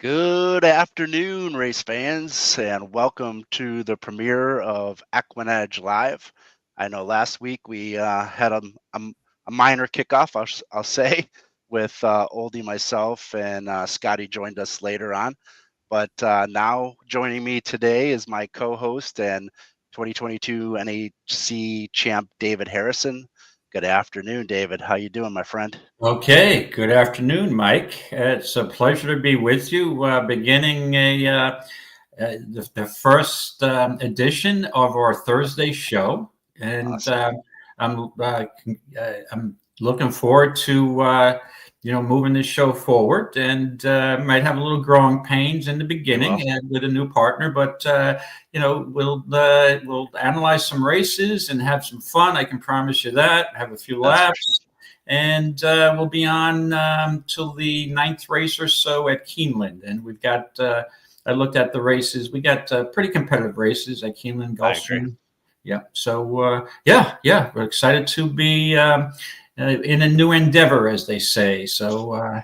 Good afternoon, race fans, and welcome to the premiere of EquinEdge Live. I know last week we had a minor kickoff, I'll say, with Oldie, myself, and Scotty joined us later on. But now joining me today is my co-host and 2022 NHC Champ David Harrison. Good afternoon, David. How you doing, my friend? Okay, good afternoon, Mike. It's a pleasure to be with you, beginning the first edition of our Thursday show, and Awesome. I'm looking forward to moving this show forward, and might have a little growing pains in the You will. beginning and with a new partner, but we'll analyze some races and have some fun. I can promise you that. Have a few That's for sure. laps. And we'll be on till the ninth race or so at Keeneland. And we've got, I looked at the races. We got pretty competitive races at Keeneland, I agree. Gulfstream. Yeah. So, yeah, we're excited to be in a new endeavor, as they say. So,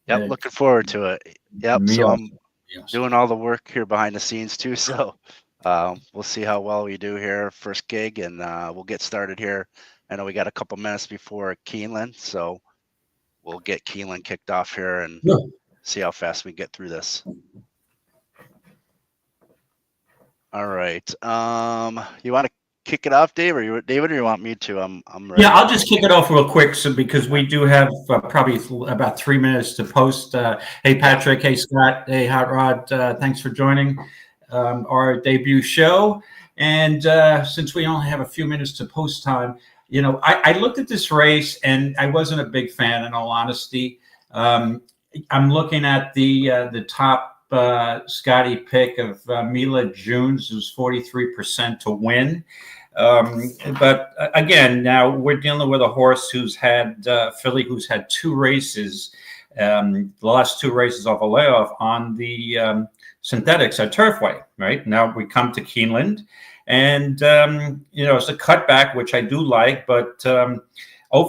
Yep, looking forward to it. Yep, me so also. I'm Yes. doing all the work here behind the scenes too. So we'll see how well we do here first gig, and we'll get started here. I know we got a couple minutes before Keeneland, so we'll get Keeneland kicked off here and Yeah. see how fast we get through this. All right. You want to kick it off, Dave, or you want me to? I'm ready. Yeah, I'll just kick it off real quick, so because we do have probably about 3 minutes to post. Hey, Patrick. Hey, Scott. Hey, Hot Rod. Thanks for joining our debut show. And since we only have a few minutes to post time, I looked at this race and I wasn't a big fan, in all honesty. I'm looking at the top Scotty pick of Mila Junes, who's 43% to win. But again, now we're dealing with a horse who's had filly, who's had two races, the last two races off a layoff on the synthetics at Turfway. Right now, we come to Keeneland, and it's a cutback, which I do like, but 0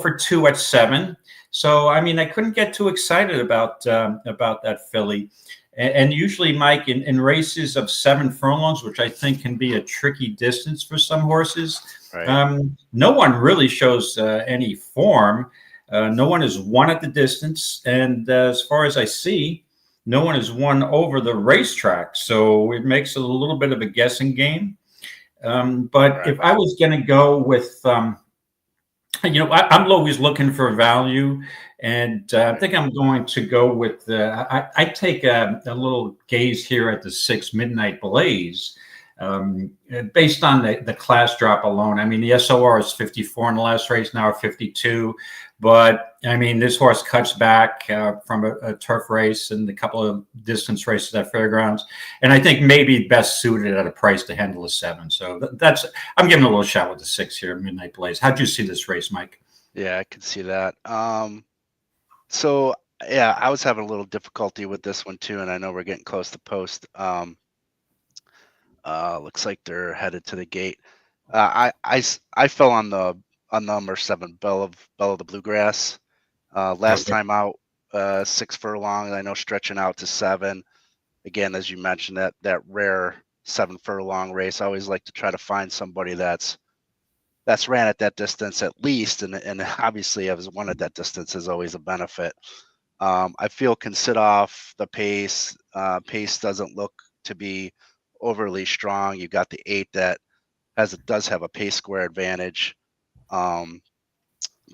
for 2 at 7. So I mean, I couldn't get too excited about that filly. And usually, Mike, in races of 7 furlongs, which I think can be a tricky distance for some horses, Right. no one really shows any form. No one has won at the distance. And as far as I see, no one has won over the racetrack. So it makes it a little bit of a guessing game. But Right. if I was going to go with, I'm always looking for value, and I think I'm going to go with I take a little gaze here at the 6 Midnight Blaze, based on the class drop alone. I mean, the SOR is 54 in the last race, now 52. But I mean, this horse cuts back from a turf race and a couple of distance races at fairgrounds, and I think maybe best suited at a price to handle a 7. So that's I'm giving a little shot with the 6 here, Midnight Blaze. How'd you see this race, Mike? Yeah, I can see that. So yeah, I was having a little difficulty with this one too, and I know we're getting close to post. Looks like they're headed to the gate. I fell on number 7, Bell of the Bluegrass. Last Okay. time out, 6 furlong. I know stretching out to 7. Again, as you mentioned, that rare 7 furlong race. I always like to try to find somebody that's ran at that distance at least, and obviously has won at that distance is always a benefit. I feel can sit off the pace. Pace doesn't look to be overly strong. You got the 8 that does have a pace square advantage.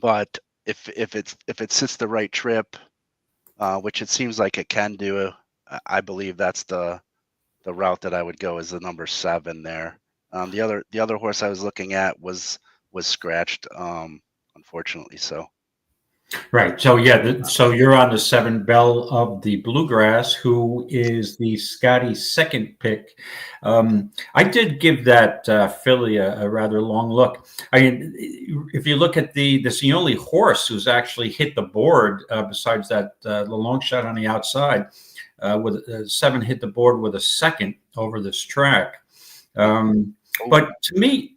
But if it sits the right trip, which it seems like it can do, I believe that's the route that I would go, is the number 7 there. The other horse I was looking at was scratched, unfortunately. So Right. So yeah. So you're on the 7 Bell of the Bluegrass, who is the Scotty's second pick. I did give that filly a rather long look. I mean, if you look at this, the only horse who's actually hit the board besides that the long shot on the outside. With 7 hit the board with a second over this track. But to me,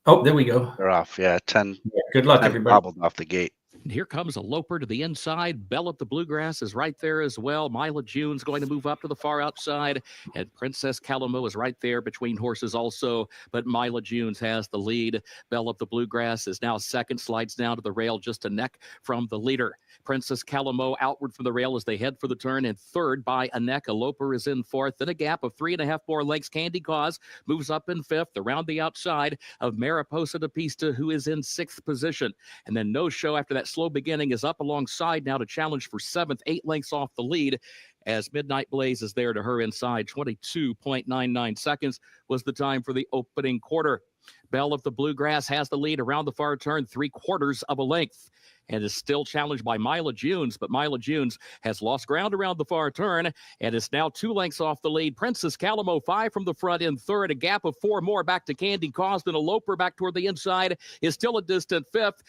oh, there we go. they're off. Yeah, 10, Yeah, good luck, 10 everybody. bobbled off the gate. Here comes a loper to the inside. Belle of the Bluegrass is right there as well. Mila June's going to move up to the far outside. And Princess Calamo is right there between horses also. But Mila June's has the lead. Belle of the Bluegrass is now second, slides down to the rail just a neck from the leader. Princess Calamo outward from the rail as they head for the turn. And third by a neck. A loper is in fourth. Then a gap of 3.5 more lengths. Candy Cause moves up in fifth. Around the outside of Mariposa de Pista, who is in sixth position. And then No Show after that slow beginning is up alongside now to challenge for seventh, 8 lengths off the lead as Midnight Blaze is there to her inside. 22.99 seconds was the time for the opening quarter. Belle of the Bluegrass has the lead around the far turn, 3/4 of a length, and is still challenged by Mila Junes, but Mila Junes has lost ground around the far turn and is now 2 lengths off the lead. Princess Calamo 5 from the front in third, a gap of 4 more back to Candy Cause, then a loper back toward the inside is still a distant fifth.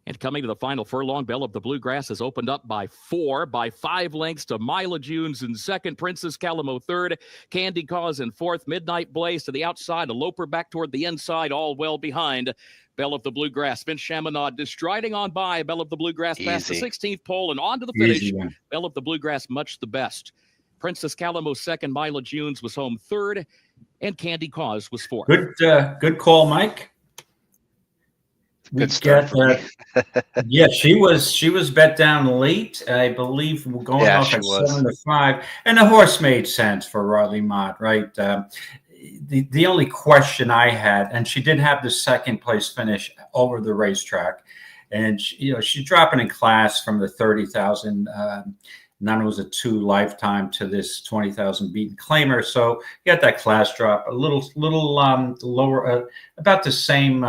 And coming to the final furlong, Belle of the Bluegrass has opened up by 4, by 5 lengths to Mila Junes in second, Princess Calamo third, Candy Cause in fourth, Midnight Blaze to the outside, a loper back toward the inside, all well behind Belle of the Bluegrass. Vince Chaminade just striding on by Belle of the Bluegrass past the 16th pole and on to the finish. Belle of the Bluegrass much the best. Princess Calamo second, Mila Junes was home third, and Candy Cause was fourth. Good call, Mike. Good start for me. Yeah, she was bet down late, I believe, going off at 7-5, and the horse made sense for Riley Mott, right? The only question I had, and she did have the second place finish over the racetrack, and she's dropping in class from the 30,000. None was a 2 lifetime to this 20,000 beaten claimer. So you got that class drop, a little lower, about the same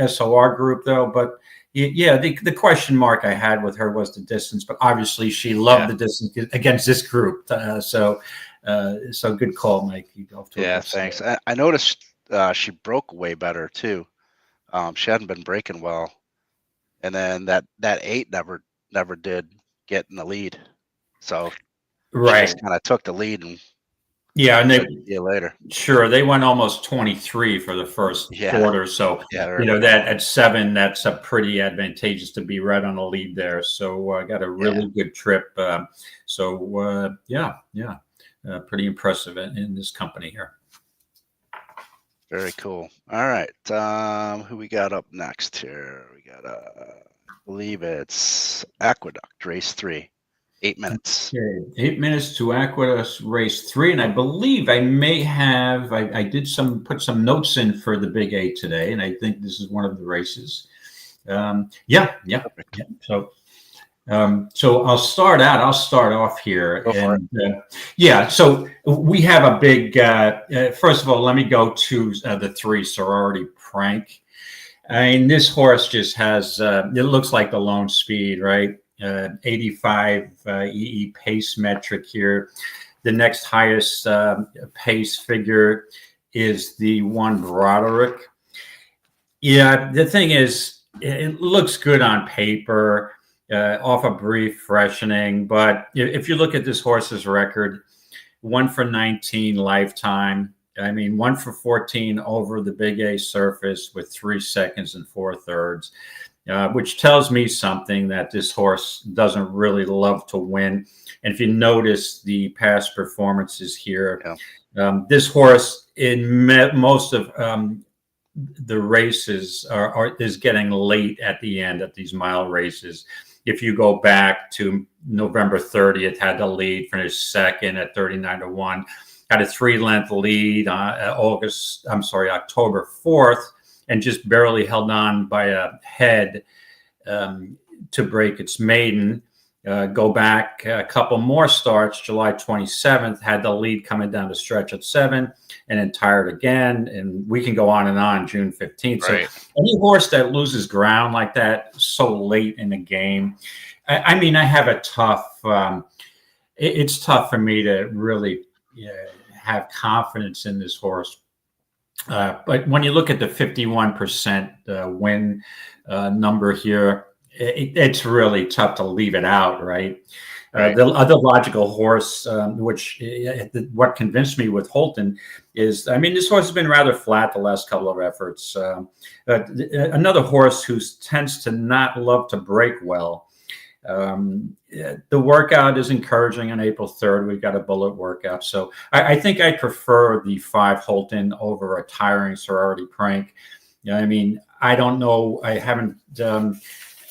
SOR group though. But yeah, the question mark I had with her was the distance, but obviously she loved the distance against this group. So good call, Mike. You go thanks. I noticed she broke way better too. She hadn't been breaking well, and then that 8 never did get in the lead. So she just kind of took the lead and later. Sure, they went almost 23 for the first quarter. So that at 7, that's a pretty advantageous to be right on the lead there. So I got a really good trip. Pretty impressive in this company here. Very cool. All right, who we got up next here? We got I believe it's Aqueduct Race 3. 8 minutes. Okay. 8 minutes to Aqueduct Race 3, and I believe I may have. I did put some notes in for the Big 8 today, and I think this is one of the races. So I'll start out. I'll start off here, so we have a big. First of all, let me go to the 3 Sorority Prank. I mean, this horse just has. It looks like the Lone Speed, right? 85 EE pace metric here. The next highest pace figure is the 1 Broderick. Yeah, the thing is, it looks good on paper, off a brief freshening, but if you look at this horse's record, 1 for 19 lifetime. I mean, 1 for 14 over the Big A surface with 3 seconds and 4 thirds. Which tells me something that this horse doesn't really love to win. And if you notice the past performances here, this horse in most of the races is getting late at the end at these mile races. If you go back to November 30th, had the lead, finished second at 39-1, had a 3-length lead October 4th. And just barely held on by a head to break its maiden. Go back a couple more starts. July 27th, had the lead coming down the stretch at 7 and then tired again. And we can go on and on. June 15th. Right. So any horse that loses ground like that so late in the game, I mean, I have a tough. It's tough for me to really have confidence in this horse. But when you look at the 51% win number here, it's really tough to leave it out, right? Right. The other logical horse, what convinced me with Holton is, I mean, this horse has been rather flat the last couple of efforts. Another horse who tends to not love to break well. The workout is encouraging on April 3rd. We've got a bullet workout. So I think I prefer the 5 Holton over a tiring Sorority Prank. You know, I mean, I don't know. I haven't.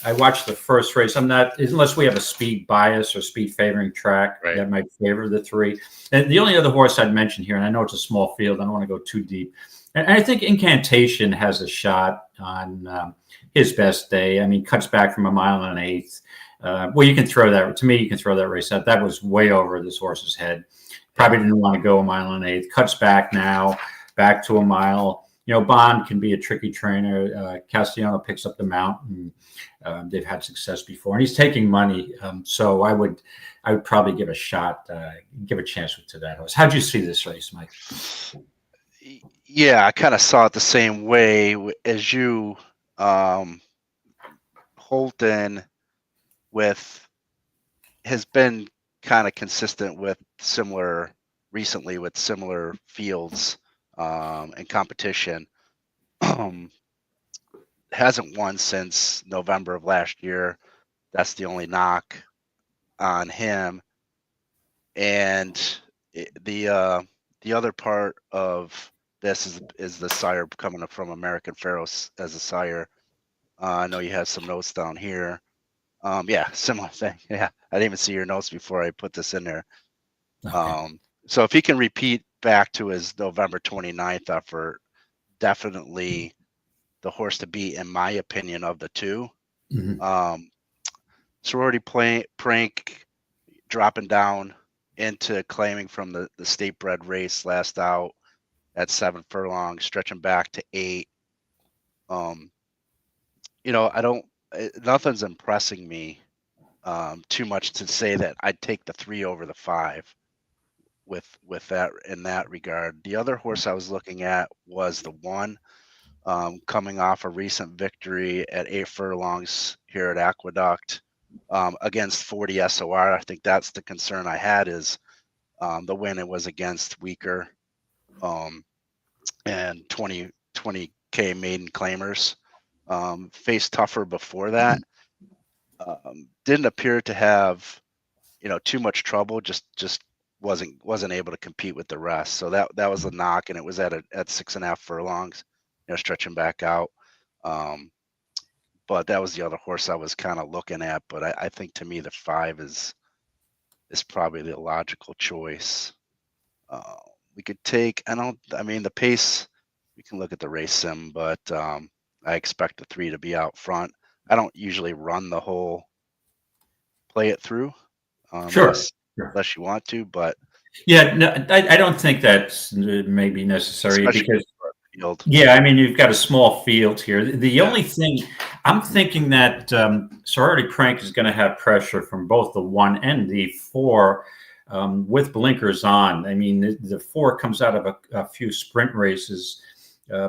I watched the first race. I'm not, unless we have a speed bias or speed favoring track, Right. that might favor the 3. And the only other horse I'd mention here, and I know it's a small field, I don't want to go too deep. And I think Incantation has a shot on his best day. I mean, cuts back from 1 1/8 miles. Well, you can throw that. To me, you can throw that race out. That was way over this horse's head. Probably didn't want to go 1 1/8 miles. Cuts back now, back to 1 mile. You know, Bond can be a tricky trainer. Castellano picks up the mount, and they've had success before, and he's taking money. So I would probably give a shot, give a chance to that horse. How'd you see this race, Mike? Yeah, I kind of saw it the same way as you. Holton has been kind of consistent with similar fields and competition. Hasn't won since November of last year. That's the only knock on him. And the other part of this is the sire coming up from American Pharoah as a sire. I know you have some notes down here. Yeah, similar thing. Yeah, I didn't even see your notes before I put this in there. Okay. So if he can repeat back to his November 29th effort, definitely the horse to beat, in my opinion, of the 2. Mm-hmm. Sorority Prank dropping down into claiming from the state bred race last out at 7 furlongs, stretching back to 8. You know, nothing's impressing me too much to say that I'd take the 3 over the 5 with that in that regard. The other horse I was looking at was the 1, coming off a recent victory at 8 furlongs here at Aqueduct against 40 SOR. I think that's the concern I had, is the win it was against weaker and 20K maiden claimers. Faced tougher before that. Didn't appear to have, too much trouble. Just wasn't able to compete with the rest. So that was a knock, and it was at 6.5 furlongs, stretching back out. But that was the other horse I was kind of looking at. But I think, to me, the 5 is probably the logical choice. We could take. The pace. We can look at the race sim, but I expect the 3 to be out front. I don't usually run the whole play it through, Sure. Unless you want to, but yeah, no, I don't think that's maybe necessary, because yeah, I mean, you've got a small field here. The only thing I'm thinking that Sorority Prank is going to have pressure from both the 1 and the 4 with blinkers on. I mean, the 4 comes out of a few sprint races.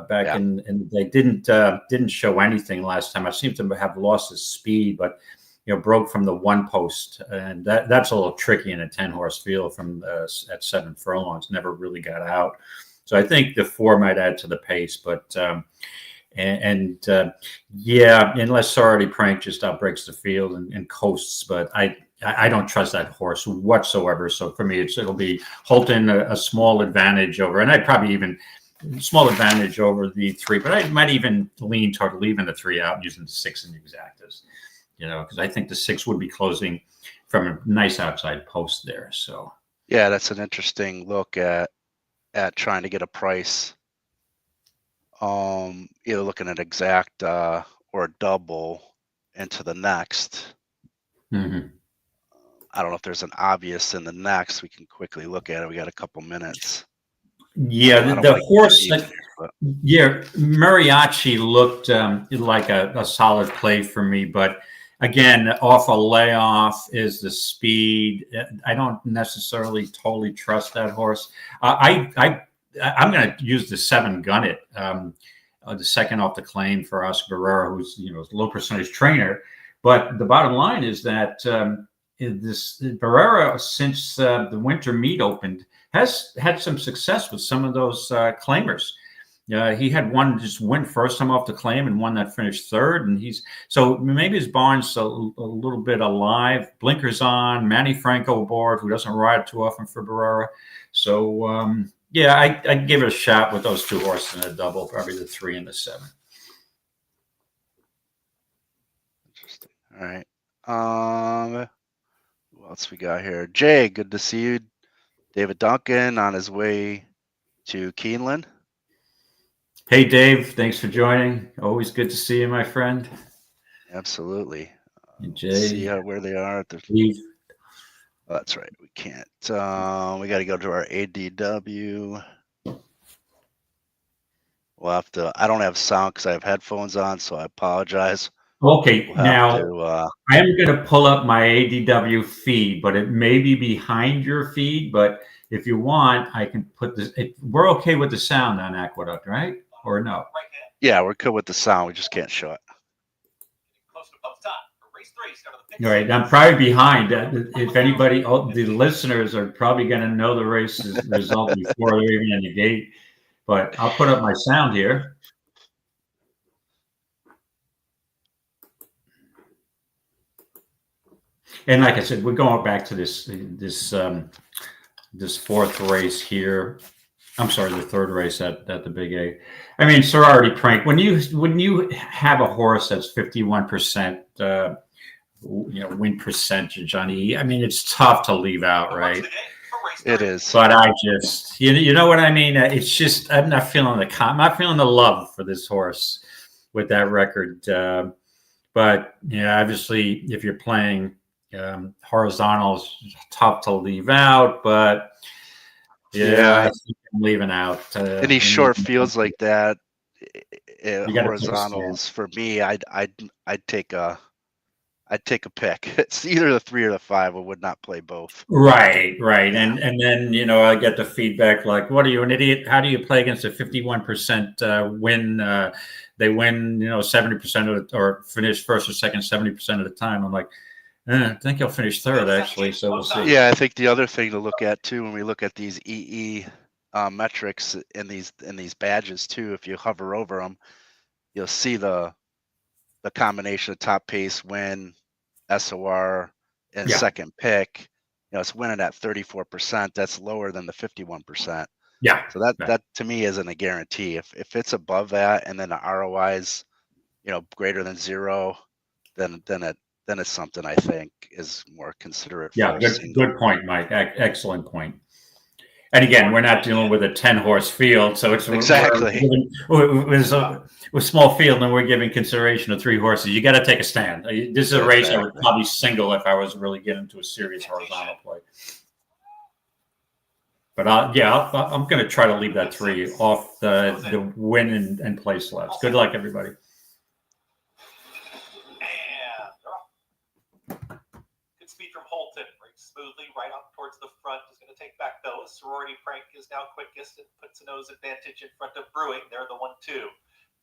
Back in, and they didn't show anything last time. I seem to have lost his speed, but broke from the 1 post, and that's a little tricky in a 10-horse field from at 7 furlongs. Never really got out, so I think the 4 might add to the pace. But yeah, unless Sorority Prank just outbreaks the field and coasts, but I don't trust that horse whatsoever. So for me, it'll be Holton a small advantage over, and I'd probably even. Small advantage over the 3, but I might even lean toward leaving the 3 out and using the 6 in the exactas, because I think the 6 would be closing from a nice outside post there. So yeah, that's an interesting look at trying to get a price. Either looking at exact or double into the next. Mm-hmm. I don't know if there's an obvious in the next. We can quickly look at it. We got a couple minutes. Yeah, the horse. Mariachi looked like a solid play for me, but again, off a layoff is the speed. I don't necessarily totally trust that horse. I'm going to use the 7 Gunnet, the second off the claim for Oscar Barrera, who's a low percentage trainer. But the bottom line is that this Barrera, since the winter meet opened, has had some success with some of those claimers. He had one just win first time off the claim and one that finished third. And so maybe his barn's a little bit alive. Blinkers on, Manny Franco aboard, who doesn't ride too often for Barrera. So, I'd give it a shot with those two horses in a double, probably the 3 and the 7. Interesting. All right. What else we got here? Jay, good to see you. David Duncan on his way to Keeneland. Hey, Dave. Thanks for joining. Always good to see you, my friend. Absolutely. And Jay. See where they are at the. Oh, that's right. We can't. We got to go to our ADW. We'll have to. I don't have sound because I have headphones on, so I apologize. Okay, now I am going to pull up my ADW feed, but it may be behind your feed. But if you want, I can put this. We're okay with the sound on Aqueduct, right? Or no? Yeah, we're good with the sound. We just can't show it. All right, I'm probably behind. If anybody, the listeners are probably going to know the race's result before they're even in the gate. But I'll put up my sound here. And like I said, we're going back to this fourth race here. I'm sorry, the third race at the Big A. I mean, Sorority Prank. When you have a horse that's 51%, win percentage on E, I mean, it's tough to leave out, right? It is. But I just, you know what I mean? It's just, I'm not feeling the love for this horse with that record. But yeah, obviously, if you're playing horizontals, tough to leave out. But I think I'm leaving out. Any short fields like that, horizontals for me, I'd take a pick. It's either the 3 or the 5. I would not play both. Right. And then I get the feedback like, "What are you, an idiot? How do you play against a 51% win? They win 70% of it, or finish first or second 70% of the time." I'm like, I think he'll finish third actually. So we'll see. Yeah, I think the other thing to look at too when we look at these EE metrics in these badges too, if you hover over them, you'll see the combination of top pace, win, SOR, and second pick. It's winning at 34%. That's lower than the 51%. Yeah. So that to me isn't a guarantee. If it's above that and then the ROI is greater than 0, then it's something I think is more considerate. Yeah, good point, Mike. Excellent point. And again, we're not dealing with a 10-horse field, so it's exactly with small field, and we're giving consideration to 3 horses. You got to take a stand. This is a race I would probably single if I was really getting into a serious horizontal play. But I'm going to try to leave that 3 off the win and play slots. Good luck, everybody. Good speed from Holton, breaks smoothly right up towards the front. Is going to take back though. Sorority Prank is now quickest and puts a nose advantage in front of Brewing. They're the 1-2.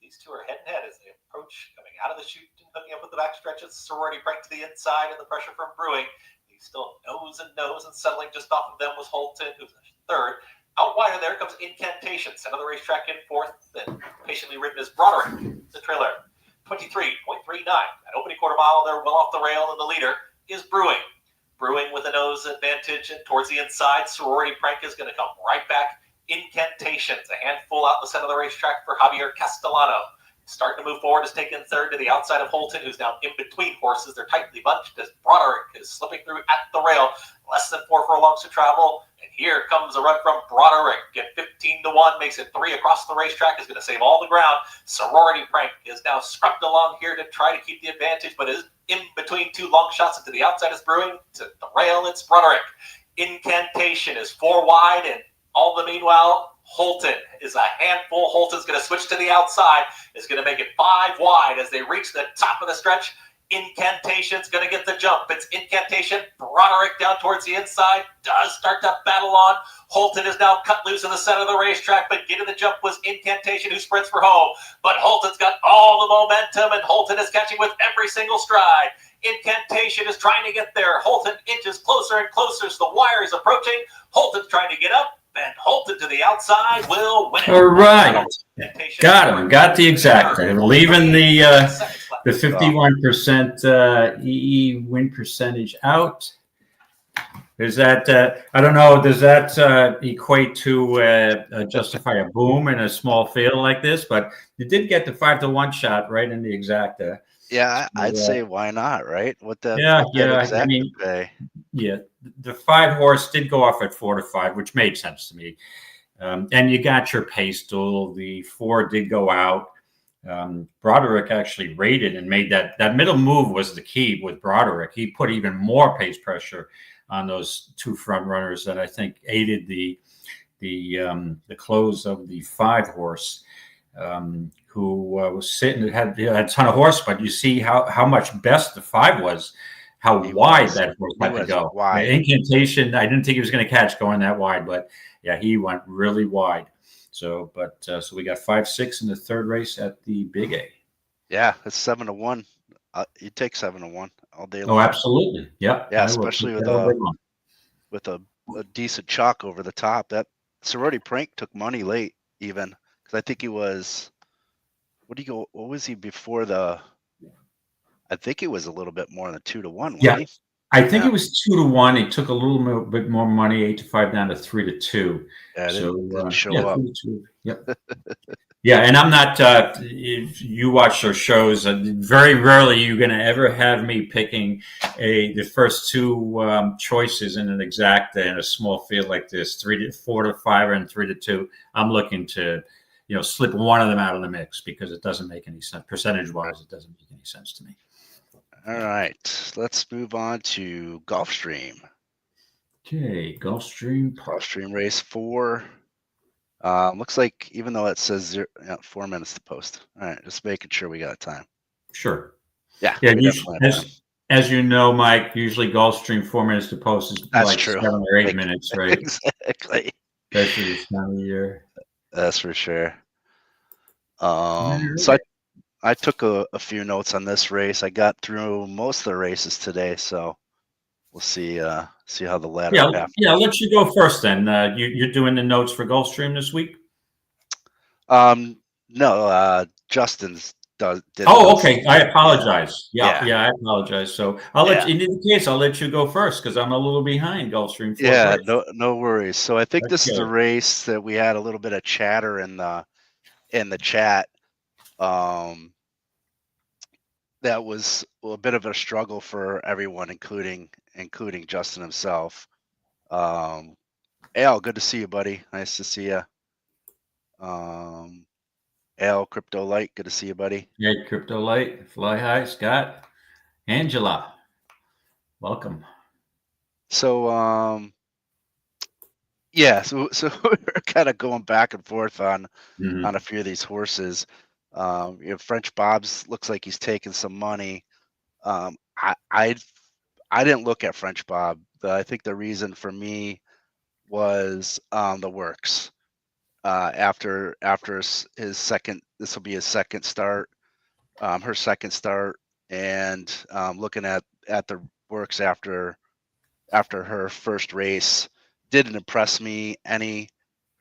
These two are head and head as they approach, coming out of the chute and hooking up with the back stretches. Sorority Prank to the inside, and the pressure from Brewing. He's still nose and settling just off of them was Holton, who's third. Out wide of there comes Incantation, center of the racetrack in fourth. Then patiently ridden is Broderick, the trailer. 23.39. At opening quarter mile, they're well off the rail, and the leader is Brewing. Brewing with a nose advantage and towards the inside. Sorority Prank is going to come right back. Incantations, a handful out the center of the racetrack for Javier Castellano. Starting to move forward, is taken third to the outside of Holton, who's now in between horses. They're tightly bunched as Broderick is slipping through at the rail. Less than 4 furlongs to travel. And here comes a run from Broderick. At 15-1, makes it 3 across the racetrack. Is going to save all the ground. Sorority Prank is now scrubbed along here to try to keep the advantage, but is in between 2 long shots. And to the outside is Brewing. To the rail, it's Broderick. Incantation is 4 wide, and all the meanwhile, Holton is a handful. Holton's going to switch to the outside. Is going to make it 5 wide as they reach the top of the stretch. Incantation's going to get the jump. It's Incantation. Broderick down towards the inside does start to battle on. Holton is now cut loose in the center of the racetrack, but getting the jump was Incantation, who sprints for home. But Holton's got all the momentum, and Holton is catching with every single stride. Incantation is trying to get there. Holton inches closer and closer, so the wire is approaching. Holton's trying to get up, and Holton to the outside will win it. All right. Got him. Got the exact. Leaving the 51% EE win percentage out. Is that, I don't know, does that equate to justify a boom in a small field like this? But you did get the 5-to-1 shot right in the exacta. Yeah, I'd say why not, right? What the I mean, yeah, the 5 horse did go off at 4-5, which made sense to me. And you got your pace duel. The 4 did go out. Broderick actually rated and made that middle move was the key with Broderick. He put even more pace pressure on those 2 front runners that I think aided the close of the 5 horse, who was sitting. It had a ton of horse, but you see how much best the 5 was, how wide that horse had to go. Incantation, I didn't think he was going to catch going that wide, but yeah, he went really wide. So, so we got 5-6 in the 3rd race at the Big A. Yeah, it's 7-1. You take 7-1 all day long. Oh, absolutely. Yeah. Yeah, especially with a decent chalk over the top. That Sorority Prank took money late, even because I think he was. What was he before the? I think it was a little bit more than 2-1. Yeah, I think it was 2-1. He took a little bit more money, 8-5 down to 3-2. Yeah, didn't show up. Yep. Yeah, and I'm not. If you watch those shows, very rarely you're going to ever have me picking the first 2 choices in an exacta in a small field like this, 4-5 and 3-2. I'm looking to, slip one of them out of the mix because it doesn't make any sense. Percentage-wise, it doesn't make any sense to me. All right, let's move on to Gulfstream. Okay, Gulfstream Park. Gulfstream race 4. Looks like even though it says 4 minutes to post. All right, just making sure we got time. Sure. Yeah. As you know, Mike, usually Gulfstream 4 minutes to post is That's like true. 7 or 8 minutes, right? Exactly. Especially this time of year. That's for sure. So I took a few notes on this race. I got through most of the races today, so we'll see how the latter half. Yeah, I'll let you go first then. You're doing the notes for Gulfstream this week? No, Justin's did. Oh, okay. I apologize. Yeah, I apologize. So I'll let you, in any case, I'll let you go first because I'm a little behind Gulfstream. Yeah, no worries. So I think this is a race that we had a little bit of chatter in the chat. That was a bit of a struggle for everyone, including Justin himself. Al, good to see you, buddy. Nice to see you. Al, Crypto Light, good to see you, buddy. Yeah, Crypto Light, Fly High, Scott, Angela, welcome. So, so we're kind of going back and forth on a few of these horses. French Bob's looks like he's taking some money. I didn't look at French Bob. I think the reason for me was the works. After his second, this will be his second start, her second start, and looking at the works after her first race didn't impress me any.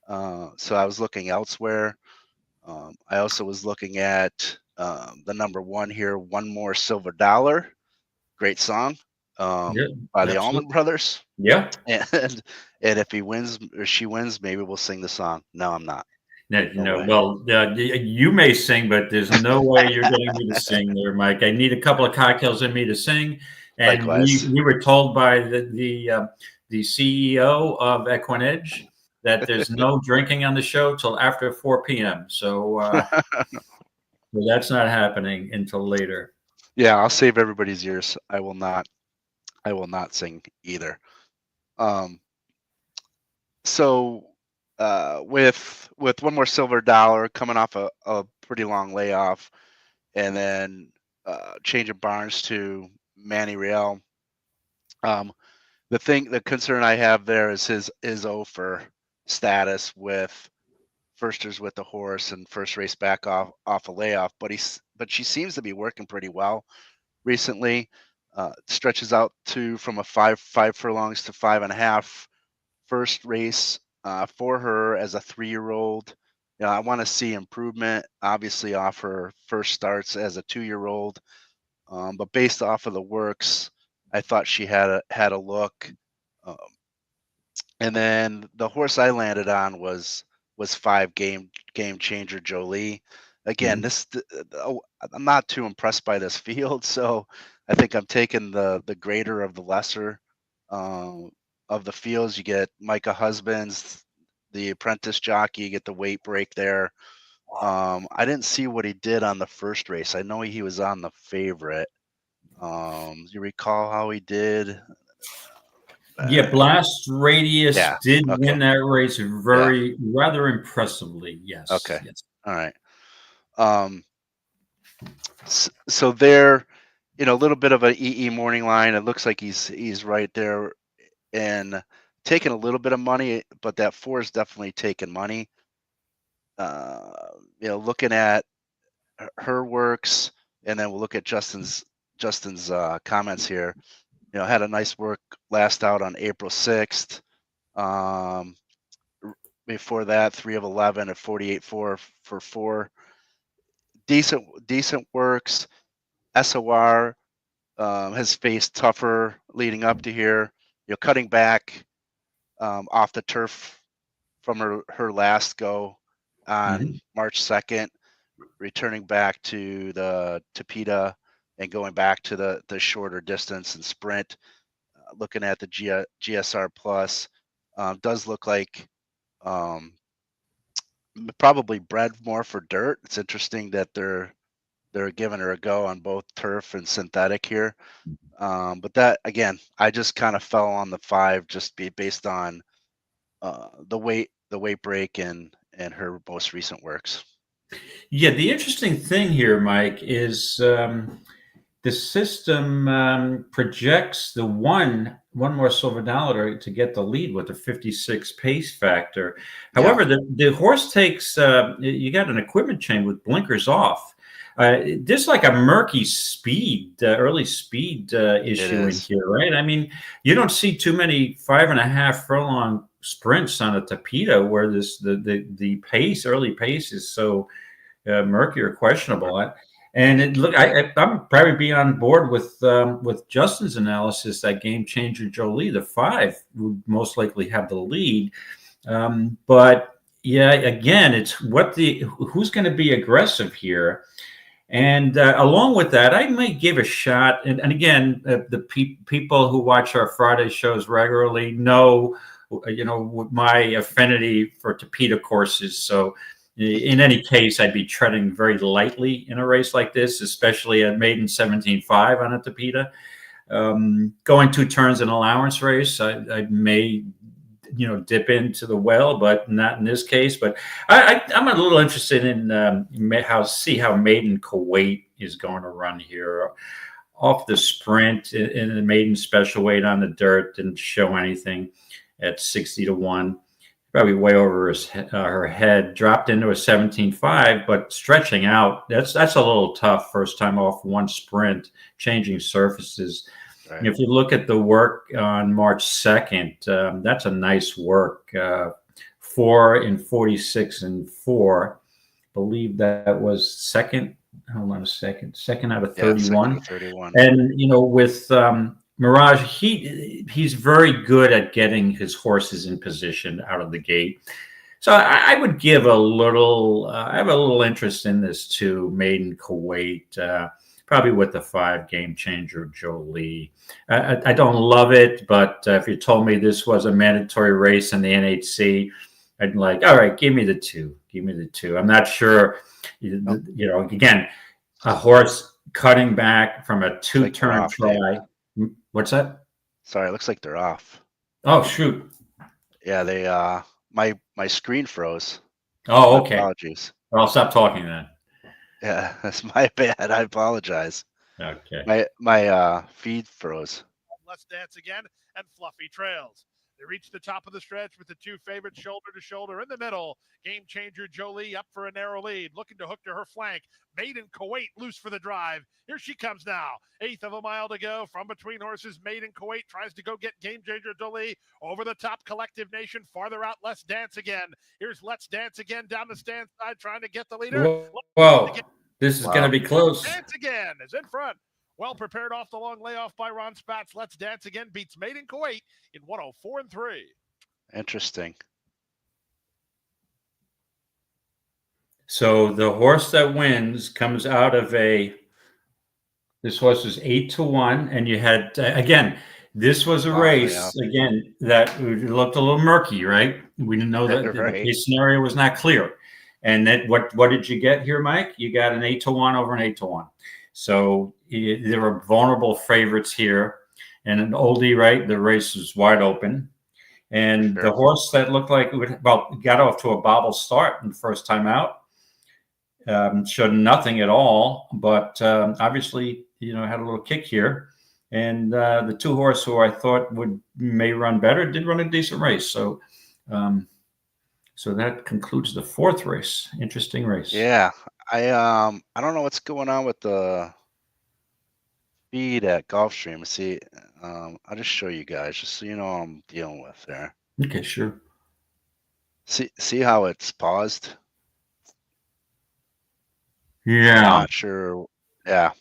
So I was looking elsewhere. I also was looking at the number 1 here, One More Silver Dollar. Great song by the Allman Brothers. Yeah. And if he wins or she wins, maybe we'll sing the song. No, I'm not. No, well, you may sing, but there's no way you're getting me to sing there, Mike. I need a couple of cocktails in me to sing. And we were told by the CEO of EquinEdge that there's no drinking on the show till after 4 p.m. So that's not happening until later. Yeah, I'll save everybody's ears. I will not sing either. So with One More Silver Dollar coming off a pretty long layoff, and then change of barns to Manny Real. The concern I have there is his offer status with firsters with the horse and first race back off a layoff, but she seems to be working pretty well recently. Stretches out to from a five furlongs to 5.5 first race for her as a 3-year-old. I want to see improvement, obviously, off her first starts as a 2-year-old. But based off of the works, I thought she had a look. And then the horse I landed on was 5 game changer Jolie. Again, I'm not too impressed by this field, so I think I'm taking the greater of the lesser of the fields. You get Micah Husbands, the apprentice jockey, you get the weight break there. I didn't see what he did on the first race. I know he was on the favorite. You recall how he did? Yeah, Blast Radius did win that race rather impressively. Yes. Okay. Yes. All right. So there, a little bit of an EE morning line. It looks like he's right there and taking a little bit of money, but that 4 is definitely taking money. Looking at her works, and then we'll look at Justin's comments here. Had a nice work last out on April 6th. Before that, 3 of 11 at 48.4 for 4. Decent works. SOR has faced tougher leading up to here. Cutting back off the turf from her last go on March 2nd, returning back to the Tapeta and going back to the shorter distance and sprint. Looking at the GSR Plus, does look like probably bred more for dirt. It's interesting that they're giving her a go on both turf and synthetic here. But that, again, I just kind of fell on the 5 just based on the weight break and her most recent works. Yeah, the interesting thing here, Mike, is the system projects the one more silver dollar to get the lead with a 56 pace factor. However, the horse takes you got an equipment chain with blinkers off. There's like a murky speed, early speed issue in here, right? I mean, you don't see too many 5.5 furlong sprints on a Tapeta where the pace, early pace, is so murky or questionable. And I'm probably be on board with Justin's analysis that game changer Jolie, the 5, would most likely have the lead. But yeah, again, it's who's going to be aggressive here. And along with that, I might give a shot. And again, the people who watch our Friday shows regularly know, my affinity for Tapeta courses. So in any case, I'd be treading very lightly in a race like this, especially a maiden 17.5 on a Tapeta. Going 2 turns in allowance race, I may, dip into the well, but not in this case. But I'm a little interested in how maiden Kuwait is going to run here. Off the sprint in the maiden special weight on the dirt, didn't show anything at 60-1. Probably way over her head, dropped into a 17.5, but stretching out, that's a little tough first time off one sprint, changing surfaces. Right. If you look at the work on March 2nd, that's a nice work. 4 in 46 and 4. I believe that was second. Hold on a second. Second out of 31. Yeah, 31. And, with Mirage, he's very good at getting his horses in position out of the gate. So I would give I have a little interest in this too, maiden Kuwait, probably with the 5 game changer Jolie. I don't love it, but if you told me this was a mandatory race in the NHC, I'd be like, all right, give me the 2. Give me the 2. I'm not sure, again, a horse cutting back from a 2-turn try. What's that? Sorry, it looks like they're off. Oh, shoot. Yeah, they my screen froze. Oh, okay. Apologies. Well, I'll stop talking then. Yeah, that's my bad. I apologize. Okay. My feed froze. Let's Dance Again, and Fluffy Trails. They reach the top of the stretch with the two favorites shoulder to shoulder. In the middle, Game Changer Jolie up for a narrow lead, looking to hook to her flank. Maiden Kuwait loose for the drive. Here she comes now. 1/8 of a mile to go from between horses. Maiden Kuwait tries to go get Game Changer Jolie over the top. Collective Nation farther out. Let's Dance Again. Here's Let's Dance Again down the stand side trying to get the leader. Whoa. This is going to be close. Dance Again is in front. Well prepared off the long layoff by Ron Spatz. Let's Dance Again beats Maiden Kuwait in 104 and 3. Interesting. So the horse that wins comes out of this horse was 8-1, and you had again. This was a race again that looked a little murky, right? We didn't know that the scenario was not clear. And that what did you get here, Mike? You got an 8-1 over an 8-1. So there were vulnerable favorites here, and an oldie, right? The race was wide open, and the horse that looked like it got off to a bobble start in the first time out, showed nothing at all, but obviously had a little kick here, and the two horse who I thought may run better did run a decent race. So so that concludes the fourth race. Interesting race. Yeah. I don't know what's going on with the feed at Gulfstream. See, I'll just show you guys just so you know what I'm dealing with there. Okay, sure. See how it's paused? Yeah. I'm not sure. Yeah.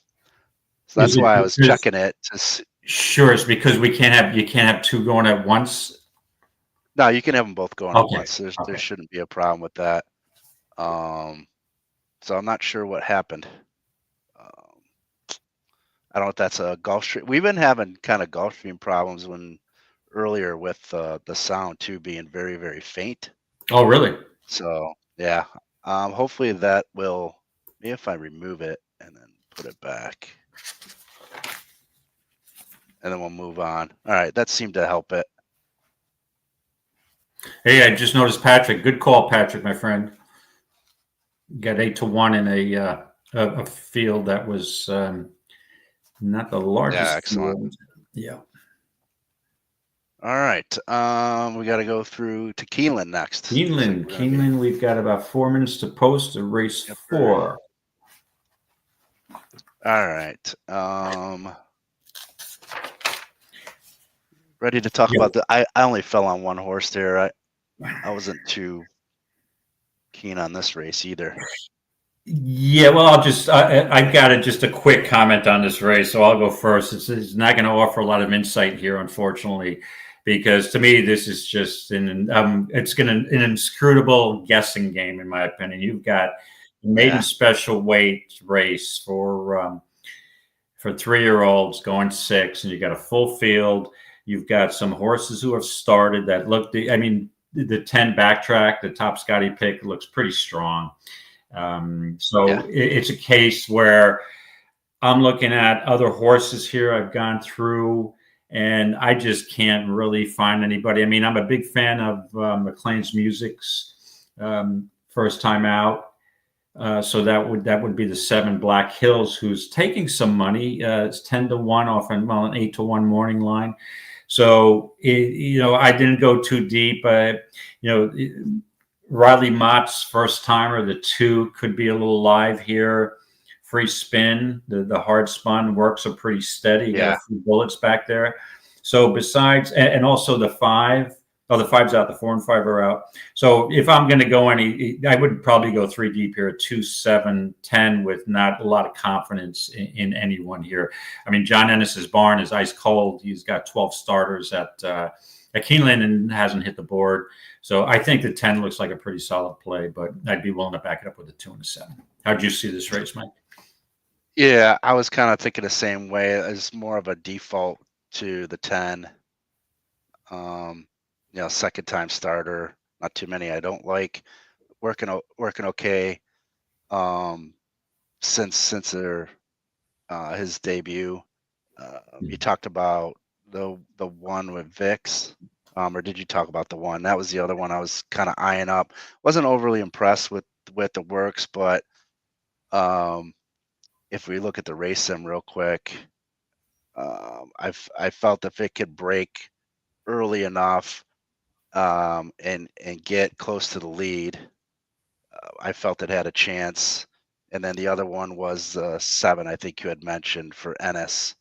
So that's why I was checking it. Sure, it's because you can't have two going at once. No, you can have them both going at once. There shouldn't be a problem with that. So I'm not sure what happened. I don't know if that's a Gulfstream. We've been having kind of Gulfstream problems earlier with the sound too being very, very faint. Oh, really? So yeah. Hopefully that will. Maybe if I remove it and then put it back, and then we'll move on. All right, that seemed to help it. Hey, I just noticed Patrick. Good call, Patrick, my friend. Got 8-1 in a field that was not the largest. Yeah, excellent. Field. Yeah. All right. We got to go through to Keeneland next. Keeneland. We've got about 4 minutes to post a race 4. All right. Ready to talk about I only fell on one horse there. I wasn't too keen on this race either. Yeah, well, I've got just a quick comment on this race, so I'll go first. It's not going to offer a lot of insight here, unfortunately, because to me this is just an inscrutable guessing game, in my opinion. You've got a maiden special weight race for 3-year-olds going 6, and you got a full field. You've got some horses who have started that look. The 10 backtrack, the top Scotty pick looks pretty strong. It's a case where I'm looking at other horses here I've gone through, and I just can't really find anybody. I'm a big fan of McLean's Music's first time out. So that would be the 7 Black Hills, who's taking some money. It's 10-1 off an 8-1 morning line. So I didn't go too deep. Riley Mott's first timer, the 2 could be a little live here. Free spin, the hard spun works are pretty steady. You got a few bullets back there. So besides, and also the 5. Oh, the 5's out. The 4 and 5 are out. So if I'm going to go I would probably go 3 deep here, 2, 7, 10, with not a lot of confidence in anyone here. John Ennis's barn is ice cold. He's got 12 starters at Keeneland and hasn't hit the board. So I think the 10 looks like a pretty solid play, but I'd be willing to back it up with a 2 and a 7. How'd you see this race, Mike? Yeah, I was kind of thinking the same way. As more of a default to the 10. Second time starter, not too many I don't like. Working okay. Since their his debut. You talked about the one with Vix, or did you talk about the one? That was the other one I was kind of eyeing up. Wasn't overly impressed with the works, but if we look at the race sim real quick, I felt if it could break early enough and get close to the lead, I felt it had a chance. And then the other one was 7, I think you had mentioned, for Ennis.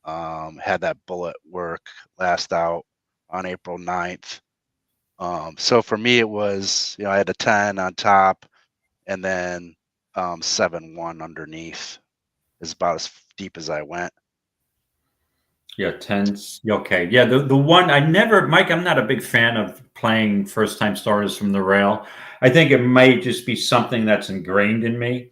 Had that bullet work last out on April 9th. So for me, it was, I had a 10 on top and then 7-1 underneath is about as deep as I went. Yeah, 10s. Okay. Yeah, the one I never, Mike, I'm not a big fan of playing first time starters from the rail. I think it might just be something that's ingrained in me.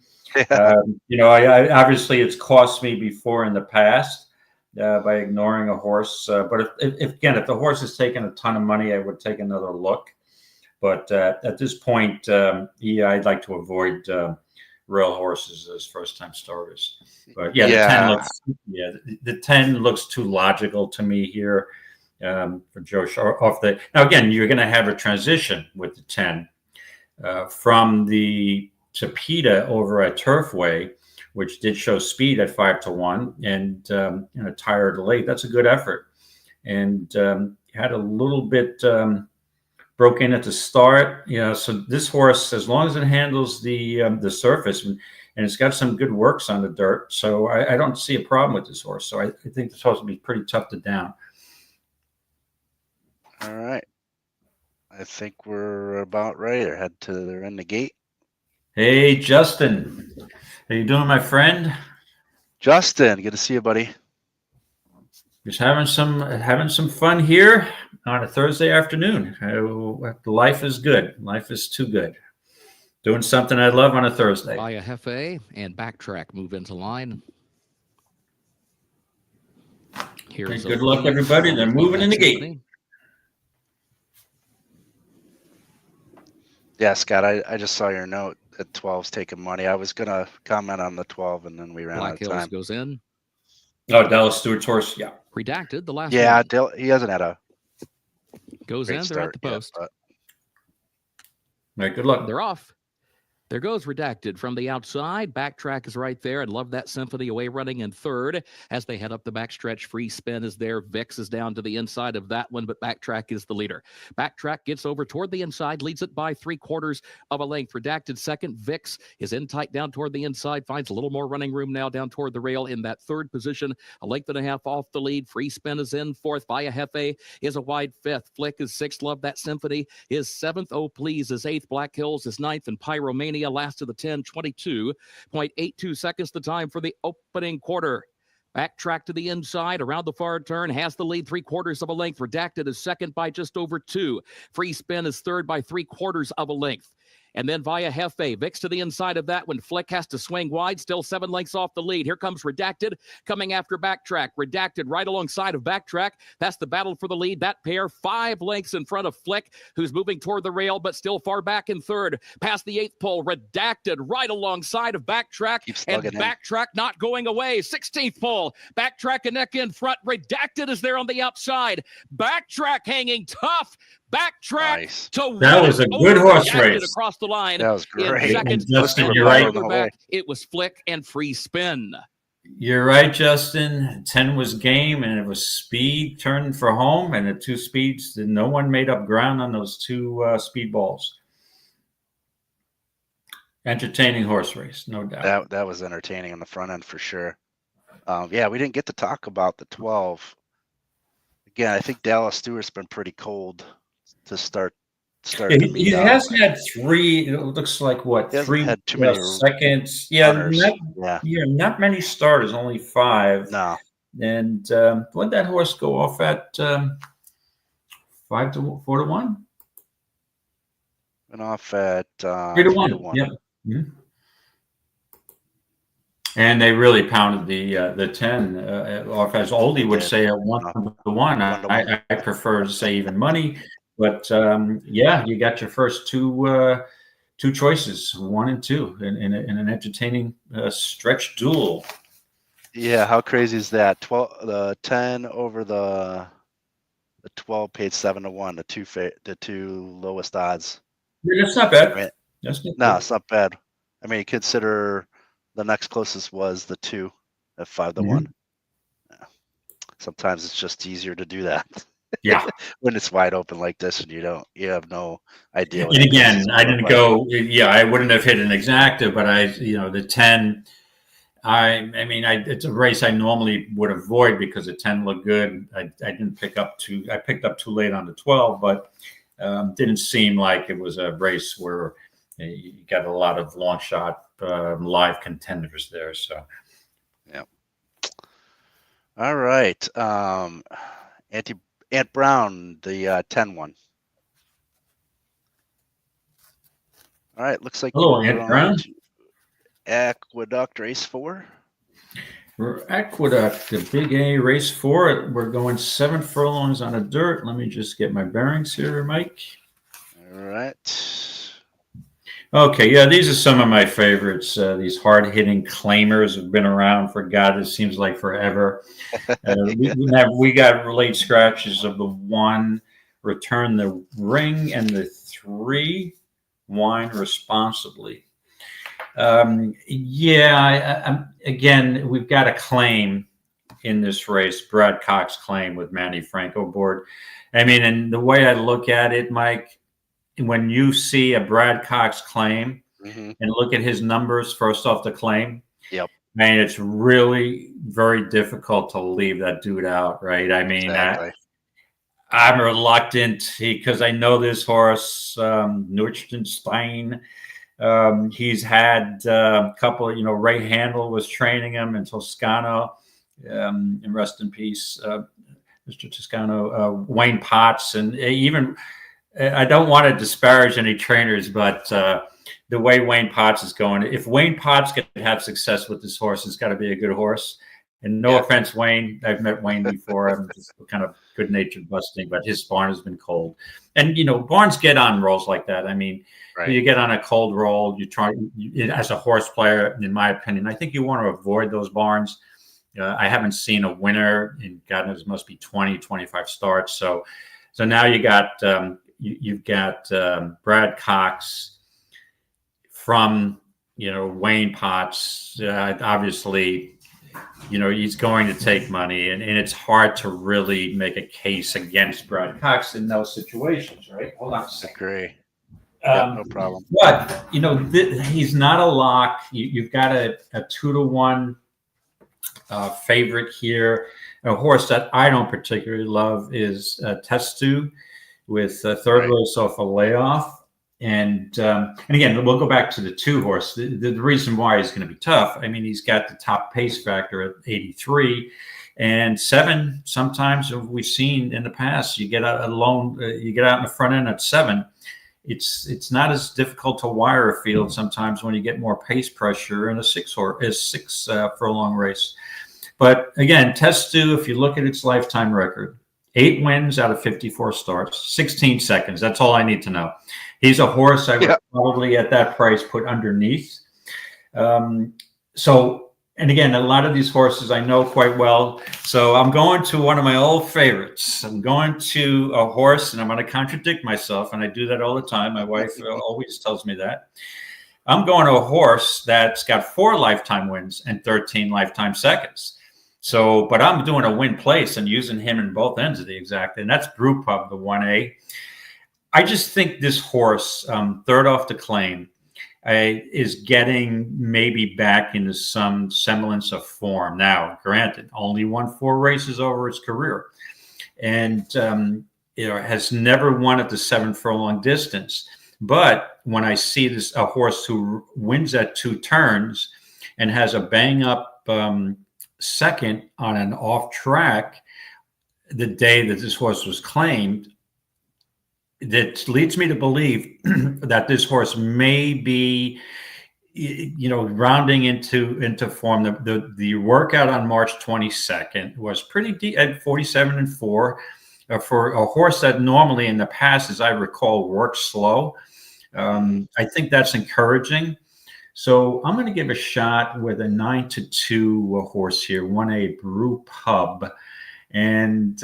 I obviously it's cost me before in the past by ignoring a horse. But if the horse is taking a ton of money, I would take another look. But at this point, I'd like to avoid rail horses as first time starters. But the 10 looks too logical to me here for Joe off the. Now again, you're going to have a transition with the 10 from the Tapeta over at Turfway, which did show speed at 5-1 and tired late. That's a good effort, and had a little bit broke in at the start. So this horse, as long as it handles the surface and it's got some good works on the dirt, so I don't see a problem with this horse. So I think this horse will be pretty tough to down. All right. I think we're about ready to head to the gate. Hey, Justin. How you doing, my friend? Justin, good to see you, buddy. Just having some fun here on a Thursday afternoon. Life is good. Life is too good. Doing something I love on a Thursday. Via Hefe and Backtrack move into line. Here's good luck, everybody. They're moving in the gate. Yeah, Scott, I just saw your note that 12's taking money. I was going to comment on the 12, and then we ran out of time. Goes in. Oh, Dallas Stewart's horse, yeah. Redacted, the last one. He hasn't had a goes in, they're at the post. Yet, right, good luck. They're off. There goes Redacted from the outside. Backtrack is right there. I love that Symphony away running in third as they head up the backstretch. Free Spin is there. Vix is down to the inside of that one, but Backtrack is the leader. Backtrack gets over toward the inside, leads it by 3/4 of a length. Redacted second. Vix is in tight down toward the inside, finds a little more running room now down toward the rail in that third position. A length and a half off the lead. Free Spin is in fourth. Via Hefe is a wide fifth. Flick is sixth. Love that Symphony is seventh. Oh Please is eighth. Black Hills is ninth, and Pyromania last to the 10, 22.82 seconds the time for the opening quarter. Backtrack to the inside, around the far turn, has the lead 3/4 of a length. Redacted is second by just over 2. Free Spin is third by 3/4 of a length. And then Via Hefe, Vix to the inside of that one. Flick has to swing wide, still 7 lengths off the lead. Here comes Redacted coming after Backtrack. Redacted right alongside of Backtrack. That's the battle for the lead. That pair 5 lengths in front of Flick, who's moving toward the rail, but still far back in third. Past the 8th pole, Redacted right alongside of Backtrack. And Backtrack not going away. 16th pole, Backtrack and neck in front. Redacted is there on the outside. Backtrack hanging tough. Backtrack to win. That was a good horse race. Across the line. That was great. Justin, you're right. It was Flick and Free Spin. You're right, Justin. 10 was game, and it was speed turning for home, and the 2 speeds. No one made up ground on those 2 speed balls. Entertaining horse race, no doubt. That was entertaining on the front end for sure. We didn't get to talk about the 12. Again, I think Dallas Stewart's been pretty cold to start. He has had 3. It looks like what 3 had too many seconds. Not many starters, only 5. No. And what did that horse go off at? 4-1. Went off at 3-1. Yep. Mm-hmm. And they really pounded the 10 off, as Oldie would say, at 1-1. I prefer to say even money, but you got your first 2 choices, 1 and 2, in an entertaining stretch duel. Yeah, how crazy is that? The 10 over the 12 paid 7-1. The 2 lowest odds. Yeah, that's not bad. Right? It's not bad. I mean, consider The next closest was the 2 at 5-1. Yeah. Sometimes it's just easier to do that. Yeah. When it's wide open like this, and you have no idea. And again, I didn't go. Yeah, I wouldn't have hit an exacta, but the 10. It's a race I normally would avoid because the 10 looked good. I didn't pick up too. I picked up too late on the 12, but didn't seem like it was a race where you got a lot of long shot live contenders there. So, yeah. All right, Ant Brown, the 10-1. All right, looks like hello, Ant Brown. Aqueduct race 4. For Aqueduct, the big A race 4. We're going 7 furlongs on the dirt. Let me just get my bearings here, Mike. All right. Okay, yeah, these are some of my favorites. These hard-hitting claimers have been around for God, it seems like forever. We got late scratches of the 1, Return the Ring, and the 3, Wine Responsibly. Again, we've got a claim in this race, Brad Cox claim with Manny Franco board. I mean, and the way I look at it, Mike, when you see a Brad Cox claim and look at his numbers first off the claim, yep, man, it's really very difficult to leave that dude out, right? I mean, exactly. I'm reluctant because I know this horse, Nurstenstein. He's had a couple of, Ray Handel was training him in Toscano, and rest in peace, Mr. Toscano, Wayne Potts, and even, I don't want to disparage any trainers, but the way Wayne Potts is going, if Wayne Potts can have success with this horse, it's got to be a good horse. And no offense, Wayne, I've met Wayne before. I'm just kind of good-natured busting, but his barn has been cold. And, barns get on rolls like that. I mean, right. You get on a cold roll, as a horse player, in my opinion, I think you want to avoid those barns. I haven't seen a winner in, God knows, must be 20, 25 starts. So now you got, you've got Brad Cox from, Wayne Potts, obviously, he's going to take money, and it's hard to really make a case against Brad Cox in those situations, right? Hold on a second. Agree. No problem. But, he's not a lock. You've got a 2-1 favorite here. A horse that I don't particularly love is Testu with third race off a layoff. And again, we'll go back to the 2 horse. The reason why he's going to be tough, I mean, he's got the top pace factor at 83, and 7. Sometimes we've seen in the past, you get out alone, you get out in the front end at 7. It's not as difficult to wire a field sometimes when you get more pace pressure in a 6 furlong race. But again, Testu, if you look at its lifetime record, 8 wins out of 54 starts, 16 seconds. That's all I need to know. He's a horse I would probably at that price put underneath. And again, a lot of these horses I know quite well. So I'm going to one of my old favorites. I'm going to a horse, and I'm going to contradict myself, and I do that all the time. My wife always tells me that. I'm going to a horse that's got 4 lifetime wins and 13 lifetime seconds. So, but I'm doing a win place and using him in both ends of the exact, and that's Brewpub, the 1A. I just think this horse, third off the claim, is getting maybe back into some semblance of form. Now, granted, only won 4 races over his career, and has never won at the 7 furlong distance. But when I see a horse who wins at 2 turns and has a bang up second on an off track the day that this horse was claimed, that leads me to believe that this horse may be, rounding into form. The workout on March 22nd was pretty deep at 47-4 for a horse that normally in the past, as I recall, works slow. I think that's encouraging. So I'm going to give a shot with a 9-2 horse here, 1A Brewpub. And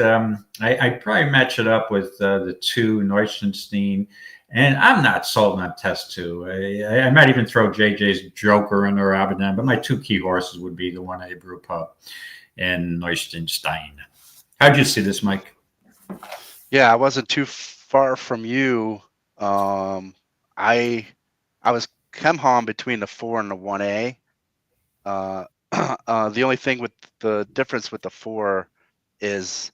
I probably match it up with the 2 Neuschenstein. And I'm not sold on Test 2. I might even throw JJ's Joker in there, Abaddon, but my 2 key horses would be the 1A Brew Pub and Neustenstein. How'd you see this, Mike? Yeah, I wasn't too far from you. I was hem-ham between the 4 and the 1A. The only thing with the difference with the 4 is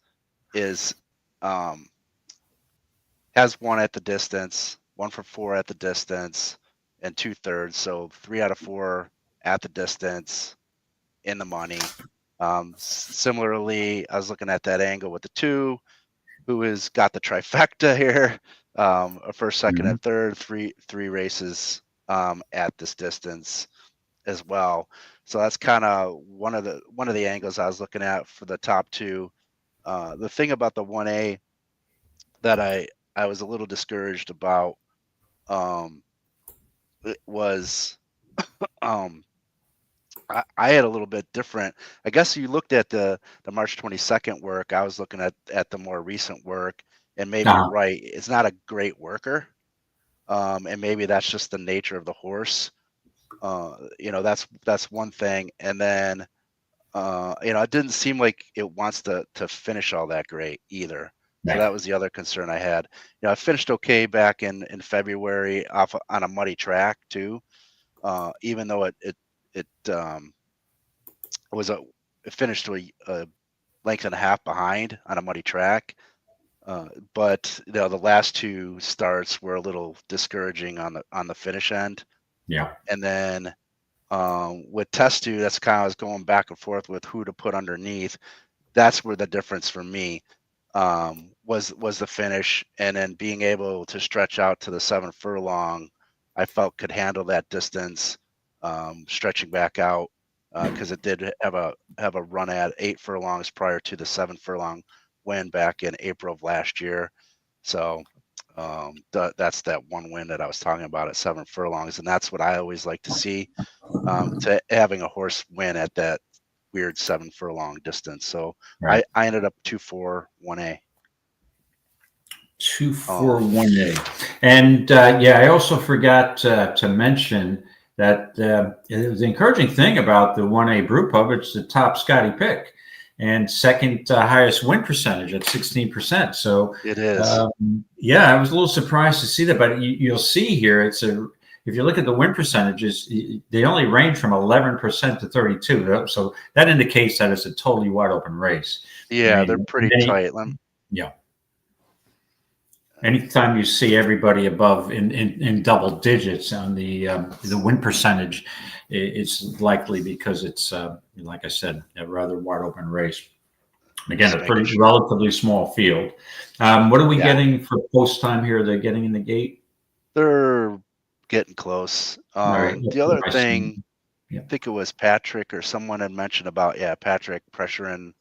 has 1 at the distance, 1 for 4 at the distance, and 2/3. So 3 out of 4 at the distance in the money. Similarly, I was looking at that angle with the 2, who has got the trifecta here, a first, second, and third, three races at this distance as well. So that's kind of one of the angles I was looking at for the top 2. The thing about the 1A that I was a little discouraged about it was I had a little bit different. I guess you looked at the March 22nd work. I was looking at the more recent work, and maybe you're right. It's not a great worker, and maybe that's just the nature of the horse. That's one thing. And then it didn't seem like it wants to finish all that great either. So that was the other concern I had. I finished okay back in February on a muddy track too, even though it finished a length and a half behind on a muddy track. But the last 2 starts were a little discouraging on the finish end. Yeah. And then with Test 2, that's kind of, I was going back and forth with who to put underneath. That's where the difference for me was the finish, and then being able to stretch out to the 7 furlong, I felt could handle that distance, stretching back out because it did have a run at 8 furlongs prior to the 7 furlong win back in April of last year. So that's that one win that I was talking about at 7 furlongs, and that's what I always like to see, to having a horse win at that weird 7 furlong distance. So I ended up 2-4 1A. 2-4 1A. And I also forgot to mention that it was the encouraging thing about the 1A Brew Pub. It's the top Scotty pick and second highest win percentage at 16%. So it is. I was a little surprised to see that, but you'll see here if you look at the win percentages, they only range from 11% to 32%. So that indicates that it's a totally wide open race. Yeah, they're pretty tight. Yeah. Anytime you see everybody above in double digits on the win percentage, it's likely because it's, like I said, a rather wide open race. Again, a pretty relatively small field. What are we getting for post time here? They're getting in the gate? They're getting close. The other thing, I think it was Patrick or someone had mentioned about, Patrick pressuring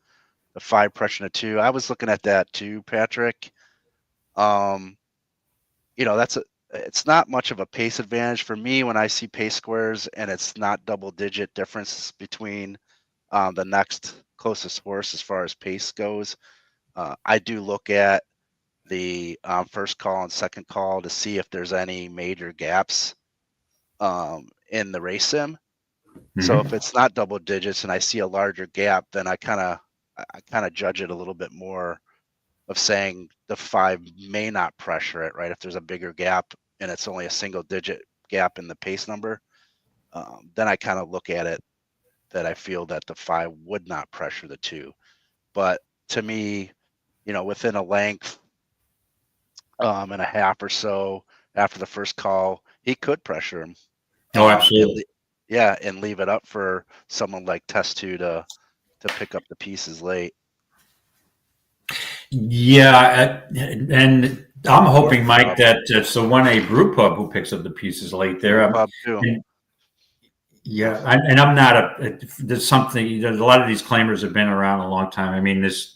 the 5, pressuring the 2. I was looking at that too, Patrick. It's not much of a pace advantage for me when I see pace squares and it's not double digit difference between the next closest horse as far as pace goes. I do look at the first call and second call to see if there's any major gaps in the race sim. Mm-hmm. So if it's not double digits and I see a larger gap, then I kind of judge it a little bit more of saying the 5 may not pressure it, right? If there's a bigger gap and it's only a single digit gap in the pace number, then I kind of look at it that I feel that the 5 would not pressure the 2. But to me, within a length and a half or so after the first call, he could pressure him. Oh, absolutely. And leave it up for someone like Test 2 to pick up the pieces late. Yeah, and I'm hoping, Mike, that it's the 1A Brew Pub who picks up the pieces late there. And I'm not there's a lot of these claimers have been around a long time. I mean, this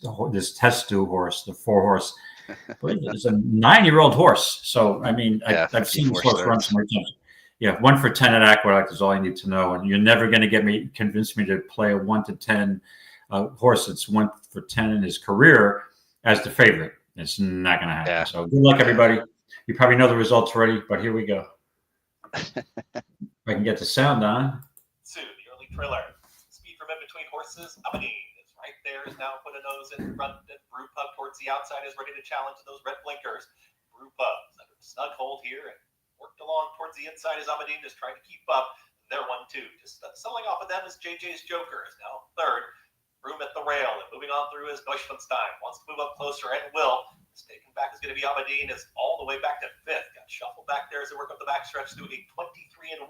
Test 2 horse, the 4-horse, it's a 9-year-old horse. So, I mean, I've seen this horse run some more times. Yeah, 1 for 10 at Aqueduct is all you need to know. And you're never going to convince me to play a 1 to 10 horse that's 1 for 10 in his career as the favorite. It's not going to happen. Yeah. So good luck, everybody. You probably know the results already, but here we go. If I can get the sound on. Two, the early trailer. Speed from in between horses. Aberdeen is right there, is now put a nose in front, and Brew Pub towards the outside is ready to challenge those red blinkers. Brew Pub is under a snug hold here and worked along towards the inside as Aberdeen is trying to keep up. They're 1-2. Just selling off of them is JJ's Joker is now third. Room at the rail and moving on through is Neuschwanstein. Wants to move up closer and will. Taken back is going to be Aberdeen, is all the way back to fifth. Got shuffled back there as they work up the backstretch through a 23-1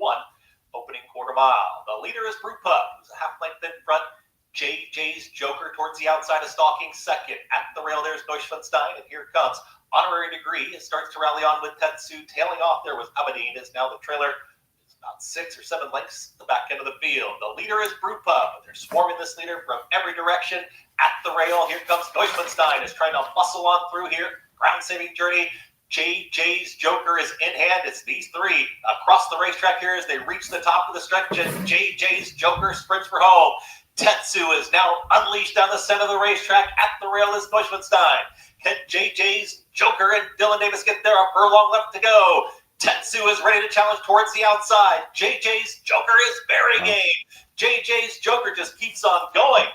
opening quarter mile. The leader is Brew Pub, who's a half length in front. JJ's Joker towards the outside of stalking second. At the rail, there's Neuschwanstein, and here comes Honorary Degree. It starts to rally on with Tetsu. Tailing off there was Aberdeen, is now the trailer. It's about 6 or 7 lengths at the back end of the field. The leader is Brew Pub, but they're swarming this leader from every direction. At the rail, here comes Neuschwanstein, is trying to muscle on through here. Ground-saving journey. JJ's Joker is in hand. It's these three across the racetrack here as they reach the top of the stretch. And JJ's Joker sprints for home. Tetsu is now unleashed down the center of the racetrack. At the rail is Neuschwanstein. Can JJ's Joker and Dylan Davis get there? A furlong left to go. Tetsu is ready to challenge towards the outside. JJ's Joker is very game. JJ's Joker just keeps on going.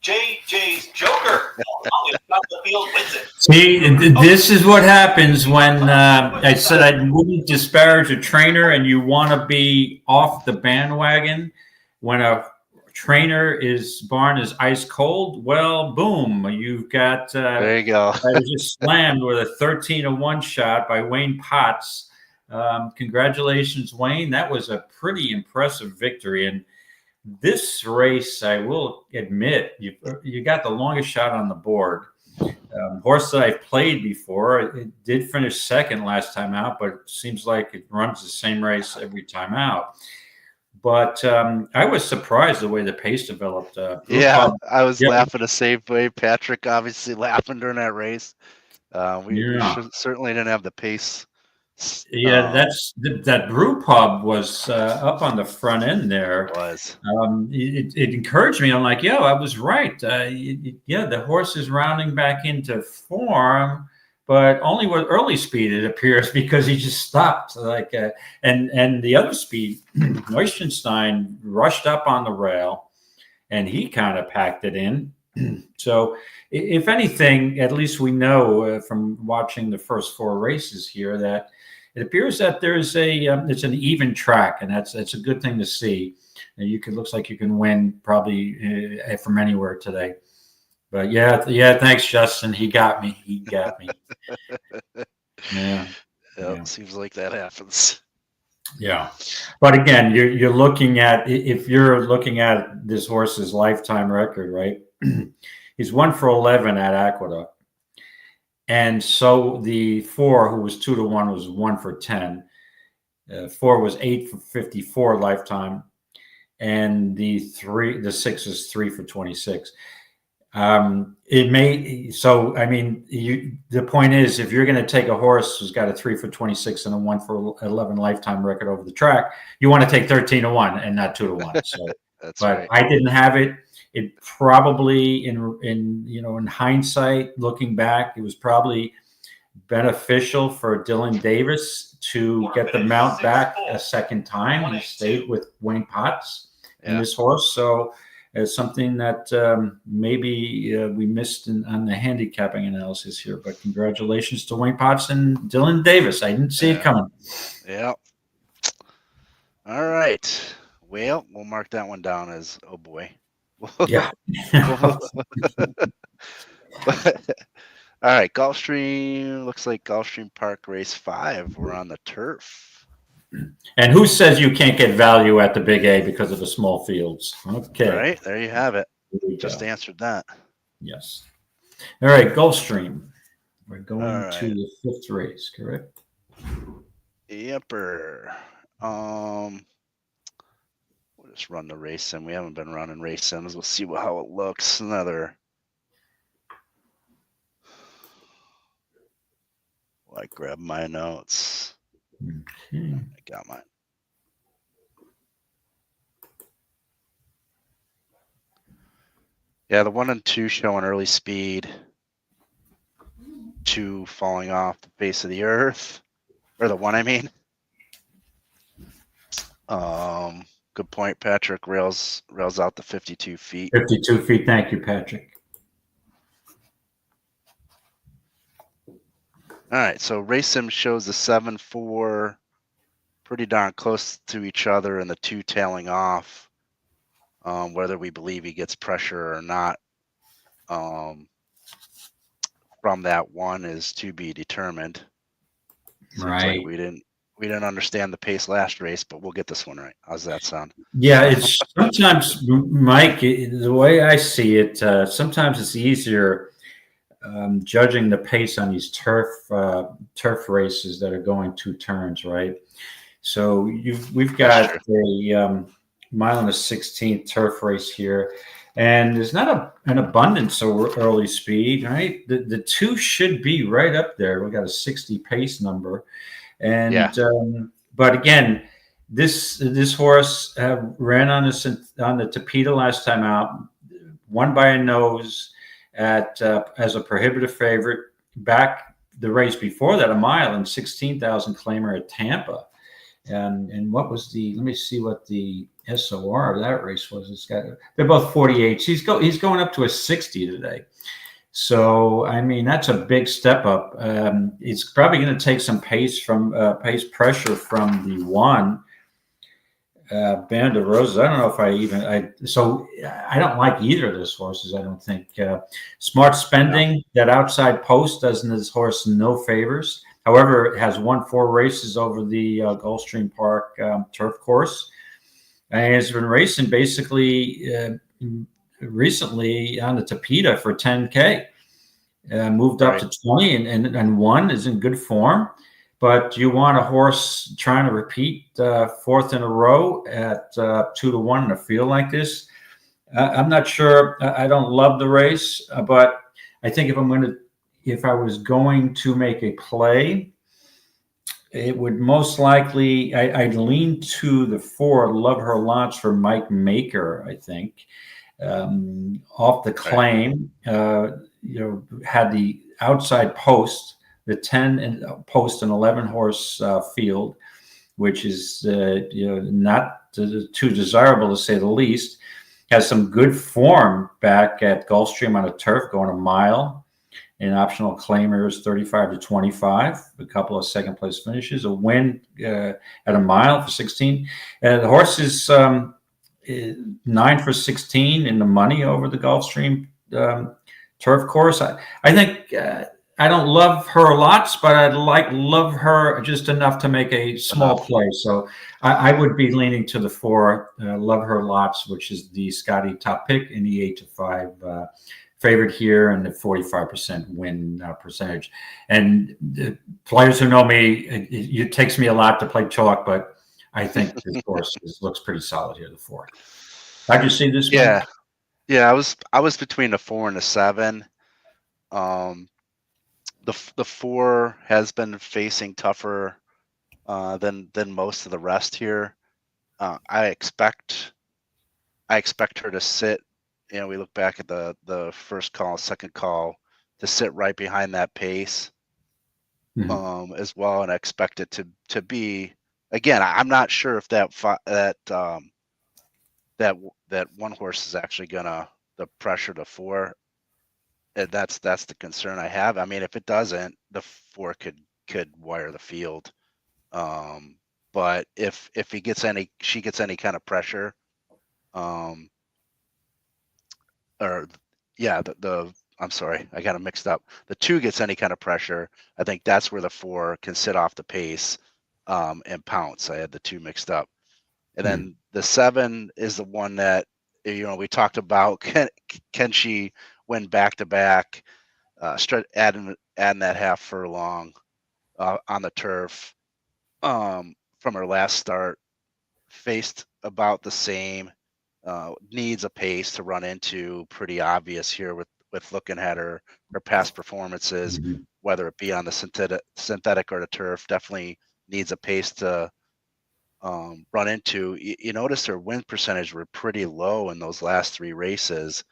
JJ's Joker the field wins it. See, this is what happens when I said I wouldn't disparage a trainer and you want to be off the bandwagon. When a trainer barn is ice cold, well, boom, you've got there you go. I just slammed with a 13-1 shot by Wayne Potts. Congratulations, Wayne. That was a pretty impressive victory. And this race, I will admit, you got the longest shot on the board. Horse that I've played before, it did finish second last time out, but it seems like it runs the same race every time out. But I was surprised the way the pace developed. Yeah, I was laughing the same way. Patrick obviously laughing during that race. We certainly didn't have the pace. Yeah, that Brew Pub was up on the front end there. It was. It encouraged me. I'm like, yeah, I was right. The horse is rounding back into form, but only with early speed, it appears, because he just stopped. And the other speed, Neuschwanstein rushed up on the rail, and he kind of packed it in. So, if anything, at least we know from watching the first 4 races here that it appears that there's it's an even track, and that's a good thing to see. Looks like you can win probably from anywhere today. But yeah, thanks, Justin. He got me. Yeah. Seems like that happens. Yeah, but again, you're looking at, if you're looking at this horse's lifetime record, right? He's 1 for 11 at Aqueduct. And so the 4, who was 2-1, was 1 for 10. 4 was 8 for 54 lifetime. And the 6 is 3 for 26. The point is, if you're going to take a horse who's got a 3 for 26 and a 1 for 11 lifetime record over the track, you want to take 13-1 and not 2-1. So, That's but right. I didn't have it. It probably, in hindsight, looking back, it was probably beneficial for Dylan Davis to get the mount back a second time. He stayed with Wayne Potts in this horse. So it's something that maybe we missed on the handicapping analysis here. But congratulations to Wayne Potts and Dylan Davis. I didn't see it coming. Yeah. All right. Well, we'll mark that one down as, oh boy. Yeah. All right, Gulfstream. Looks like Gulfstream Park Race 5. We're on the turf. And who says you can't get value at the Big A because of the small fields? Okay. All right, there you have it. Just answered that. Yes. All right, Gulfstream. We're going to the 5th race, correct? Yepper. We'll just run the race sim. We haven't been running race sims. We'll see how it looks. I grab my notes. Okay. I got mine. Yeah, the 1 and 2 showing early speed. 2 falling off the face of the earth. or the 1, I mean. Good point, Patrick. Rails out to 52 feet. 52 feet. Thank you, Patrick. All right, so Race Sim shows the 7-4 pretty darn close to each other, and the 2 tailing off. Whether we believe he gets pressure or not from that 1 is to be determined. Seems right. like we didn't understand the pace last race, but we'll get this one right. How's that sound? Yeah, it's sometimes, Mike, the way I see it, sometimes it's easier judging the pace on these turf races that are going 2 turns, right? So we've got a mile and a 16th turf race here, and there's not an abundance of early speed, right? The 2 should be right up there. We got a 60 pace number, and but again, this horse ran on the Tapeta last time out, won by a nose at as a prohibitive favorite. Back the race before that, a mile and 16,000 claimer at Tampa. And what was let me see what the SOR of that race was. They're both 48s. He's going up to a 60 today. So, I mean, that's a big step up. It's probably going to take some pace pressure from the 1, Band of Roses. I don't know if I don't like either of those horses. I don't think Smart Spending, that outside post, doesn't this horse no favors. However, it has won 4 races over the Gulfstream Park turf course, and has been racing basically recently on the Tapeta for 10K. Moved up to 20 and 1 is in good form. But you want a horse trying to repeat 4th in a row at 2-1 in a field like this? I'm not sure. I don't love the race, but I think if I was going to make a play, it would most likely I'd lean to the 4, Love Her Lots for Mike Maker. I think off the claim, had the outside post. The 10 post and 11 horse field, which is not too desirable to say the least, has some good form back at Gulfstream on a turf, going a mile. And optional claimers 35-25, a couple of second place finishes, a win at a mile for 16. The horse is 9 for 16 in the money over the Gulfstream turf course. I think. I don't love her lots, but I'd love her just enough to make a small play. So I would be leaning to the 4, Love Her Lots, which is the Scotty top pick in the 8-5 favorite here, and the 45% win percentage. And the players who know me, it takes me a lot to play chalk, but I think this horse looks pretty solid here, the 4. How'd you see this one? Yeah, I was between the 4 and the 7. The 4 has been facing tougher than most of the rest here. I expect her to sit. We look back at the first call, second call, to sit right behind that pace as well, and I expect it to be. Again, I'm not sure if that 1 horse is actually gonna the pressure to 4. That's the concern I have. I mean, if it doesn't, the 4 could wire the field. But if she gets any kind of pressure, I'm sorry, I got them mixed up. The 2 gets any kind of pressure, I think that's where the 4 can sit off the pace and pounce. I had the 2 mixed up, and then the 7 is the one that we talked about. Can she win back-to-back, adding that half furlong on the turf from her last start, faced about the same, needs a pace to run into, pretty obvious here with looking at her past performances, whether it be on the synthetic or the turf, definitely needs a pace to run into. You notice her win percentage were pretty low in those last 3 races,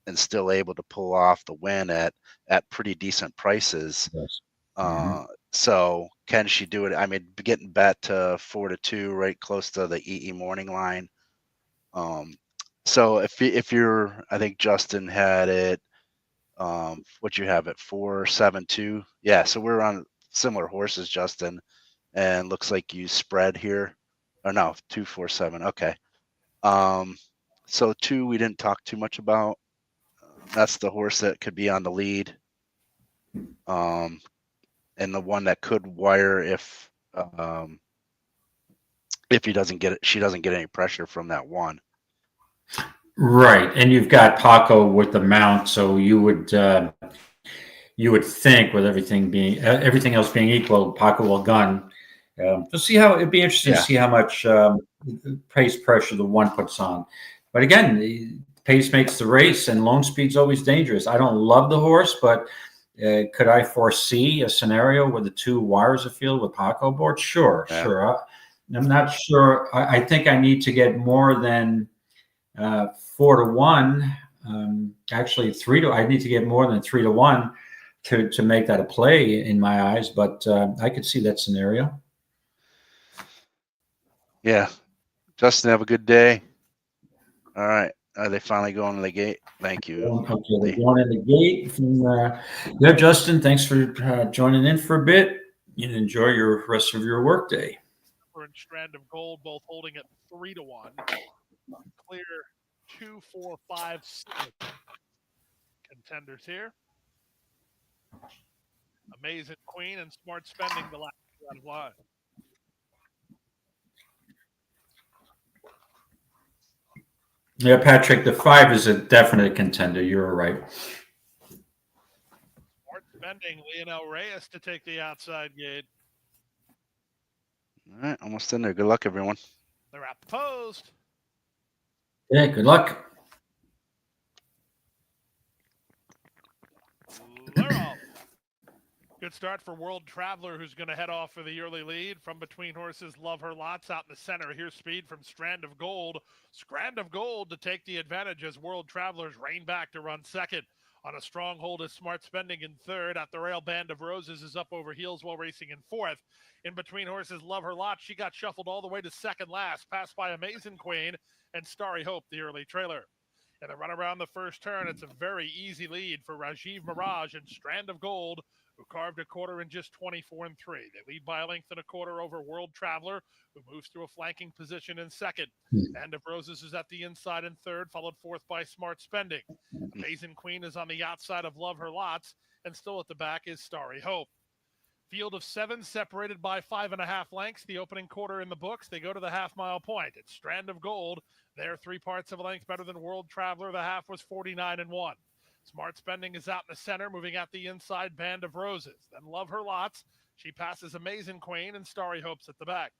and still able to pull off the win at pretty decent prices. Yes. So can she do it? I mean, getting bet to 4-2, right close to the EE morning line. So if you're, I think Justin had it. What you have it 4-7-2? Yeah. So we're on similar horses, Justin, and looks like you spread here. Or no, 2-4-7. Okay. So 2 we didn't talk too much about. That's the horse that could be on the lead. And the one that could wire if he doesn't get it, she doesn't get any pressure from that one. Right, and you've got Paco with the mount, so you would think with everything else being equal, Paco will gun. To see how it'd be interesting to see how much pace pressure the one puts on. But again, the pace makes the race, and Lone Speed's always dangerous. I don't love the horse, but could I foresee a scenario where the 2 wires a field with Paco aboard? Sure. I'm not sure. I think I need to get more than 4-1. Actually, 3 to. I need to get more than 3-1 to make that a play in my eyes. But I could see that scenario. Yeah, Justin, have a good day. All right. Are they finally going to the gate? Thank you. Okay, they're going in the gate. Yeah, Justin, thanks for joining in for a bit. And enjoy your rest of your workday. And Strand of Gold both holding at 3-1. Clear 2, 4, 5, 6 contenders here. Amazing Queen and Smart Spending the last round of line. Yeah, Patrick, the 5 is a definite contender. You're right. Smart Spending, Leonel Reyes to take the outside gate. All right, almost in there. Good luck, everyone. They're at the post. Yeah, good luck. Laurel. Good start for World Traveler, who's going to head off for the early lead. From between horses, Love Her Lots out in the center. Here's speed from Strand of Gold. Strand of Gold to take the advantage as World Travelers rein back to run second. On a strong hold is Smart Spending in third. At the rail, Band of Roses is up over heels while racing in fourth. In between horses, Love Her Lot, she got shuffled all the way to second last, passed by Amazing Queen and Starry Hope, the early trailer. In the run around the first turn, it's a very easy lead for Rajiv Mirage and Strand of Gold, who carved a quarter in just 24 and 3. They lead by a length and a quarter over World Traveler, who moves to a flanking position in second. Band of Roses is at the inside in third, followed fourth by Smart Spending. Amazing Queen is on the outside of Love Her Lots, and still at the back is Starry Hope. Field of 7 separated by 5.5 lengths. The opening quarter in the books. They go to the half-mile point. It's Strand of Gold. They're 3 parts of a length better than World Traveler. The half was 49 and 1. Smart Spending is out in the center, moving out the inside, Band of Roses. Then Love Her Lots. She passes Amazing Queen and Starry Hopes at the back.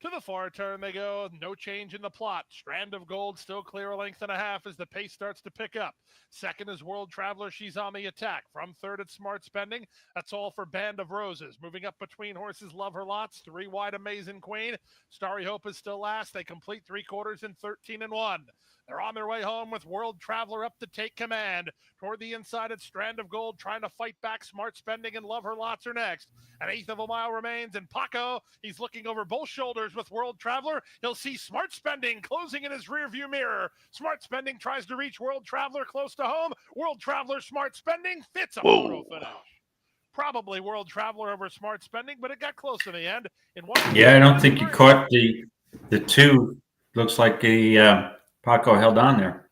To the far turn they go. No change in the plot. Strand of Gold still clear a length and a half as the pace starts to pick up. Second is World Traveler. She's on the attack. From third at Smart Spending. That's all for Band of Roses. Moving up between horses, Love Her Lots. 3 wide, Amazing Queen. Starry Hope is still last. They complete 3 quarters in 13 and 1. They're on their way home with World Traveler up to take command. Toward the inside at Strand of Gold, trying to fight back. Smart Spending and Love Her Lots are next. An eighth of a mile remains, and Paco, he's looking over both shoulders with World Traveler. He'll see Smart Spending closing in his rearview mirror. Smart Spending tries to reach World Traveler close to home. World Traveler, Smart Spending fits a photo finish. Probably World Traveler over Smart Spending, but it got close in the end. Yeah, I don't think you caught the 2. Looks like Paco held on there.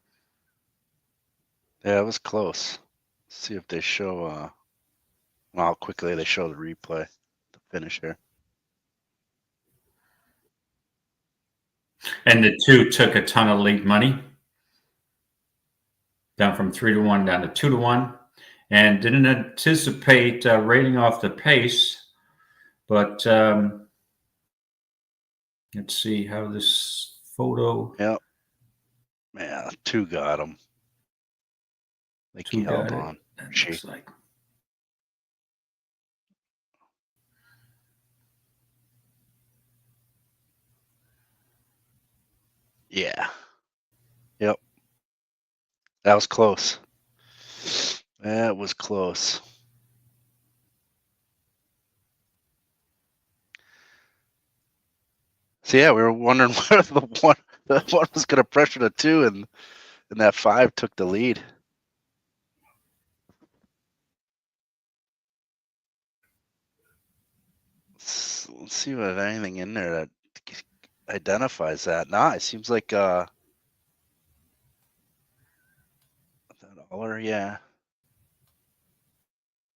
Yeah, it was close. Let's see if they show how quickly they show the replay, the finish here. And the 2 took a ton of late money. Down from 3-1 down to 2-1. And didn't anticipate rating off the pace. But let's see how this photo. Yep. Yeah, 2 got him. I think he held on. Looks like. Yeah. Yep. That was close. That was close. So yeah, we were wondering where the one was going to pressure the 2, and that 5 took the lead. Let's see if there's anything in there that identifies that. Nah, it seems like that Aller, yeah,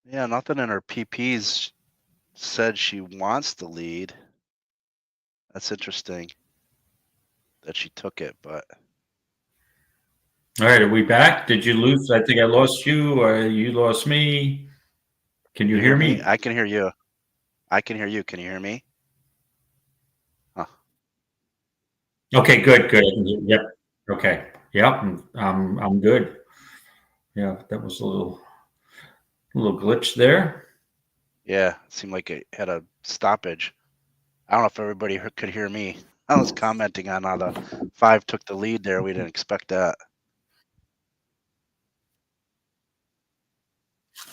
nothing in her PPs said she wants the lead. That's interesting that she took it, but. All right, are we back? Did you lose? I think I lost you, or you lost me. Can you hear me? I can hear you. I can hear you. Can you hear me? Huh. Okay, good. Yep. Okay. Yep. I'm good. Yeah, that was a little glitch there. Yeah, it seemed like it had a stoppage. I don't know if everybody could hear me. I was commenting on how the 5 took the lead there. We didn't expect that.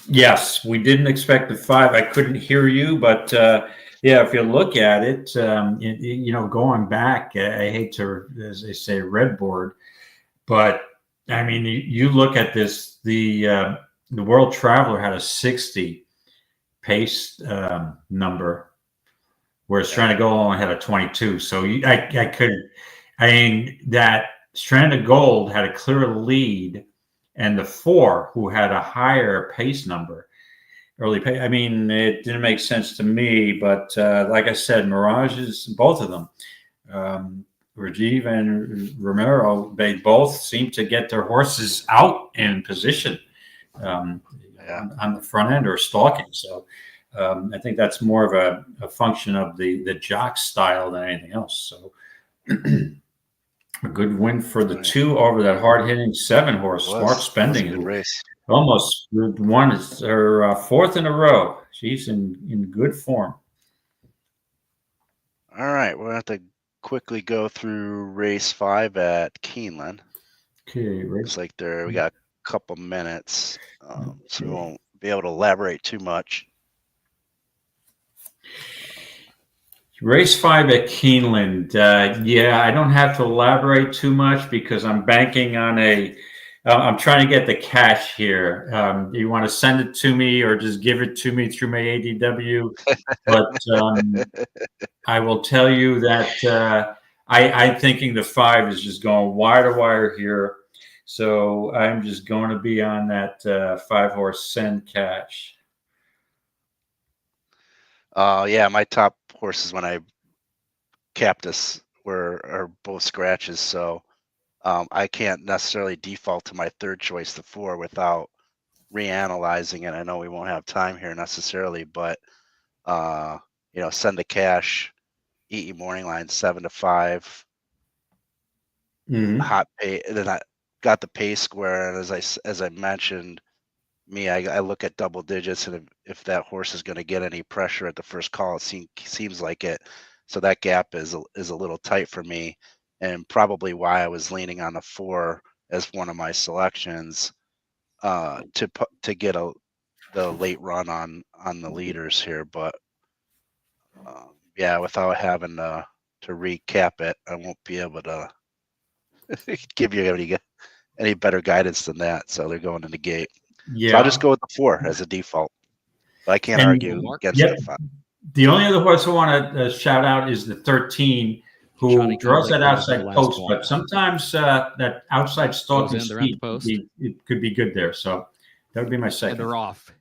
Yes, we didn't expect the 5. I couldn't hear you, but yeah, if you look at it, going back, I hate to, as they say, red board, but I mean, you look at this. The World Traveler had a 60 pace number, whereas Stranded Gold only had a 22. So that Stranded Gold had a clear lead, and the 4, who had a higher pace number, early pace. I mean, it didn't make sense to me, but like I said, Mirages, both of them, Rajiv and Romero, they both seem to get their horses out in position on the front end or stalking. So I think that's more of a function of the jock style than anything else. So a good win for the 2 over that hard-hitting 7 horse, Smart Spending, who race. Almost won her 4th in a row. She's in good form. All right, we'll have to quickly go through race 5 at Keeneland. Okay, looks like we got a couple minutes, so we won't be able to elaborate too much. Race 5 at Keeneland. Yeah, I don't have to elaborate too much because I'm banking on I'm trying to get the cash here. Do you want to send it to me or just give it to me through my ADW? But I will tell you that I'm thinking the 5 is just going wire to wire here. So I'm just going to be on that 5 horse send cash. Yeah, my top horses when I capped this are both scratches, so I can't necessarily default to my 3rd choice, the 4, without reanalyzing it. I know we won't have time here necessarily, but send the cash, EE morning line 7 to 5, hot pay. And then I got the pay square, and as I mentioned, I look at double digits, and if that horse is going to get any pressure at the first call, it seems like it. So that gap is a little tight for me, and probably why I was leaning on the 4 as one of my selections to get the late run on the leaders here. But yeah, without having to recap it, I won't be able to give you any better guidance than that. So they're going in the gate. Yeah, so I'll just go with the 4 as a default. But I can't argue against that 5. The only other horse I want to shout out is the 13, who draws that outside post. But sometimes that outside stalking speed, it could be good there. So that would be my second. And they're off.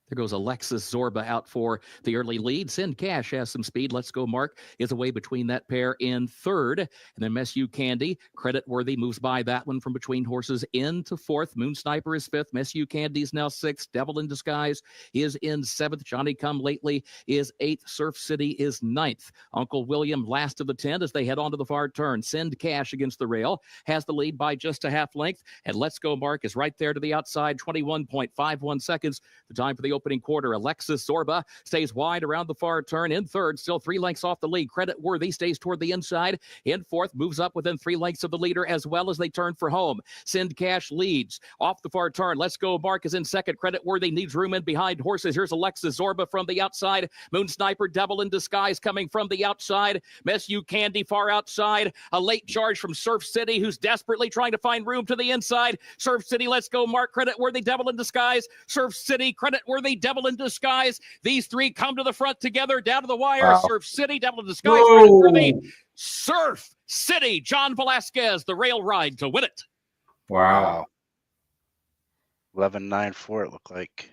There goes Alexis Zorba out for the early lead. Send Cash has some speed. Let's Go Mark is away between that pair in 3rd. And then Messu Candy, Credit Worthy, moves by that one from between horses into 4th. Moon Sniper is 5th. Messu Candy is now 6th. Devil in Disguise is in 7th. Johnny Come Lately is 8th. Surf City is 9th. Uncle William last of the 10 as they head on to the far turn. Send Cash against the rail has the lead by just a half length. And Let's Go Mark is right there to the outside, 21.51 seconds. The time for the opening quarter. Alexis Zorba stays wide around the far turn. In third, still 3 lengths off the lead. Credit Worthy stays toward the inside. In fourth, moves up within 3 lengths of the leader as well as they turn for home. Send Cash leads off the far turn. Let's Go Mark is in second. Credit Worthy needs room in behind horses. Here's Alexis Zorba from the outside. Moon Sniper, Devil in Disguise coming from the outside. Miss You Candy far outside. A late charge from Surf City, who's desperately trying to find room to the inside. Surf City, Let's Go Mark, Credit Worthy, Devil in Disguise. Surf City, Credit Worthy, Devil in Disguise. These three come to the front together, down to the wire. Wow. Surf City, Devil in Disguise, Credit Worthy. Surf City, John Velasquez, the rail ride to win it. Wow. 11.94 it looked like.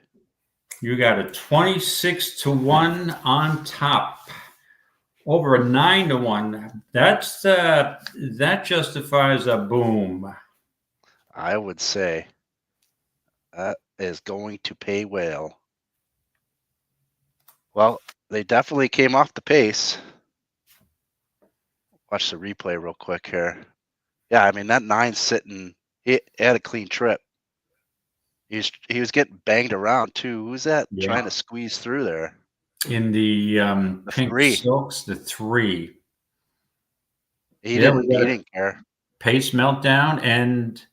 You got a 26-1 on top. Over a 9-1. That's that justifies a boom. I would say that is going to pay well. Well, they definitely came off the pace. Watch the replay real quick here. Yeah, I mean that 9 sitting, he had a clean trip. He was getting banged around too. Who's that trying to squeeze through there? In the pink 3. silks, the 3. He didn't care. Pace meltdown, and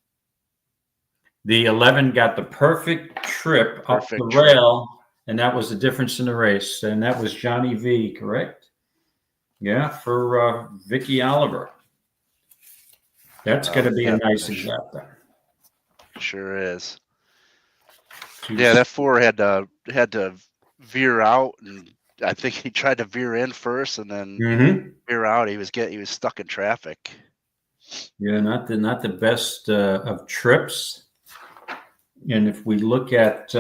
the 11 got the perfect trip up the rail, and that was the difference in the race. And that was Johnny V, correct? Yeah, for Vicky Oliver. That's going to be a nice example. Sure is. Yeah, that 4 had to veer out, and I think he tried to veer in first and then veer out. He was stuck in traffic. Yeah, not the best of trips. And if we look back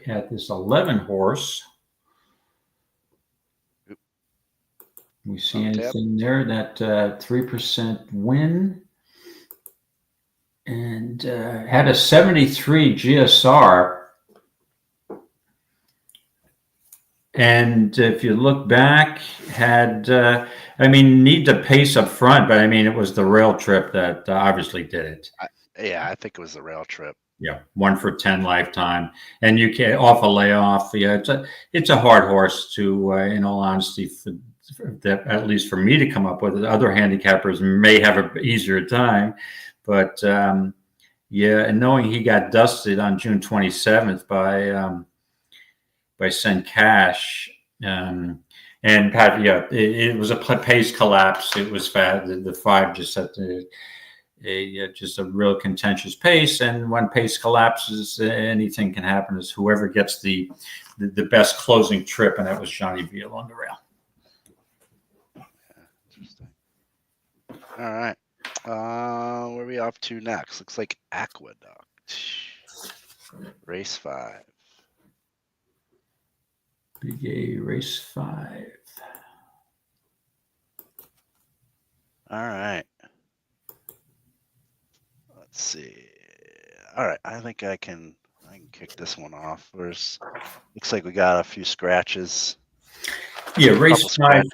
at this 11 horse, we see anything there? That 3% win, and had a 73 GSR. And if you look back, need to pace up front, but it was the rail trip that obviously did it. I think it was the rail trip. Yeah, 1 for 10 lifetime, and you can off a layoff. Yeah, it's a hard horse to, in all honesty, at least for me to come up with. Other handicappers may have an easier time, but and knowing he got dusted on June 27th by Send Cash, and Pat, it was a pace collapse. It was fast. The 5 just set just a real contentious pace, and when pace collapses, anything can happen. Is whoever gets the best closing trip, and that was Johnny Veal on the rail. Interesting. All right, where are we off to next? Looks like Aqueduct, race 5. Big A, race 5. All right. Let's see. All right, I think I can kick this one off. Looks like we got a few scratches. Yeah, race 5.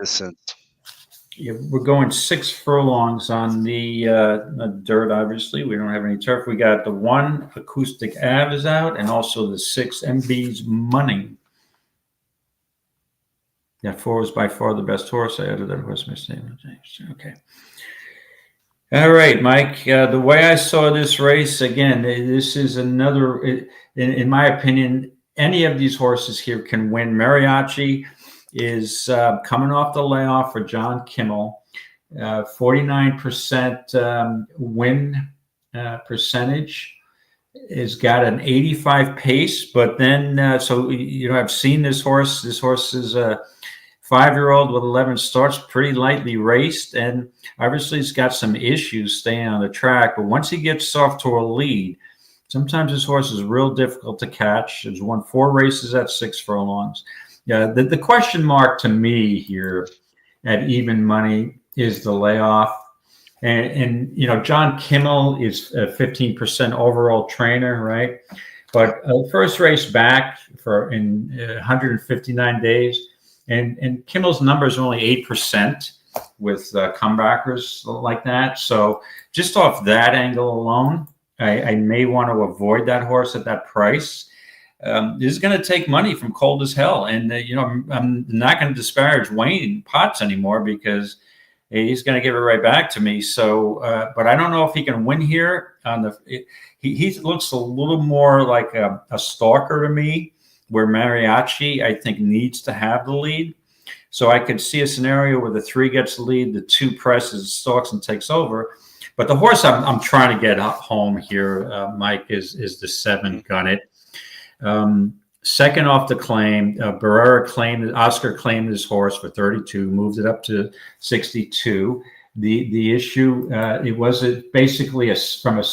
Yeah, we're going 6 furlongs on the dirt. Obviously, we don't have any turf. We got the 1 Acoustic Ave is out, and also the 6 MB's Money. Yeah, 4 was by far the best horse. I added that horse mistake. Okay. All right, Mike. The way I saw this race, again, this is another, in my opinion, any of these horses here can win. Mariachi is coming off the layoff for John Kimmel. 49% win percentage. Has got an 85 pace, but then, I've seen this horse. This horse is a 5-year-old with 11 starts, pretty lightly raced, and obviously he's got some issues staying on the track. But once he gets off to a lead, sometimes this horse is real difficult to catch. He's won 4 races at 6 furlongs. Yeah, the question mark to me here at even money is the layoff. And John Kimmel is a 15% overall trainer, right? But first race back in 159 days. And Kimmel's numbers are only 8% with comebackers like that. So just off that angle alone, I may want to avoid that horse at that price. this is going to take money from Cold as Hell. And, I'm not going to disparage Wayne Potts anymore because he's going to give it right back to me. So, but I don't know if he can win here. He looks a little more like a stalker to me, where Mariachi, I think, needs to have the lead. So I could see a scenario where the 3 gets the lead, the 2 presses, stalks, and takes over. But the horse I'm trying to get home here, Mike, is the 7 Gunnet. Second off the claim, Oscar claimed his horse for 32, moved it up to 62. The issue, it was basically from a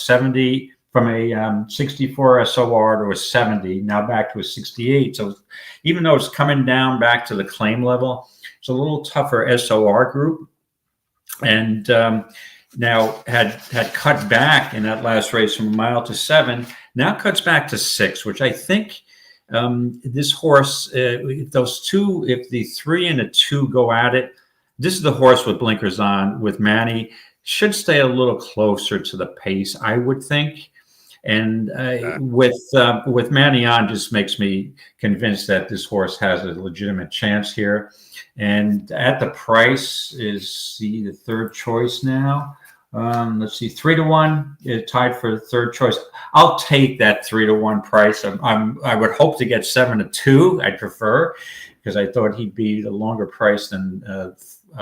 64 SOR to a 70, now back to a 68. So even though it's coming down back to the claim level, it's a little tougher SOR group. And now had cut back in that last race from a mile to 7, now cuts back to 6, which I think this horse, if the 3 and the 2 go at it, this is the horse with blinkers on, with Manny, should stay a little closer to the pace, I would think. And with Manny on, just makes me convinced that this horse has a legitimate chance here. And at the price is the 3rd choice now. Let's see, 3-1, tied for the 3rd choice. I'll take that 3-1 price. I would hope to get 7-2. I'd prefer, because I thought he'd be the longer price than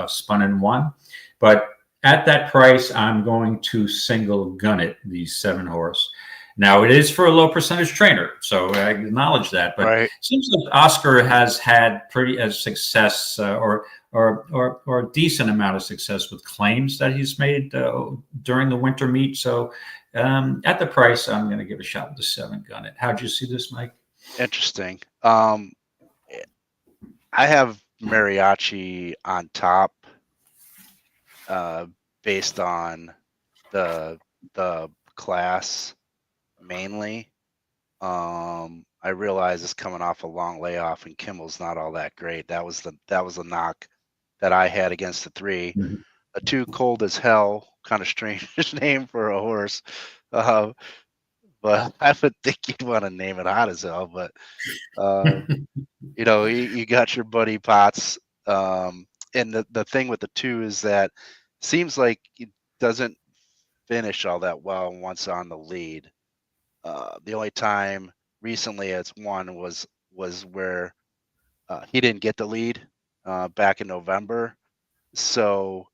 Spun in 1. But at that price, I'm going to single gun it, the 7 horse. Now, it is for a low percentage trainer, so I acknowledge that. But It seems like Oscar has had pretty success or a decent amount of success with claims that he's made during the winter meet. So at the price, I'm going to give a shot with the 7 Gunnet. How'd you see this, Mike? Interesting. I have Mariachi on top based on the class mainly. I realize it's coming off a long layoff and Kimmel's not all that great. That was the knock that I had against the 3. Mm-hmm. A 2 Cold as Hell, kind of strange name for a horse. But I would think you'd want to name it Hot as Hell. But you got your buddy Potts. And the thing with the 2 is that seems like it doesn't finish all that well once on the lead. The only time recently it's won was where he didn't get the lead back in November. So,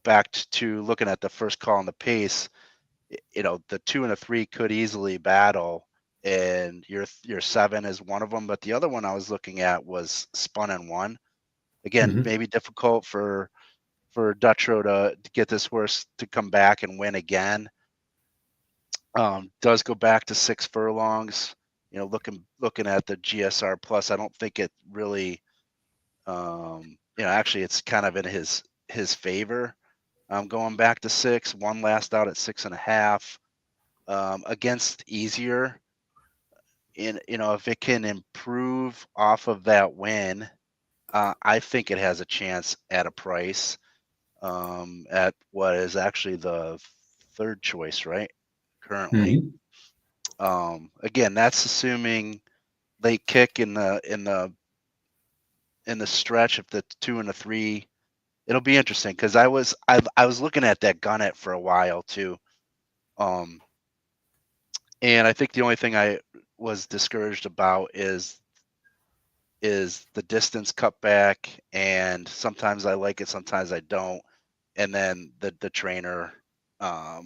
back to looking at the first call on the pace, the 2 and the 3 could easily battle, and your 7 is one of them. But the other one I was looking at was Spun in 1. Again, maybe difficult for Dutrow to get this horse to come back and win again. Does go back to 6 furlongs. Looking at the GSR plus, I don't think it really, actually it's kind of in his favor. Going back to 6, 1 last out at 6.5, against easier. If it can improve off of that win, I think it has a chance at a price at what is actually the 3rd choice, right? Currently. Again, that's assuming late kick in the stretch of the 2 and the 3. It'll be interesting because I was looking at that Gunnet for a while too. And I think the only thing I was discouraged about is the distance cut back, and sometimes I like it, sometimes I don't. And then the trainer, I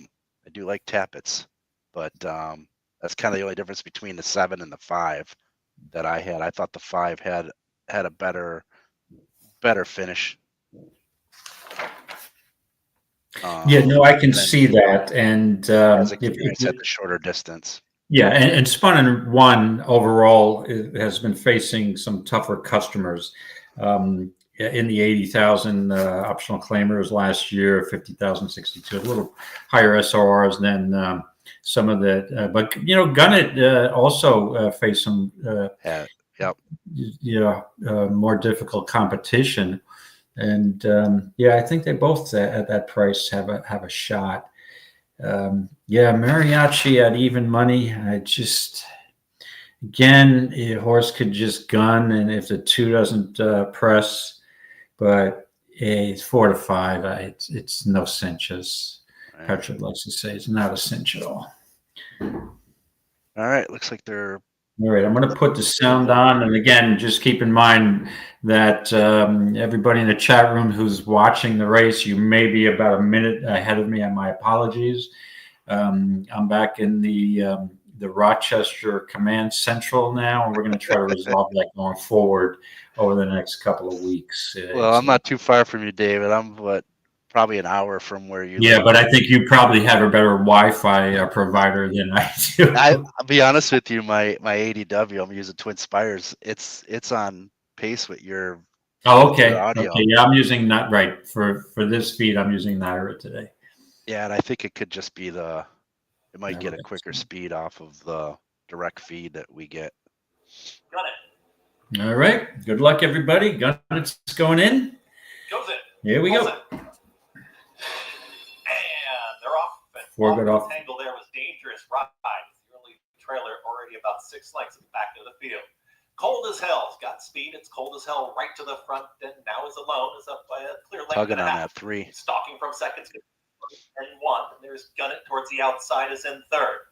do like Tappets, but that's kind of the only difference between the 7 and the 5 that I had. I thought the 5 had a better finish. I can see that, and has experience at the shorter distance. Yeah, and Spun in 1 overall has been facing some tougher customers. In the 80,000 optional claimers last year, 50,000, 62, a little higher SORs than some of the. But Gunnet also faced some more difficult competition, and I think they both at that price have a shot. Mariachi at even money. I just again, a horse could just gun, and if the 2 doesn't press, but it's 4 to 5. It's no cinch, as Patrick likes to say. It's not a cinch at all. All right, looks like they're. All right, I'm going to put the sound on, and again, just keep in mind that everybody in the chat room who's watching the race, you may be about a minute ahead of me, and my apologies. I'm back in the Rochester Command Central now, and we're going to try to resolve that going forward over the next couple of weeks. Well, I'm not too far from you, David. I'm probably an hour from where you live. Yeah, but I think you probably have a better Wi-Fi provider than I do. I'll be honest with you, my ADW, I'm using Twin Spires. It's on pace with your. Oh, okay. Your audio. Okay, yeah, I'm using that right for this feed. I'm using Naira today. Yeah, and I think it could just be it might get a quicker speed off of the direct feed that we get. Got it. All right. Good luck, everybody. Gun it's going in. Goes in. Here we go. And they're off. And 4 good off. The tangle there was dangerous ride. The early trailer already about 6 lengths in the back of the field. Cold as hell. It's got speed. It's cold as hell right to the front. And now is alone. Is up by a clear length. Tugging on that 3. Stalking from seconds and 1. And there's Gun It towards the outside is in 3rd.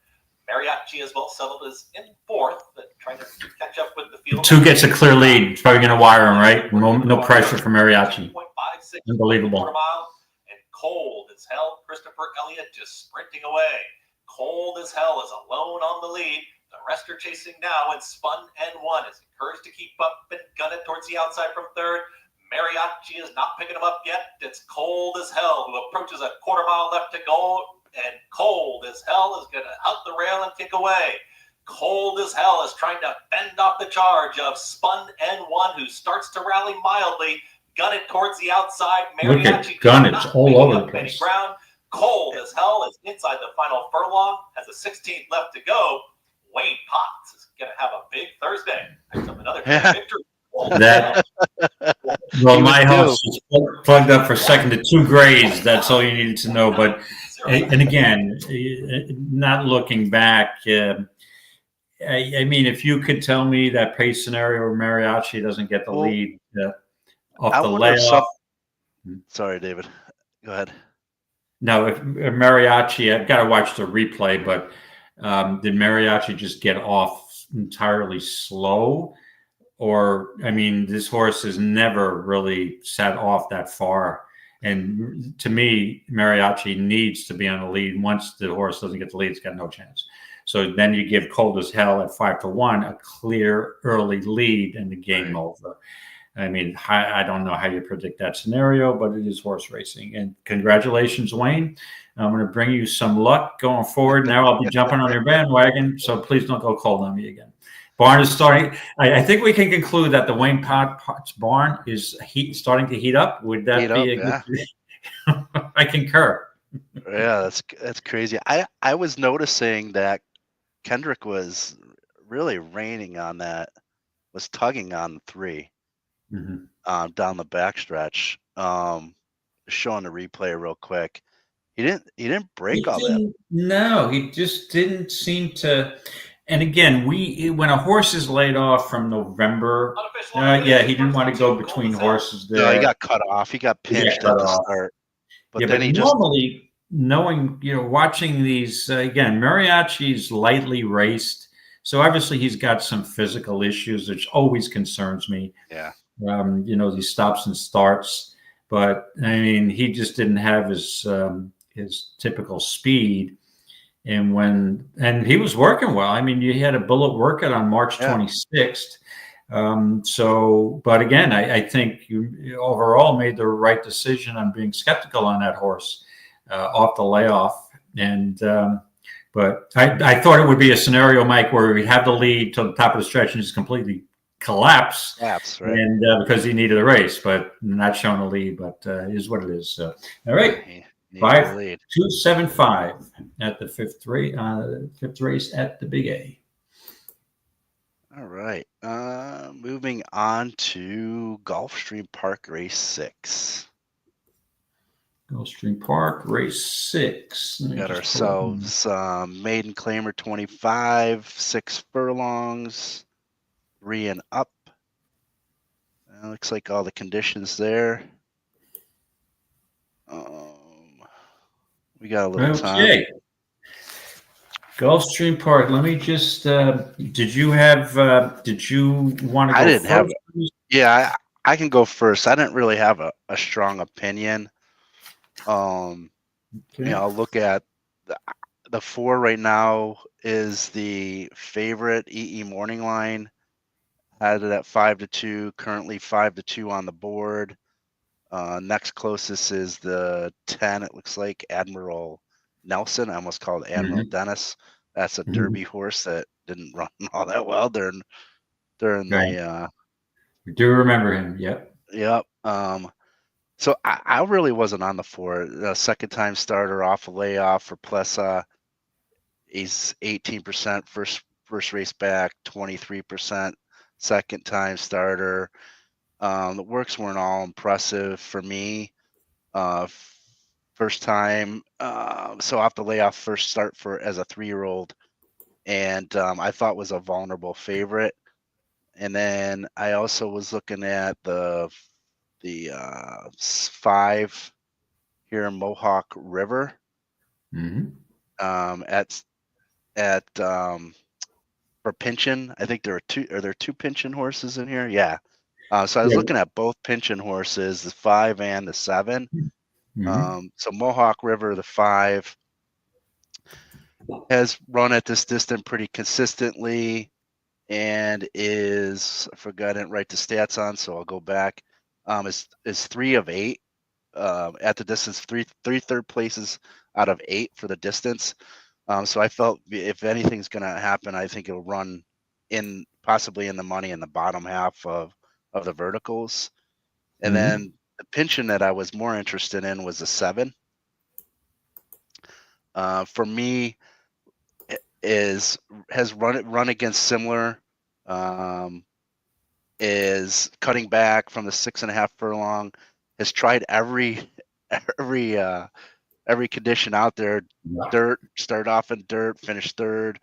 Mariachi as well settled is in 4th, but trying to catch up with the field. 2 gets a clear lead. It's probably going to wire him, right? No pressure for Mariachi. Unbelievable. And cold as hell. Christopher Elliott just sprinting away. Cold as hell is alone on the lead. The rest are chasing now, and Spun N1 is encouraged to keep up and Gun It towards the outside from 3rd. Mariachi is not picking him up yet. It's Cold as hell, who approaches a quarter mile left to go. And Cold as hell is going to hug the rail and kick away. Cold as hell is trying to fend off the charge of Spun N1, who starts to rally mildly. Gun It towards the outside. Look at Gun It. It's all over the place. Ground. Cold as hell is inside the final furlong. Has a 16th left to go. Wayne Potts is going to have a big Thursday. Picks up another victory. Well, my house is plugged up for second to 2 grays. That's all you needed to know. But, and again, not looking back, I mean, if you could tell me that pace scenario where Mariachi doesn't get the lead off the layoff. Sorry, David. Go ahead. No, if Mariachi, I've got to watch the replay, but did Mariachi just get off entirely slow? Or, I mean, this horse has never really sat off that far. And to me, Mariachi needs to be on the lead. Once the horse doesn't get the lead, it's got no chance. So then you give Cold as Hell at 5 to 1 a clear early lead and the game over. I mean, I don't know how you predict that scenario, but it is horse racing. And congratulations, Wayne. I'm going to bring you some luck going forward. Now I'll be jumping on your bandwagon, so please don't go cold on me again. Barn is starting. I think we can conclude that the Wayne Potts barn is starting to heat up. Would that be a good? I concur. Yeah, that's crazy. I was noticing that Kendrick was really raining on that, was tugging on 3 down the backstretch. Showing the replay real quick. He didn't break all that. No, he just didn't seem to. And again, when a horse is laid off from November, he didn't want to go between horses there. No, he got cut off. He got pinched at the start. But then he normally, knowing, watching these, again, Mariachi's lightly raced. So obviously he's got some physical issues, which always concerns me. Yeah. These stops and starts. But, I mean, he just didn't have his typical speed. And he was working well. I mean, he had a bullet workout on March 26th. But again, I think you overall made the right decision on being skeptical on that horse off the layoff. And but I thought it would be a scenario, Mike, where we have the lead to the top of the stretch and just completely collapse. Right. And because he needed a race, but not showing a lead. But it is what it is. So, all right. 5-2-7-5 at the fifth race at the Big A. All right. Moving on to Gulfstream Park Race 6. Gulfstream Park, race 6. We got ourselves maiden claimer 25, 6 furlongs, 3 and up. Looks like all the conditions there. We got a little time. Okay. Gulfstream Park. Let me just. Did you want to go? I didn't have. first? Yeah, I can go first. I didn't really have a strong opinion. Okay. I'll look at the 4 right now is the favorite EE Morning Line. Had it at 5-2. Currently 5-2 on the board. Next closest is the 10. It looks like Admiral Nelson. I almost called Admiral Dennis. That's a Derby horse that didn't run all that well during the. We do remember him. Yep. Yep. So I really wasn't on the 4. The second time starter off a layoff for Plessa. He's 18% first race back, 23% second time starter. The works weren't all impressive for me. First time, so off the layoff first start as a 3-year-old, and I thought was a vulnerable favorite. And then I also was looking at the 5 here in Mohawk River. At for Pinchin. I think there are 2 Pinchin horses in here. Yeah. So I was looking at both Pinchin horses, the 5 and the 7. So Mohawk River, the 5, has run at this distance pretty consistently, and I forgot I didn't write the stats on, so I'll go back. Is 3 of 8 at the distance, three third places out of 8 for the distance. So I felt if anything's going to happen, I think it'll run possibly in the money in the bottom half of the verticals. And then the Pinchin that I was more interested in was the 7. For me, has run against similar, is cutting back from the 6.5 furlong, has tried every condition out there. Dirt, started off in dirt, finished 3rd.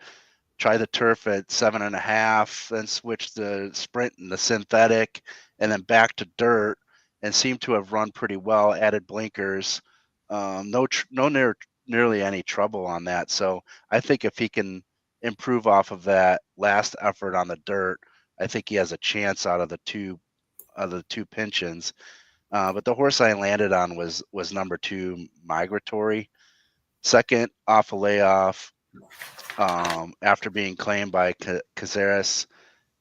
Try the turf at 7.5, then switch the sprint and the synthetic, and then back to dirt, and seemed to have run pretty well. Added blinkers, nearly any trouble on that. So I think if he can improve off of that last effort on the dirt, I think he has a chance out of the two Pinchins. But the horse I landed on was number 2, Migratory. Second off a layoff, after being claimed by Cazares,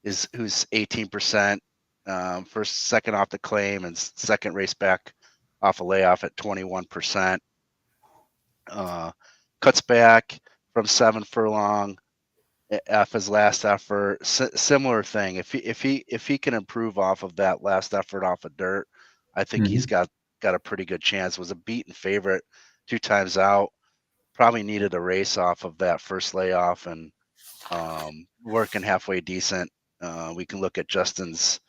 who's 18%, second off the claim, and second race back off a layoff at 21%. Cuts back from 7 furlong off his last effort. Similar thing. If he can improve off of that last effort off of dirt, I think he's got a pretty good chance. Was a beaten favorite 2 times out. Probably needed a race off of that first layoff, and working halfway decent. We can look at Justin's.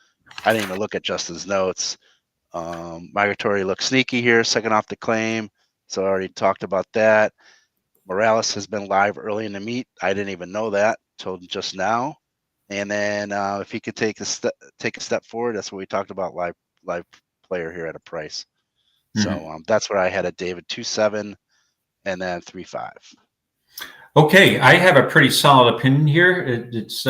I didn't even look at Justin's notes. Migratory looks sneaky here, second off the claim. So I already talked about that. Morales has been live early in the meet. I didn't even know that till just now. And then if he could take a step forward, that's what we talked about. Live player here at a price. So that's where I had it, David. 2-7. And then 3-5. Okay, I have a pretty solid opinion here. It's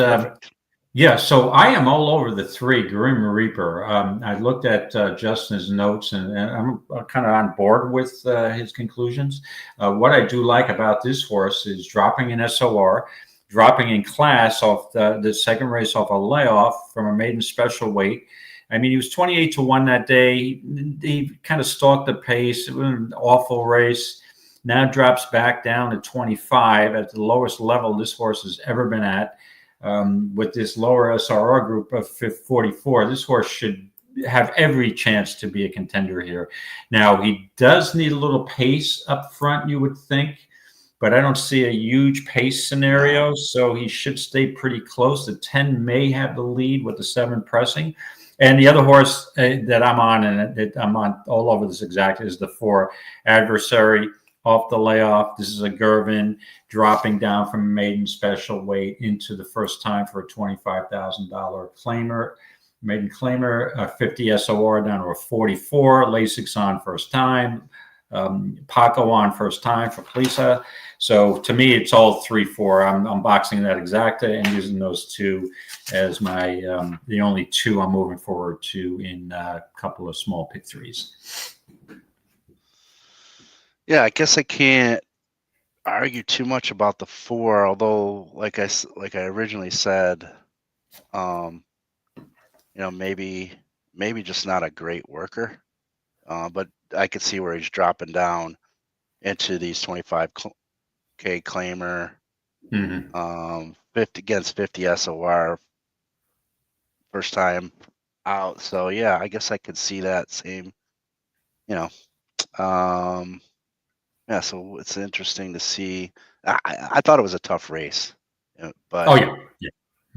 yeah. So I am all over the 3, Grim Reaper. I looked at Justin's notes, and I'm kind of on board with his conclusions. What I do like about this horse is dropping in SOR, dropping in class off the second race off a layoff from a maiden special weight. I mean, he was 28-1 that day. He kind of stalked the pace. It was an awful race. Now drops back down to 25 at the lowest level this horse has ever been at. With this lower SRR group of 44, this horse should have every chance to be a contender here. Now, he does need a little pace up front, you would think, but I don't see a huge pace scenario, so he should stay pretty close. The 10 may have the lead with the 7 pressing. And the other horse that I'm on, and that I'm on all over this exact, is the 4 Adversary off the layoff. This is a Gervin dropping down from maiden special weight into the first time for a $25,000 claimer. Maiden claimer, 50 SOR down to a 44. Lasix on first time. Paco on first time for Plisa. So to me, it's all 3-4. I'm boxing that exacta and using those 2 as my the only 2 I'm moving forward to in a couple of small pick 3s. Yeah, I guess I can't argue too much about the 4, although like I originally said, maybe just not a great worker, but I could see where he's dropping down into these 25K claimer, 50 against 50 SOR first time out. So yeah, I guess I could see that same, yeah. So it's interesting to see. I thought it was a tough race, but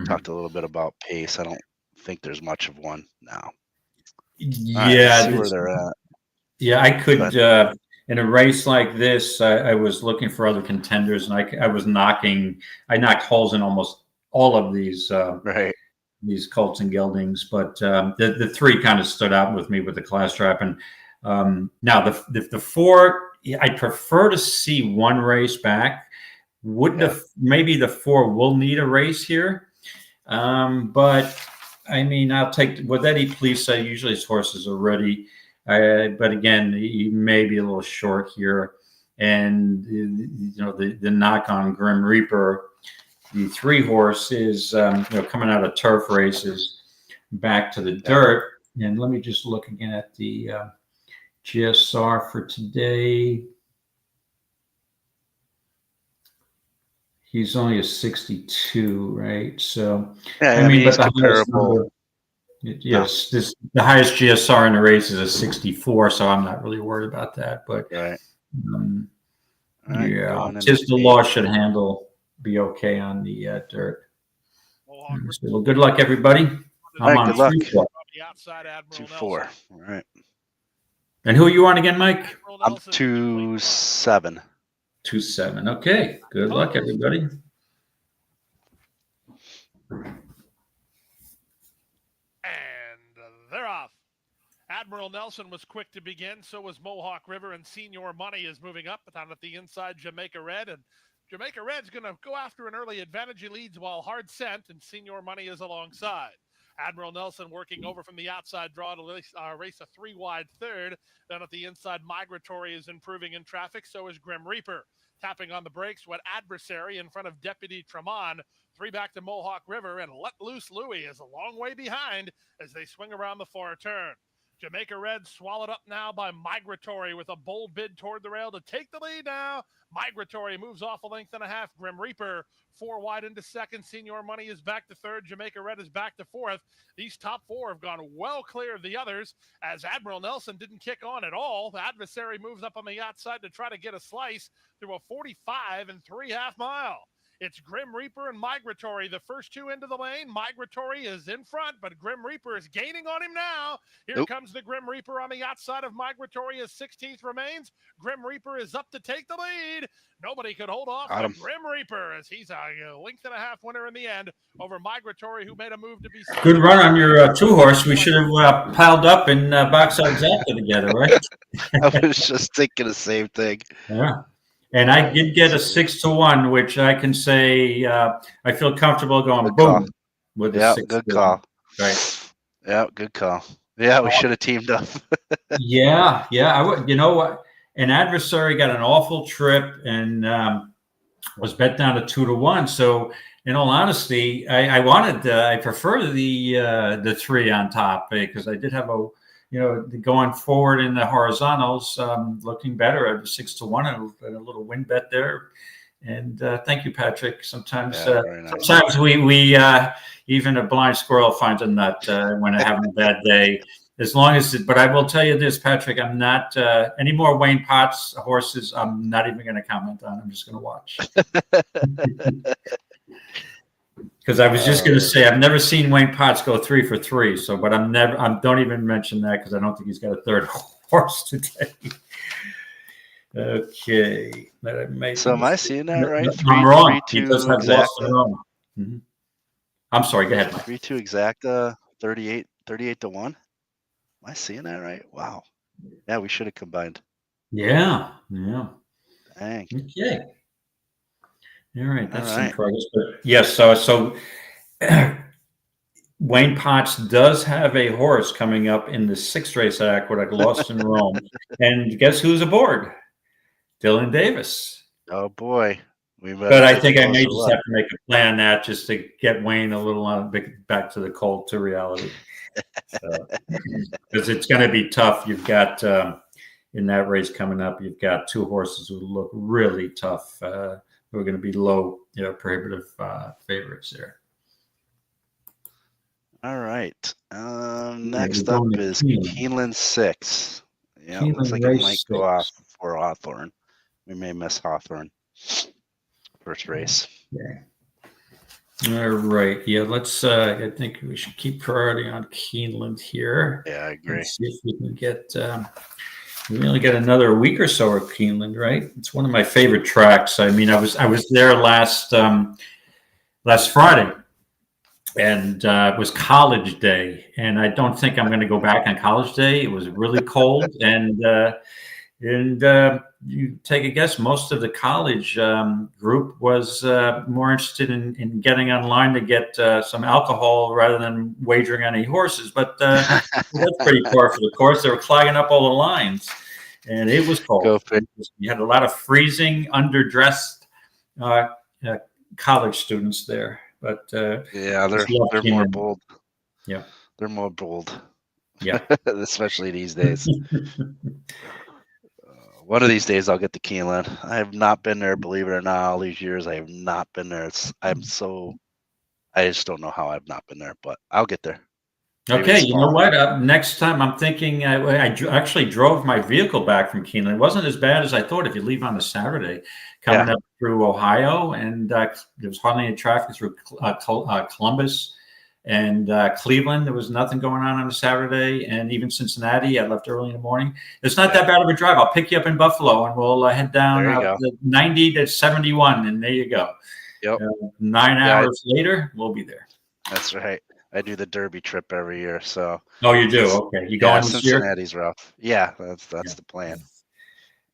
talked a little bit about pace. I don't think there's much of one now. Yeah, see where they're at. Yeah, I could in a race like this. I was looking for other contenders, and I knocked holes in almost all of these these Colts and Geldings, but the 3 kind of stood out with me with the class trap. And now the 4, I prefer to see 1 race back. Maybe the 4 will need a race here, but I mean, I'll take with Eddie Plisa. Usually his horses are ready, but again, he may be a little short here. And the knock on Grim Reaper, the 3 horse is coming out of turf races back to the dirt. And let me just look again at the GSR for today. He's only a 62, right? So I mean but the comparable. Yes, the highest GSR in the race is a 64, so I'm not really worried about that. But just the law should be okay on the dirt. Well, good luck, everybody. I'm on good luck. 2-4. All right. And who are you on again, Mike? I'm 2-7. 2-7. Okay. Good luck, everybody. And they're off. Admiral Nelson was quick to begin. So was Mohawk River, and Senior Money is moving up down at the inside. Jamaica Red, and Jamaica Red's going to go after an early advantage. He leads while Hard Scent and Senior Money is alongside. Admiral Nelson working over from the outside draw to race a 3-wide third. Then at the inside, Migratory is improving in traffic. So is Grim Reaper. Tapping on the brakes, what Adversary in front of Deputy Tremont. 3 back to Mohawk River, and Let Loose Louie is a long way behind as they swing around the far turn. Jamaica Red swallowed up now by Migratory with a bold bid toward the rail to take the lead now. Migratory moves off a length and a half. Grim Reaper 4 wide into second. Senior Money is back to third. Jamaica Red is back to fourth. These top 4 have gone well clear of the others as Admiral Nelson didn't kick on at all. The Adversary moves up on the outside to try to get a slice through a 45 3/2 mile. It's Grim Reaper and Migratory, the first 2 into the lane. Migratory is in front, but Grim Reaper is gaining on him now. Here comes the Grim Reaper on the outside of Migratory as 16th remains. Grim Reaper is up to take the lead. Nobody could hold off the Grim Reaper as he's a length and a half winner in the end over Migratory, who made a move to be... Good run on your 2-horse. We should have piled up and boxed out exactly together, right? I was just thinking the same thing. Yeah. And I did get a 6-1, which I can say I feel comfortable going good boom call. with the 6-1. Good call. Right. Yeah, good call. Yeah, we should have teamed up. yeah. You know what? An Adversary got an awful trip and was bet down to 2-1. So, in all honesty, I prefer the 3 on top because I did have going forward in the horizontals, looking better at a 6-1 and a little win bet there. And thank you, Patrick. Sometimes we even a blind squirrel finds a nut when they're having a bad day. As long as but I will tell you this, Patrick, I'm not any more Wayne Potts horses. I'm not even going to comment on. I'm just going to watch. Because I was just going to say, I've never seen Wayne Potts go 3 for 3. So, but don't even mention that because I don't think he's got a third horse today. Okay. So am I seeing that right? I'm wrong. 3-2 he does have lost in Rome. I'm sorry. Go ahead, Mike. 3-2 exacta, 38 to 1. Am I seeing that right? Wow. Yeah, we should have combined. Yeah. Dang. Okay. All right. That's All right. some progress. But yes. So Wayne Potts does have a horse coming up in the 6th race at Aqueduct, lost in Rome. And guess who's aboard? Dylan Davis. Oh boy. But I think I may just have to make a plan that just to get Wayne a little back to the cold, to reality. Because it's going to be tough. You've got in that race coming up, you've got 2 horses who look really tough. Who are going to be low, prohibitive favorites there. All right. Next up is Keeneland 6. Yeah, Keeneland looks like it might go off for Hawthorne. We may miss Hawthorne. First race. Yeah. All right. Yeah, let's I think we should keep priority on Keeneland here. Yeah, I agree. Let's see if we can get we only got another week or so at Keeneland, right? It's one of my favorite tracks. I mean, I was there last Friday, and it was college day, and I don't think I'm going to go back on college day. It was really cold, and you take a guess, most of the college group was more interested in getting online to get some alcohol rather than wagering on any horses. But that's pretty par for the course. They were clogging up all the lines, and it was cold. You had a lot of freezing, underdressed college students there. But yeah, they're more bold. Yeah, they're more bold. Yeah, especially these days. One of these days I'll get to Keeneland. I have not been there, believe it or not. All these years I have not been there. I just don't know how I've not been there, but I'll get there. Maybe okay, you know what? Next time I'm thinking I actually drove my vehicle back from Keeneland. It wasn't as bad as I thought. If you leave on a Saturday, coming up through Ohio, and there was hardly any traffic through Columbus and Cleveland. There was nothing going on a Saturday, and even Cincinnati. I left early in the morning. It's not that bad of a drive. I'll pick you up in Buffalo, and we'll head down the 90 to 71, and there you go. Yep. 9 hours later, we'll be there. That's right. I do the Derby trip every year. So. Oh, you do? Okay. You going this year? Cincinnati's rough. Yeah, that's the plan.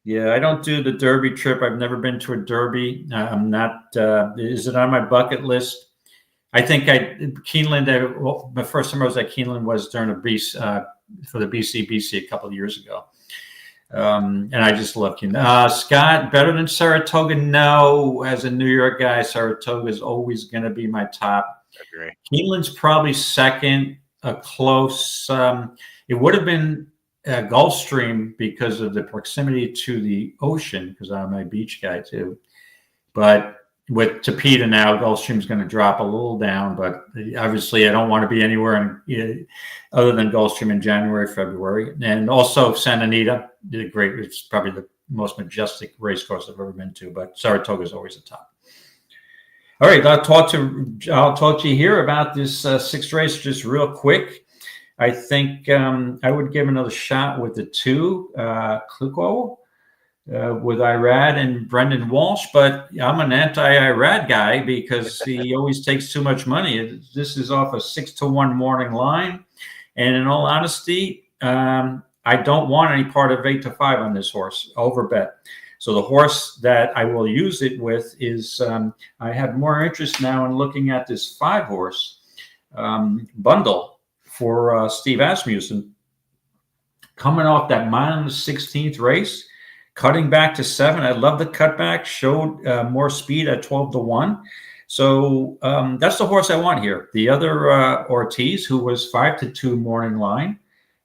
Yeah, I don't do the Derby trip. I've never been to a Derby. I'm not. Is it on my bucket list? I think Keeneland. My first time I was at Keeneland was during for the BC a couple of years ago, and I just love Keeneland. Scott, better than Saratoga? No. As a New York guy, Saratoga is always going to be my top. Agree. Keeneland's probably second. A close. It would have been Gulfstream because of the proximity to the ocean, because I'm a beach guy too. But with Tapeta now, Gulfstream's going to drop a little down. But obviously, I don't want to be anywhere other than Gulfstream in January, February. And also Santa Anita did a great. It's probably the most majestic race course I've ever been to. But Saratoga is always the top. All right, I'll talk to you here about this 6th race just real quick. I think I would give another shot with the 2, Kluko, with Irad and Brendan Walsh, but I'm an anti-Irad guy because he always takes too much money. This is off a 6-1 morning line, and in all honesty, I don't want any part of 8-5 on this horse, overbet. So the horse that I will use it with is, I have more interest now in looking at this 5-horse bundle for Steve Asmussen. Coming off that mile in the 16th race, cutting back to 7. I love the cutback, showed more speed at 12-1. So that's the horse I want here. The other Ortiz, who was 5-2 morning line.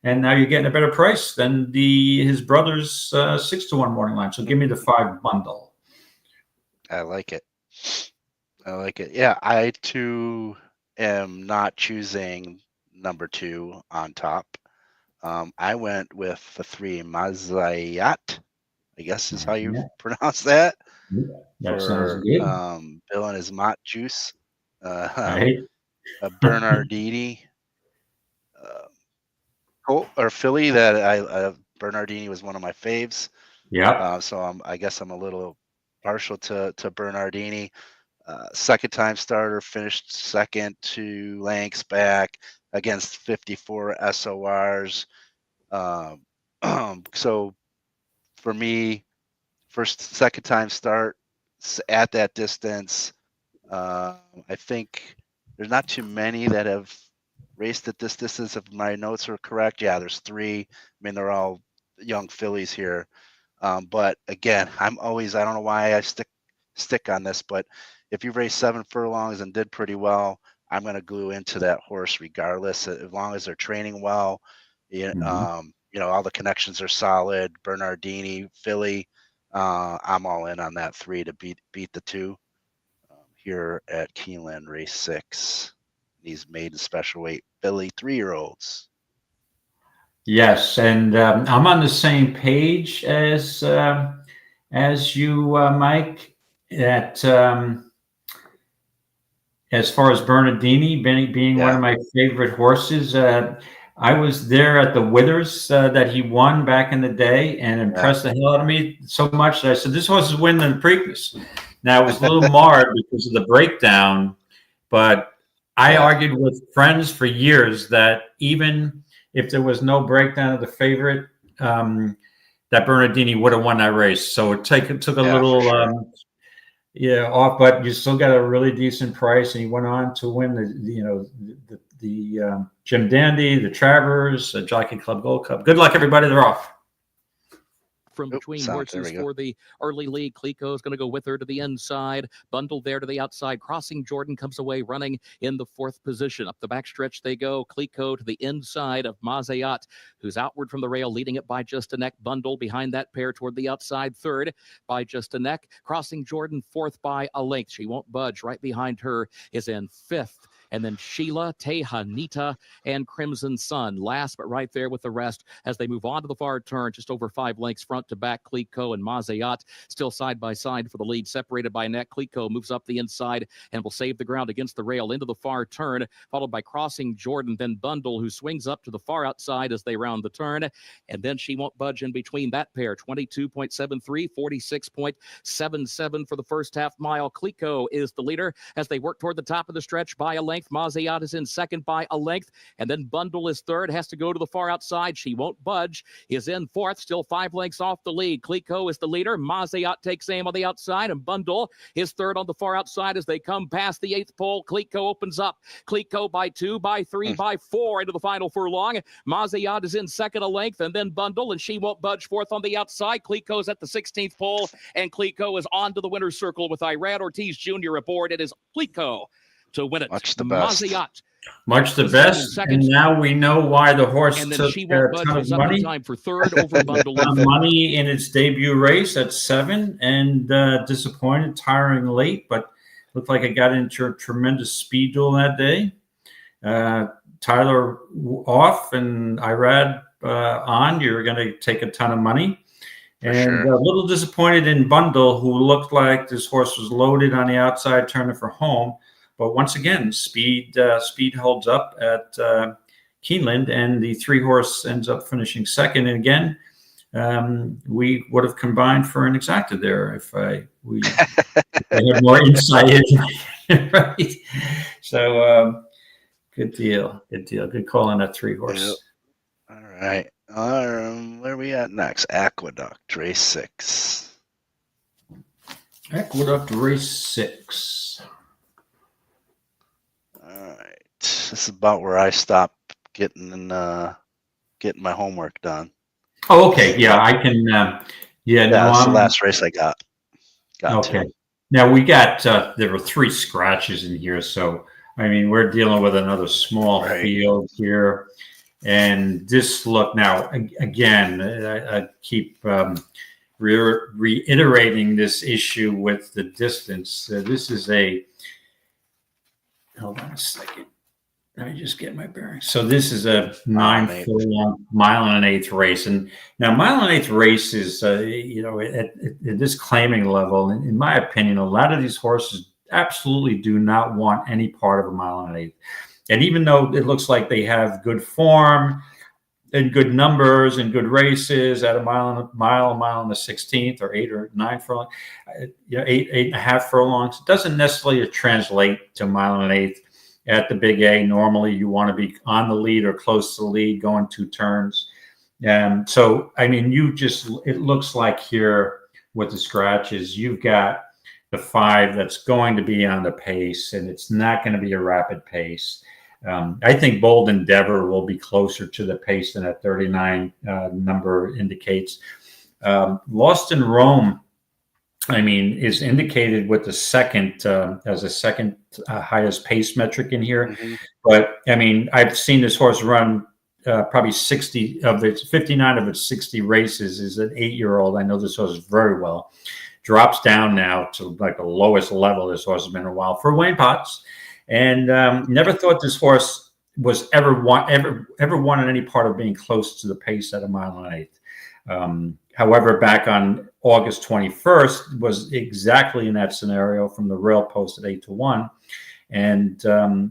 And now you're getting a better price than his brother's 6-1 morning line. So give me the 5 bundle. I like it. Yeah, I too am not choosing number 2 on top. I went with the 3 Mazayat, I guess is how you pronounce that. That sounds good. Bill and his Mott Juice. Right. Bernardini, or filly that Bernardini was one of my faves. Yeah. So I guess I'm a little partial to Bernardini. Second time starter, finished second 2 lengths back against 54 SORs. So for me, second time start at that distance. I think there's not too many that have raced at this distance. If my notes are correct, yeah, there's 3. I mean, they're all young fillies here. But again, I don't know why I stick on this, but if you've raced 7 furlongs and did pretty well, I'm going to glue into that horse regardless, as long as they're training well. All the connections are solid. Bernardini, filly, I'm all in on that 3 to beat the 2 here at Keeneland Race 6. These maiden special weight filly 3-year-olds. Yes, and I'm on the same page as you, Mike. That as far as Bernardini being one of my favorite horses, I was there at the Withers that he won back in the day, and impressed the hell out of me so much that I said, "This horse is winning the Preakness." Now it was a little marred because of the breakdown, but I argued with friends for years that even if there was no breakdown of the favorite, that Bernardini would have won that race. So it took a little, off, but you still got a really decent price. And he went on to win the Jim Dandy, the Travers, the Jockey Club Gold Cup. Good luck, everybody. They're off. From between horses for the early lead. Clico is going to go with her to the inside. Bundle there to the outside. Crossing Jordan comes away running in the 4th position. Up the backstretch they go. Clico to the inside of Mazayat, who's outward from the rail, leading it by just a neck. Bundle behind that pair toward the outside. 3rd by just a neck. Crossing Jordan 4th by a length. She won't budge. Right behind her is in 5th. And then Sheila, Tehanita, and Crimson Sun. Last, but right there with the rest as they move on to the far turn, just over 5 lengths front to back. Clico and Mazayat still side by side for the lead, separated by neck. Clico moves up the inside and will save the ground against the rail into the far turn, followed by Crossing Jordan, then Bundle, who swings up to the far outside as they round the turn. And then she won't budge in between that pair. 22.73, 46.77 for the first half mile. Clico is the leader as they work toward the top of the stretch by a length. Mazayat is in second by a length, and then Bundle is 3rd, has to go to the far outside. She won't budge, is in 4th, still 5 lengths off the lead. Clico is the leader. Mazayat takes aim on the outside, and Bundle is 3rd on the far outside as they come past the 8th pole. Clico opens up. Clico by 2, by 3, by 4 into the final furlong. Mazayat is in second a length, and then Bundle, and she won't budge 4th on the outside. Clico's at the 16th pole, and Clico is on to the winner's circle with Irad Ortiz Jr. aboard. It is Clico to win it. Much the best. Mazayat Much the best. And now we know why the horse took a ton of money. Time for 3rd over Bundle. Money in its debut race at 7, and disappointed, tiring late, but looked like it got into a tremendous speed duel that day. Tyler off and Irad on. You're going to take a ton of money. And a little disappointed in Bundle, who looked like this horse was loaded on the outside, turning for home. But once again, speed holds up at Keeneland, and the 3-horse ends up finishing second. And again, we would have combined for an exacta there if we had more insight in, right? So good deal. Good call on that 3-horse. Yep. All right. Where are we at next? Aqueduct, race 6. Aqueduct, race 6. All right. This is about where I stopped getting my homework done. Oh, okay. Yeah, I can. That's the last race I got. Okay. Now we got. There were 3 scratches in here, so I mean we're dealing with another small field here, and this look now again. I keep reiterating this issue with the distance. This is a. Hold on a second. Let me just get my bearings. So this is a 9 furlong mile and an 1/8 race, and now mile and 1/8 race is at this claiming level. In my opinion, a lot of these horses absolutely do not want any part of a 1.8 miles. And even though it looks like they have good form and good numbers and good races at a mile and a 16th, or 8 or 9 furlongs, 8.5 furlongs, it doesn't necessarily translate to 1.8 miles at the Big A. Normally, you want to be on the lead or close to the lead, going 2 turns. And so, I mean, it looks like here with the scratches, you've got the 5 that's going to be on the pace, and it's not going to be a rapid pace. I think Bold Endeavor will be closer to the pace than that 39 number indicates. Lost in Rome, I mean, is indicated with the second as a second highest pace metric in here. Mm-hmm. But I mean, I've seen this horse run probably 59 of its 60 races. Is an 8-year-old. I know this horse very well. Drops down now to like the lowest level this horse has been in a while for Wayne Potts, and never thought this horse was ever wanted any part of being close to the pace at a 1.8 miles. However, back on August 21st was exactly in that scenario from the rail post at 8-1, and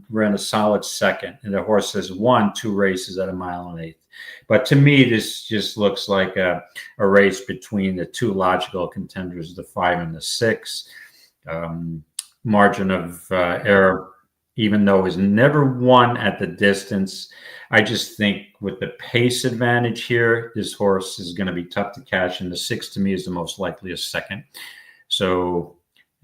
ran a solid second. And the horse has won 2 races at a 1.8 miles. But to me, this just looks like a race between the 2 logical contenders, the 5 and the 6. Margin of error, even though is never won at the distance. I just think with the pace advantage here, this horse is going to be tough to catch, and the 6 to me is the most likely a second. So,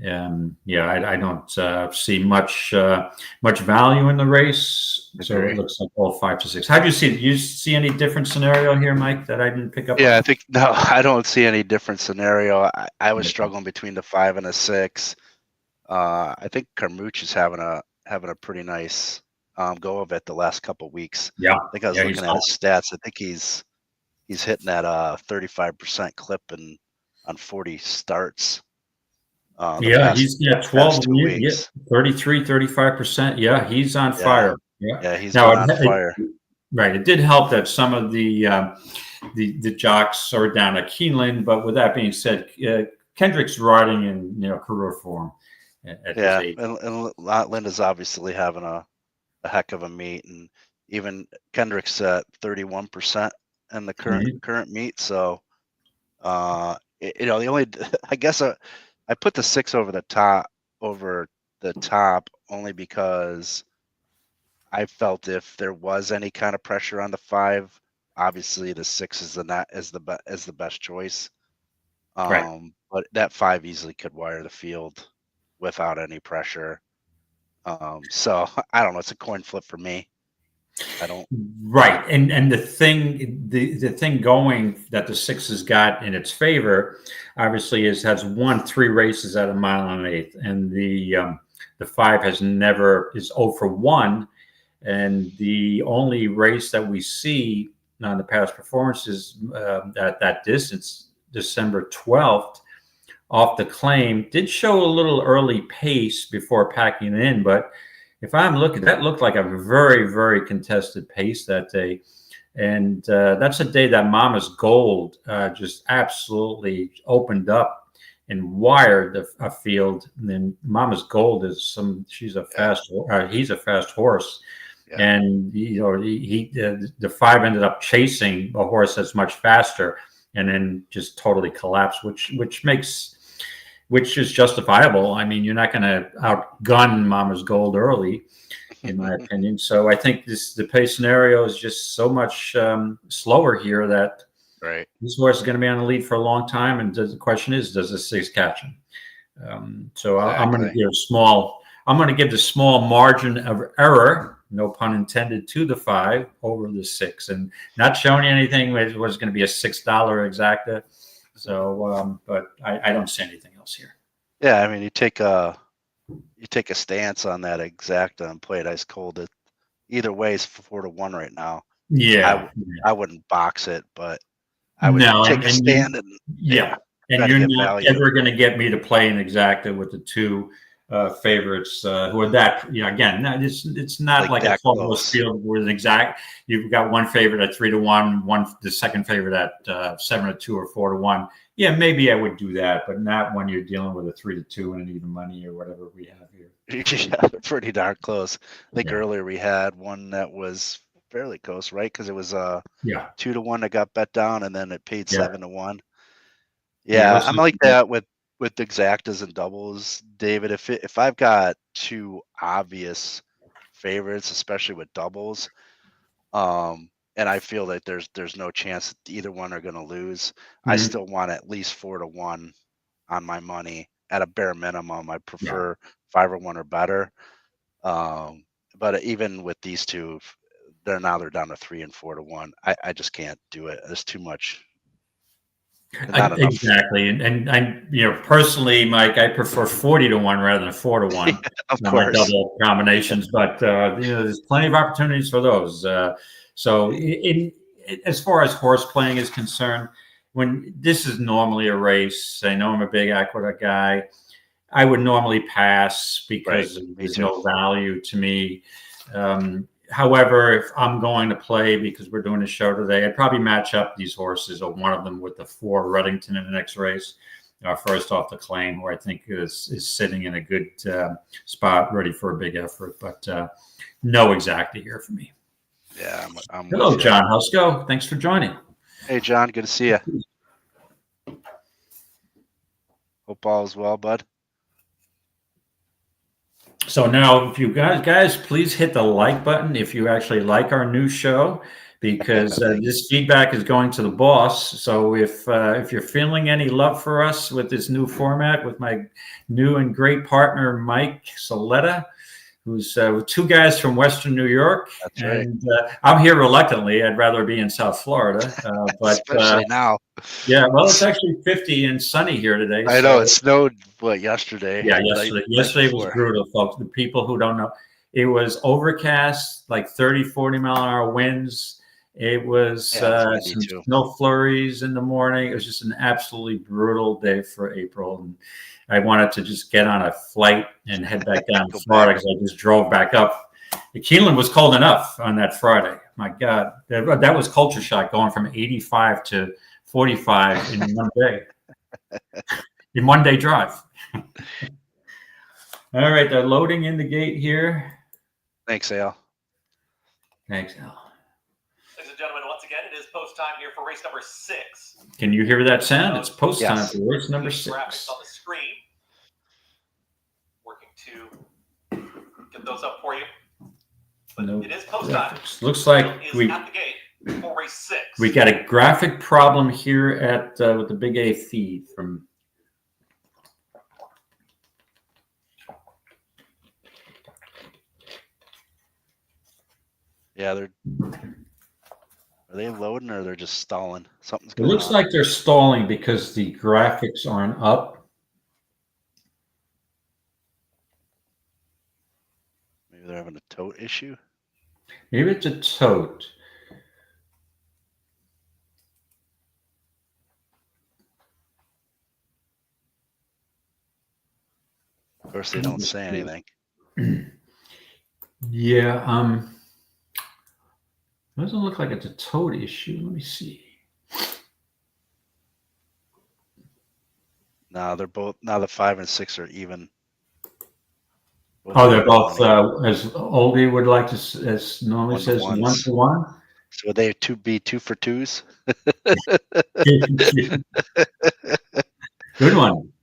I don't see much value in the race. So it looks like all 5 to 6. How do you see it? Do you see any different scenario here, Mike, that I didn't pick up on? I think no, I don't see any different scenario. I was struggling between the 5 and the 6. I think Carmouche is having a pretty nice go of it the last couple of weeks. Yeah, I think I was looking at his stats. I think he's hitting that 35% clip on 40 starts. He's got 12 weeks. 33, 35%. Yeah, he's on fire. Yeah, he's on fire. Right. It did help that some of the jocks are down at Keeneland, but with that being said, Kendrick's riding in career form. At his age. And Linda's obviously having a heck of a meet, and even Kendrick's at 31% in the current meet. So, the only I guess I put the 6 over the top only because I felt if there was any kind of pressure on the 5, obviously the 6 is the best choice. Right. But that 5 easily could wire the field without any pressure. So I don't know. It's a coin flip for me. I don't. Right. And the thing going that the 6 has got in its favor, obviously, has won 3 races at a 1.8 miles, and the 5 is 0 for 1. And the only race that we see on the past performances at that distance, December 12th, off the claim, did show a little early pace before packing in. But if I'm looking, that looked like a very, very contested pace that day. And that's a day that Mama's Gold just absolutely opened up and wired a field. And then Mama's Gold he's a fast horse. Yeah. And the 5 ended up chasing a horse that's much faster, and then just totally collapsed, which is justifiable. I mean, you're not going to outgun Mama's Gold early, in my opinion. So I think the pace scenario is just so much slower here that this horse is going to be on the lead for a long time. And the question is, does the 6 catch him? I'm going to give the small margin of error, no pun intended, to the 5 over the 6, and not showing you anything. It was going to be a $6 exacta. So, but I don't see anything else here. Yeah, I mean, you take a stance on that exacta and play it ice cold. Either way is 4 to 1 right now. Yeah, I wouldn't box it, but I would take a stand and you're not ever going to get me to play an exacta with the 2 favorites who are that. Again, it's not like a close field with an exact. You've got one favorite at 3 to 1, the second favorite at 7 to 2 or 4 to 1. yeah, maybe I would do that, but not when you're dealing with a 3-2 and an even money or whatever we have here. Yeah, they're pretty darn close. I think Yeah. earlier we had one that was fairly close, right? Because it was 2-1 that got bet down, and then it paid 7-1. Yeah, I'm like that with exactas and doubles, David. If I've got two obvious favorites, especially with doubles, and I feel that there's no chance that either one are going to lose, I still want at least 4-1 on my money at a bare minimum. I prefer 5-1 or better. But even with these two, they're down to 3 and 4-1. I just can't do it. There's too much. Exactly, and I, personally, Mike, I prefer 40-1 rather than 4-1 of on course. my double combinations. But there's plenty of opportunities for those. So, as far as horse playing is concerned, when this is normally a race, I know I'm a big Aqueduct guy. I would normally pass because there's no value to me. However, if I'm going to play because we're doing a show today, I'd probably match up these horses or one of them with the 4 Reddington in the next race. First off, the Claim, who I think is sitting in a good spot, ready for a big effort. But no exacta here for me. Yeah, I'm Hello, John Husko. Thanks for joining. Hey, John. Good to see you. Hope all is well, bud. So now, if you guys, please hit the like button if you actually like our new show, because this feedback is going to the boss. So if you're feeling any love for us with this new format, with my new and great partner Mike Saletta, who's with 2 guys from Western New York. That's right. And I'm here reluctantly. I'd rather be in South Florida, but especially now. Yeah, well, it's actually 50 and sunny here today. I know it snowed yesterday. Yeah, yesterday. Yesterday was brutal, folks. The people who don't know, it was overcast, like 30, 40 mile an hour winds. It was some snow flurries in the morning. It was just an absolutely brutal day for April. And I wanted to just get on a flight and head back down to Florida because I just drove back up. The Keeneland was cold enough on that Friday. My God, that was culture shock, going from 85 to 45 in one day. In one day drive. All right, they're loading in the gate here. Thanks, Al. Thanks, Al. Ladies and gentlemen, once again, it is post time here for race number 6. Can you hear that sound? It's post time for race number 6. Graphics on the screen. Working to get those up for you. But it is post time. Looks like we at the gate for race 6. We got a graphic problem here at with the Big A feed from. Yeah, are they loading or they're just stalling? Something's going on. It looks like they're stalling because the graphics aren't up. Maybe they're having a tote issue. Maybe it's a tote. Of course, they don't say anything. Yeah, doesn't look like it's a tote issue. Let me see. No, they're both now. The 5 and 6 are even. They're both as Oldie would like to, as normally says, 1-1. So would they be 2 for 2s? Good one.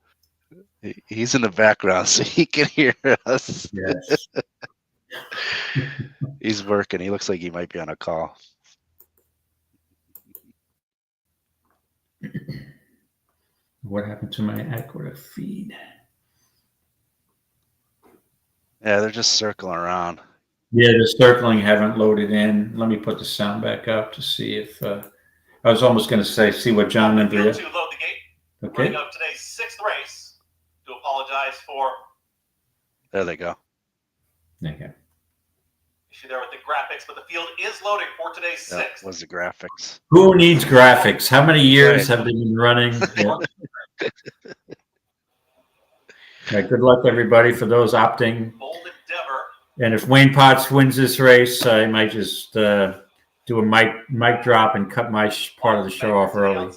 He's in the background, so he can hear us. Yes. He's working. He looks like he might be on a call. What happened to my Aqueduct feed? Yeah, they're just circling around. Yeah, the circling haven't loaded in. Let me put the sound back up to see if I was almost going to say, see what John and Andrea. To load the gate. Okay. Running up today's 6th race. To apologize for. There they go. Okay. Issue there with the graphics, but the field is loading for today's 6th. Was the graphics? Who needs graphics? How many years have they been running? Yeah. Good luck, everybody, for those opting. Bold endeavor. And if Wayne Potts wins this race, I might just do a mic drop and cut my part of the show off early.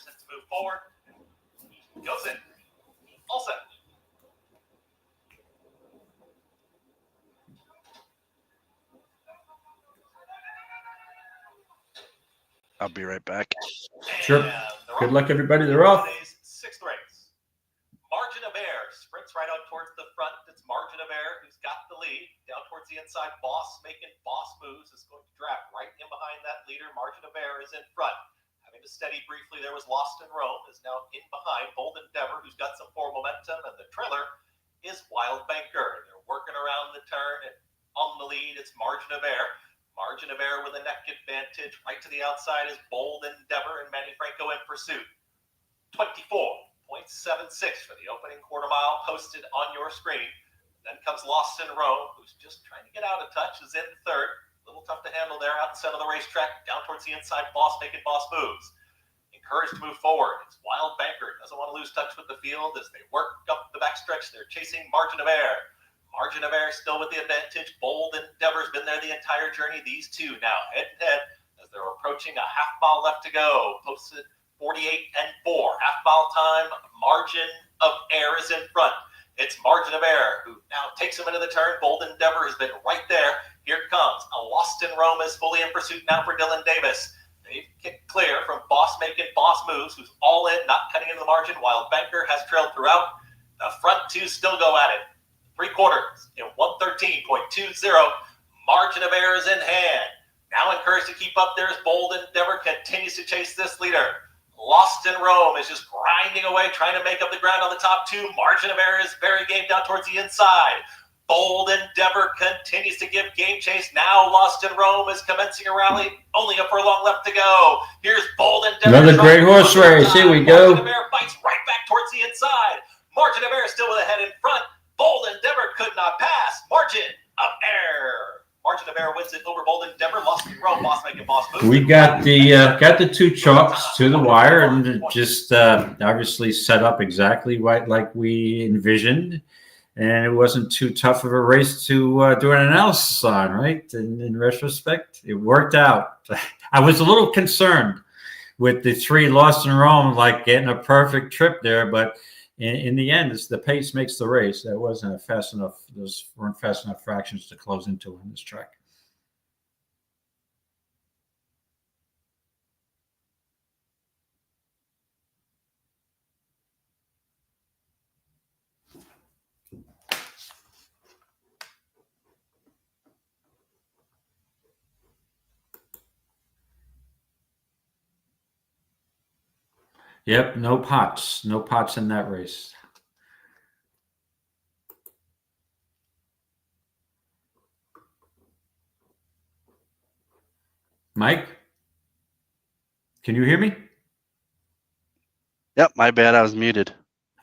Sets to move forward. Goes in. All set. I'll be right back. Sure. Good luck, everybody. They're off. Today's sixth race. Margin of Error sprints right out towards the front. It's Margin of Error who's got the lead. Down towards the inside, Boss making boss moves is going to draft right in behind that leader. Margin of Error is in front. Having to steady briefly, there was Lost in Rome, is now in behind. Bold Endeavor, who's got some forward momentum, and the trailer is Wild Banker. They're working around the turn, and on the lead, it's Margin of Error. Margin of Error with a neck advantage. Right to the outside is Bold Endeavor and Manny Franco in pursuit. 24.76 for the opening quarter mile posted on your screen. Then comes Lost in Rome, who's just trying to get out of touch, is in third. A little tough to handle there out in center of the racetrack. Down towards the inside, Boss making boss moves. Encouraged to move forward. It's Wild Banker. Doesn't want to lose touch with the field as they work up the backstretch. They're chasing Margin of Error. Margin of Error still with the advantage. Bold Endeavor's been there the entire journey. These two now head-to-head as they're approaching a half mile left to go. Posted 48-4. Half mile time. Margin of Error is in front. It's Margin of Error who now takes him into the turn. Bold Endeavor has been right there. Here it comes. A Lost in Rome is fully in pursuit now for Dylan Davis. They've kicked clear from Boss making boss moves, who's all in, not cutting into the margin. Wild Banker has trailed throughout. The front two still go at it. 3/4 in 113.20. Margin of Error is in hand. Now encouraged to keep up there as Bold Endeavor continues to chase this leader. Lost in Rome is just grinding away, trying to make up the ground on the top two. Margin of Error is very game down towards the inside. Bold Endeavor continues to give game chase. Now Lost in Rome is commencing a rally. Only a furlong left to go. Here's Bold Endeavor. Another great horse race. Here we go. Margin of Error bites right back towards the inside. Margin of Error still with a head in front. Bold Endeavor could not pass. Margin of Error. Margin of Error wins it over Bold Endeavor. Lost in Rome. Boss making boss moves. We got the two chalks to the wire and just obviously set up exactly like we envisioned. And it wasn't too tough of a race to do an analysis on, right? And in retrospect, it worked out. I was a little concerned with the three Lost in Rome, like getting a perfect trip there, but in the end, it's the pace makes the race. That wasn't fast enough. Those weren't fast enough fractions to close into on this track. Yep, no pots in that race. Mike, can you hear me? Yep, my bad. I was muted.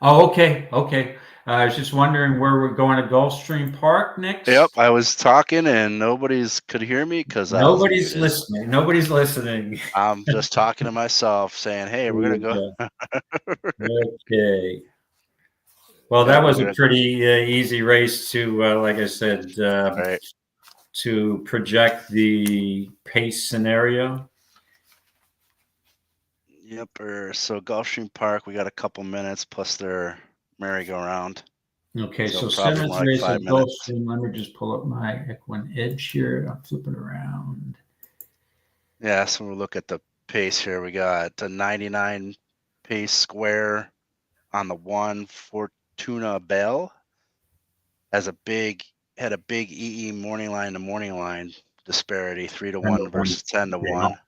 Oh, okay. I was just wondering where we're going to Gulfstream Park next. Yep, I was talking and nobody's could hear me because nobody's listening. Nobody's listening. I'm just talking to myself, saying, "Hey, we're gonna go." Okay. Well, that was a pretty easy race to, like I said, right. to project the pace scenario. Yep. So Gulfstream Park, we got a couple minutes plus their merry-go-round. Okay, so probably Simmons like race 5 at minutes. Gulfstream. Let me just pull up my EquinEdge here. I'm flipping around. Yeah, so we'll look at the pace here. We got a 99 pace square on the 1. Fortuna Bell had a big EE morning line to morning line disparity, 3-1 versus 10-1.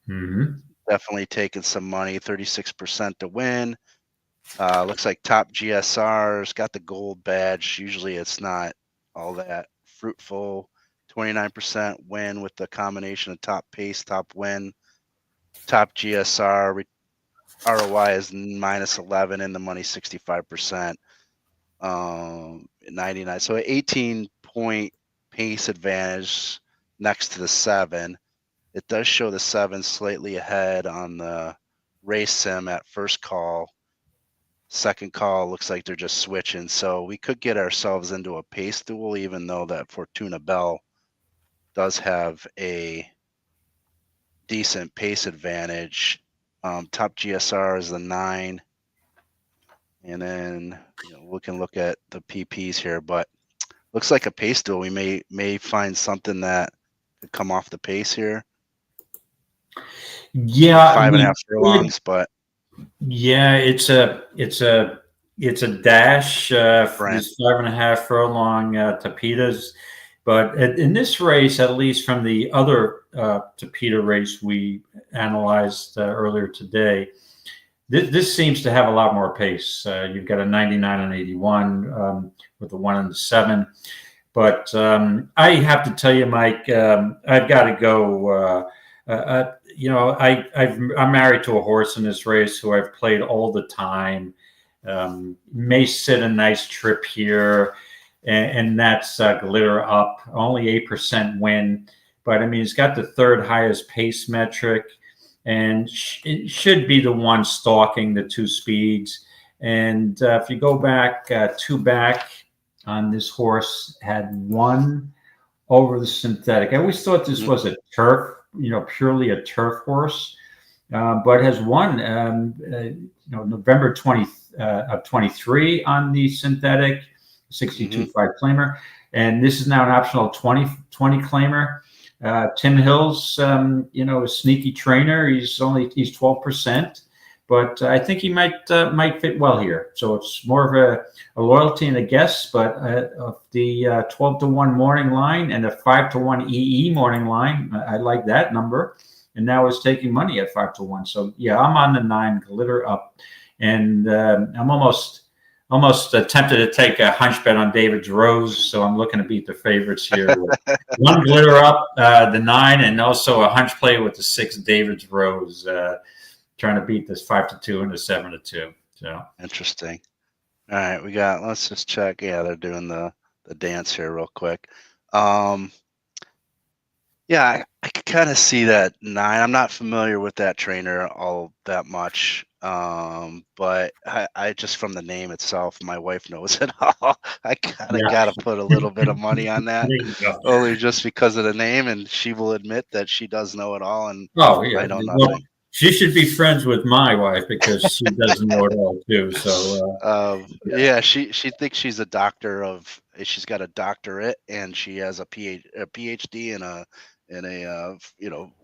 Mm-hmm. Definitely taking some money, 36% to win. Looks like Top GSR's got the gold badge. Usually it's not all that fruitful. 29% win with the combination of top pace, top win, top GSR. ROI is -11 in the money, 65%. 99. So 18-point pace advantage next to the 7. It does show the 7 slightly ahead on the race sim at first call. Second call looks like they're just switching. So we could get ourselves into a pace duel, even though that Fortuna Bell does have a decent pace advantage. Top GSR is the 9. And then we can look at the PPs here, but looks like a pace duel. We may find something that could come off the pace here. Yeah, 5.5 furlongs, but yeah, it's a dash. Right. These 5.5 furlong tapetas, but in this race, at least from the other tapeta race we analyzed earlier today, this seems to have a lot more pace. You've got a 99 and 81 with the 1 and the 7. But I have to tell you, Mike, I've got to go. I'm married to a horse in this race who I've played all the time. May sit a nice trip here, and that's Glitter Up. Only 8% win, but I mean, it's got the 3rd highest pace metric, and it should be the one stalking the 2 speeds. And if you go back 2 back on this horse, had won over the synthetic. I always thought this was a turf, purely a turf horse, but has won, November 20 of 23 on the synthetic, 62.5 claimer, and this is now an optional 20 claimer. Tim Hill's, a sneaky trainer. He's 12%. But I think he might fit well here. So it's more of a loyalty and a guess, but the 12-1 morning line and a 5-1 EE morning line, I like that number. And now it's taking money at 5-1. So yeah, I'm on the 9, Glitter Up, and I'm almost tempted to take a hunch bet on David's Rose. So I'm looking to beat the favorites here. 1 Glitter Up, the 9, and also a hunch play with the 6 David's Rose. Trying to beat this 5-2 and the 7-2. So interesting. All right, let's just check. Yeah, they're doing the dance here real quick. Yeah, I could kind of see that 9. I'm not familiar with that trainer all that much, but I just from the name itself, my wife knows it all. I kind of got to put a little bit of money on that, only just because of the name, and she will admit that she does know it all, and I know nothing. Well, she should be friends with my wife because she doesn't know it all too. So yeah, she thinks she's a doctor she's got a doctorate, and she has a PhD in a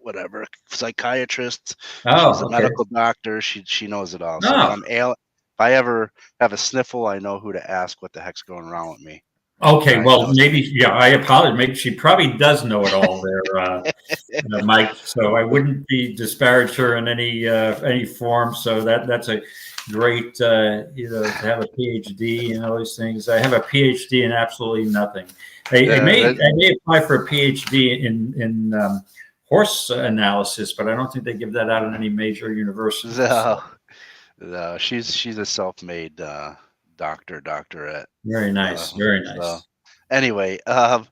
whatever, psychiatrist. She's a medical doctor. She knows it all. So if I ever have a sniffle, I know who to ask what the heck's going wrong with me. Okay, well, maybe, I apologize. Maybe she probably does know it all there, Mike. So I wouldn't disparage her in any form. So that's a great, to have a PhD and all these things. I have a PhD in absolutely nothing. I may apply for a PhD in horse analysis, but I don't think they give that out in any major universities. No, she's a self-made doctorate. Very nice. Very nice. So, anyway, I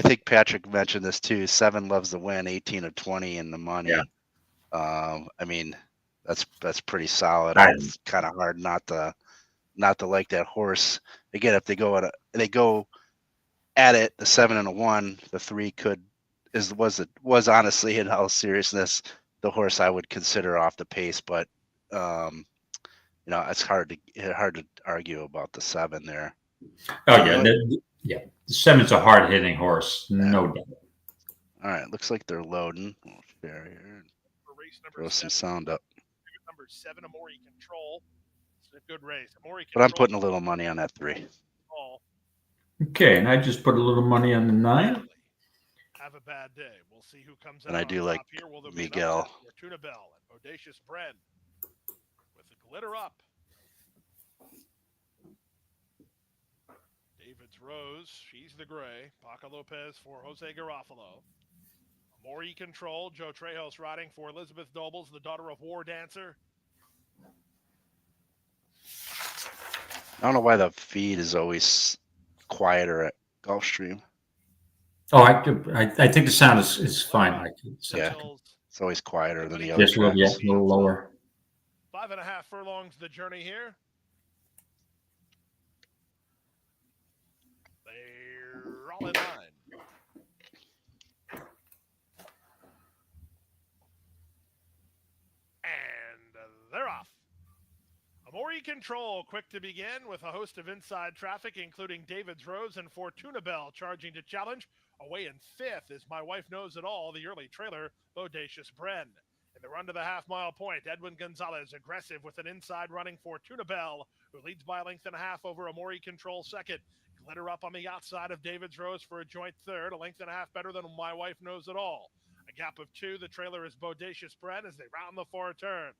think Patrick mentioned this too. 7 loves the win, 18 of 20 in the money. Yeah. I mean, that's pretty solid. It's kind of hard not to like that horse. Again, if they go at it, the 7 and a 1, the 3 was honestly, in all seriousness, the horse I would consider off the pace, but it's hard to argue about the 7 there. Oh yeah, the 7's a hard hitting horse, no doubt. All right, looks like they're loading. We'll share here. Throw some sound up. Number 7, Amori Control. It's a good race. But I'm putting a little money on that 3. Okay, and I just put a little money on the 9. Have a bad day. We'll see who comes out. And I do like here. Miguel. Fortuna Bell and Bodacious Bren with the Glitter Up. David's Rose, she's the gray. Paco Lopez for Jose Garofalo. Amori Control, Joe Trejos riding for Elizabeth Nobles, the daughter of War Dancer. I don't know why the feed is always quieter at Gulfstream. Oh, I think the sound is fine. Yeah, it's always quieter than the other. Just a little lower. 5.5 furlongs the journey here. They're all in line. Amori Control, quick to begin with a host of inside traffic, including David's Rose and Fortuna Bell charging to challenge. Away in fifth is My Wife Knows It All, the early trailer, Bodacious Bren. In the run to the half-mile point, Edwin Gonzalez aggressive with an inside running Fortuna Bell, who leads by a length and a half over Amori Control second. Glitter up on the outside of David's Rose for a joint third, a length and a half better than My Wife Knows It All. A gap of 2, the trailer is Bodacious Bren as they round the far turn.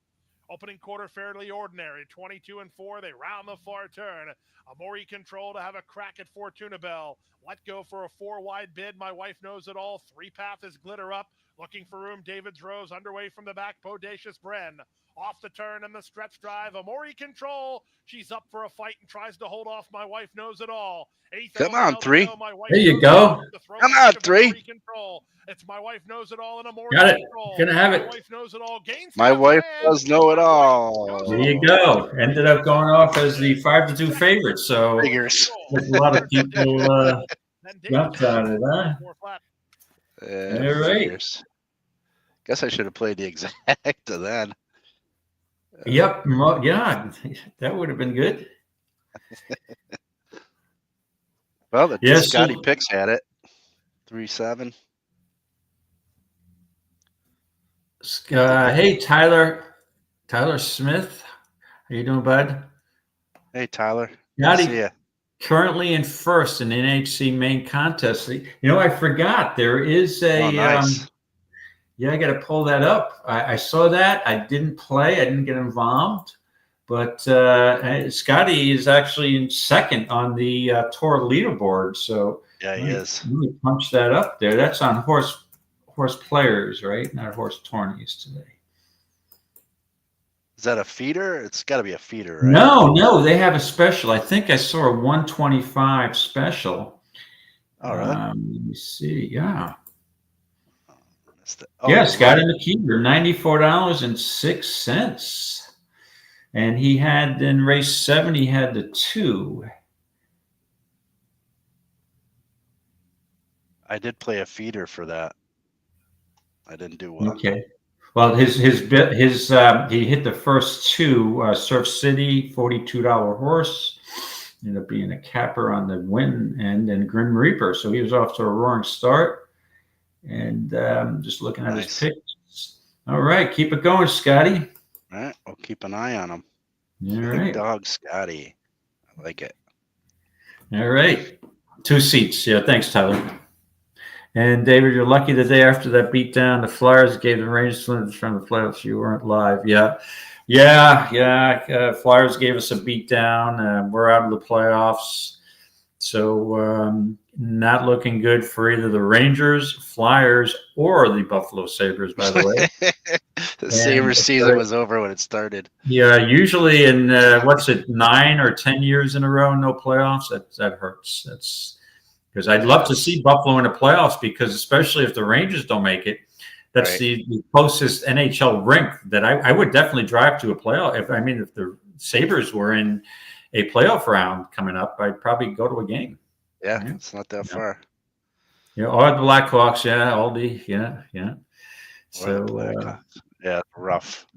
Opening quarter fairly ordinary, 22 and 4. They round the far turn. Amori Control to have a crack at Fortuna Bell. Let go for a 4-wide bid. My Wife Knows It All. 3-path is Glitter Up. Looking for room. David's Rose underway from the back. Bodacious Bren. Off the turn and the stretch drive. Amori Control. She's up for a fight and tries to hold off My Wife Knows It All. Come on, 3. There you go. Come on, 3. Control. It's My Wife Knows It All and Amori Got it. Control. Gonna have it. My Wife Knows It All. Gains My wife does know it all. There you go. Ended up going off as the 5-2 favorite. So Figures. there's a lot of people jumped on it, huh? Yeah, All right. figures. Guess I should have played the exact of that. Yep. Yeah, that would have been good. Well, the Yes, Scotty so- Picks had it. 3-7. Hey, Tyler Smith. How you doing, bud? Hey, Tyler. Scotty, See ya. currently in first in NHC main contest. You know, I forgot there is a. Oh, nice. Yeah, I got to pull that up. I saw that. I didn't play. I didn't get involved. But Scotty is actually in second on the tour leaderboard. So Yeah, he is. Let me punch that up there. That's on horse players, right? Not horse tourneys today. Is that a feeder? It's got to be a feeder, right? No, they have a special. I think I saw a 125 special. All right. Let me see. Yeah. Oh, Yeah, Scotty McKeever, $94.06. And he had in race 7, he had the 2. I did play a feeder for that. I didn't do well. Okay. Well, his he hit the first 2, Surf City, $42 horse. Ended up being a capper on the win end and Grim Reaper. So he was off to a roaring start. And just looking at his picks. All right, keep it going, Scotty. All right, we'll keep an eye on him. All Big right. dog, Scotty. I like it. All right. 2 seats. Yeah, thanks, Tyler. And David, you're lucky the day after that beat down, the Flyers gave the Rangers from the playoffs. You weren't live. Yeah. Flyers gave us a beat down. We're out of the playoffs. So not looking good for either the Rangers, Flyers, or the Buffalo Sabres, by the way. The Sabres season was over when it started. Yeah, usually in 9 or 10 years in a row, no playoffs. That hurts. That's because I'd love to see Buffalo in the playoffs, because especially if the Rangers don't make it, that's Right. the closest NHL rink that I would definitely drive to a playoff. If the Sabres were in a playoff round coming up, I'd probably go to a game. Yeah, it's not that far. Yeah, or the Blackhawks. Yeah, Aldi. Yeah. So yeah, rough.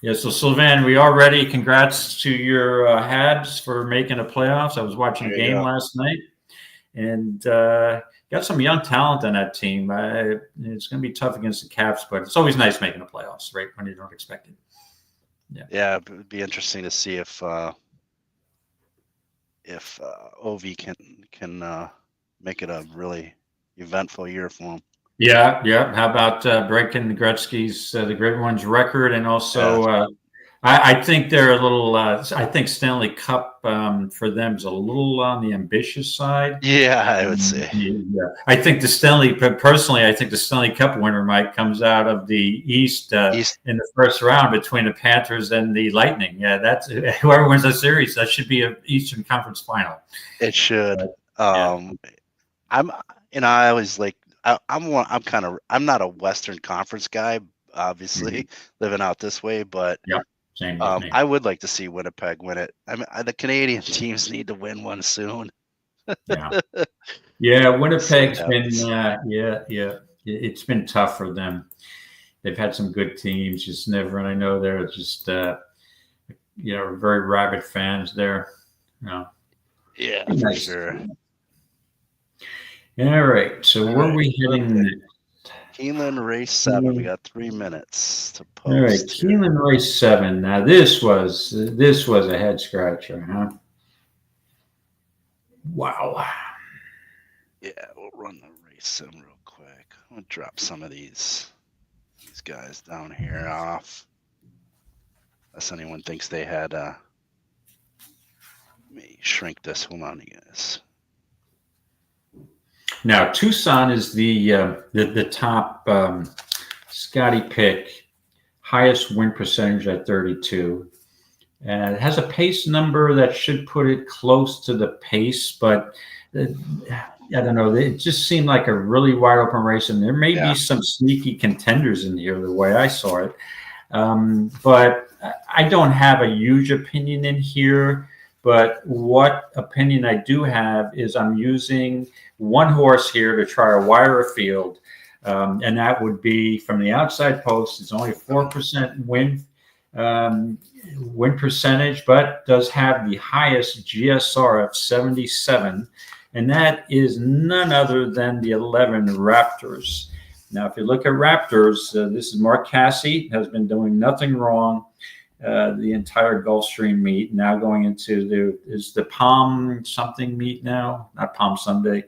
Yeah, so Sylvan, we are ready. Congrats to your Habs for making the playoffs. I was watching a game last night, and got some young talent on that team. It's going to be tough against the Caps, but it's always nice making the playoffs, right, when you don't expect it. Yeah, it would be interesting to see if Ovi can make it a really eventful year for him. Yeah. How about breaking Gretzky's the Great One's record, and also I think they're a little. I think Stanley Cup for them is a little on the ambitious side. Yeah, I would say. Yeah, I think the Stanley Cup winner, Mike, comes out of the East in the first round between the Panthers and the Lightning. Yeah, that's whoever wins that series. That should be an Eastern Conference final. It should. I always like. I'm not a Western Conference guy, obviously, living out this way, but same I would like to see Winnipeg win it. I mean, the Canadian teams need to win one soon. Yeah, Winnipeg's been it's been tough for them. They've had some good teams, just never, and I know they're just very rabid fans there. Yeah, Nice. for sure. All right. So where are we heading next? Keeneland Race 7. We got 3 minutes to post. All right, Keeneland Race 7. Now this was a head scratcher, huh? Wow. Yeah, we'll run the race sim real quick. I'm gonna drop some of these guys down here off. Unless anyone thinks they had let me shrink this. Hold on, you guys. Now Tucson is the top Scotty pick, highest win percentage at 32. And it has a pace number that should put it close to the pace, but I don't know. It just seemed like a really wide open race, and there may be some sneaky contenders in here the way I saw it. But I don't have a huge opinion in here. But what opinion I do have is I'm using one horse here to try a wider field, and that would be from the outside post. It's only a 4% win percentage, but does have the highest GSR of 77, and that is none other than the 11 Raptors. Now, if you look at Raptors, this is Mark Casse, has been doing nothing wrong the entire Gulfstream meet. Now going into the Palm something meet now, not Palm Sunday.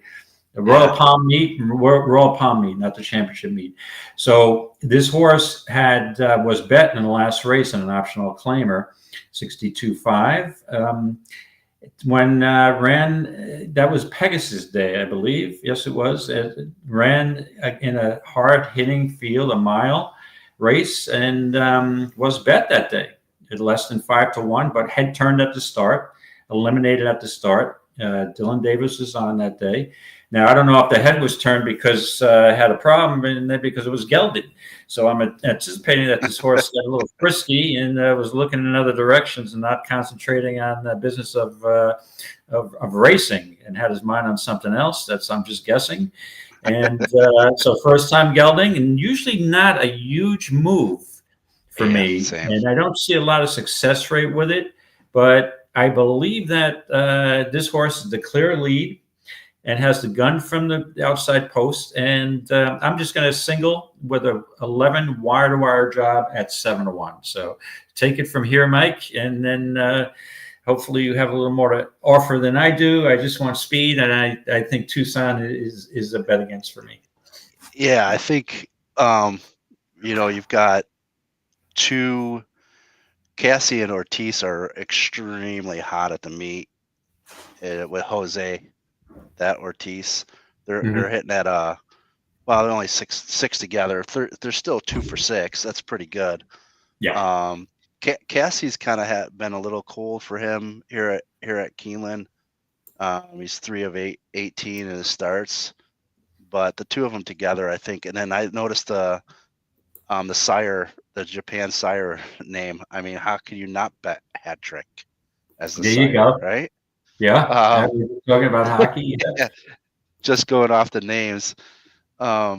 The Royal Palm meet, not the championship meet. So this horse was bet in the last race in an optional claimer, 62.5. When ran, that was Pegasus Day, I believe. Yes, it was. It ran in a hard-hitting field, a mile race, and was bet that day at less than 5-1, but head turned at the start, eliminated at the start. Dylan Davis was on that day. Now, I don't know if the head was turned because it had a problem and then because it was gelded. So I'm anticipating that this horse got a little frisky and was looking in other directions and not concentrating on the business of racing and had his mind on something else. I'm just guessing. And so first time gelding, and usually not a huge move for me. Same. And I don't see a lot of success rate with it, but I believe that this horse is the clear lead and has the gun from the outside post. And I'm just going to single with a 11 wire-to-wire job at 7-1. So take it from here, Mike, and then hopefully you have a little more to offer than I do. I just want speed, and I think Tucson is a bet against for me. Yeah, I think you've got two. Casse and Ortiz are extremely hot at the meet with Jose. That Ortiz, they're hitting at they're only six together. They're still 2 for 6. That's pretty good. Yeah. Cassie's kind of been a little cold for him here at Keeneland. He's 3 of 18 in his starts, but the two of them together, I think. And then I noticed the sire, the Japan sire name. I mean, how can you not bet hat trick as the sire, you go. Right? Yeah, we're talking about hockey. Yeah, just going off the names. But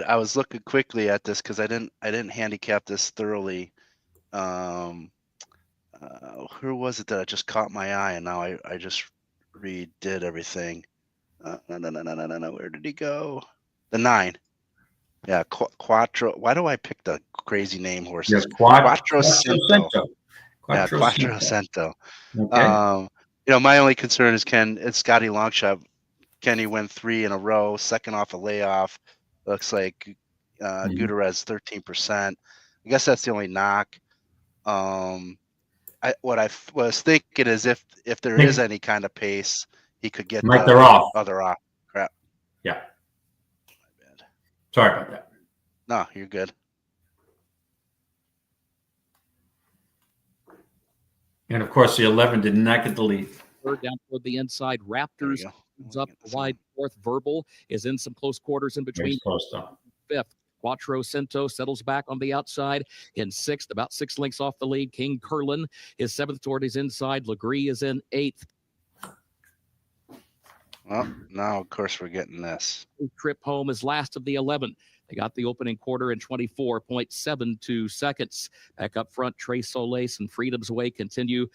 I was looking quickly at this because I didn't handicap this thoroughly. Who was it that just caught my eye, and now I just redid everything. No. Where did he go? The 9. Yeah, Quattro. Why do I pick the crazy name horses? Quattro Cinto. Quattro Cento. Okay. My only concern is it's Scotty Longshot. Can he win 3 in a row? Second off a layoff. Looks like Gutierrez 13%. I guess that's the only knock. What I was thinking is if there is any kind of pace, he could get the other off. Crap. Yeah. My bad. Sorry about that. No, you're good. And of course, the 11 did not get the lead. Third down toward the inside. Raptors up wide. Fourth. Verbal is in some close quarters in between. Fifth. Quattro Cinto settles back on the outside. In 6th, about 6 lengths off the lead. King Curlin is 7th toward his inside. Legree is in 8th. Well, now, of course, we're getting this. Trip Home is last of the 11. They got the opening quarter in 24.72 seconds. Back up front, Tres Solis and Freedom's Way continue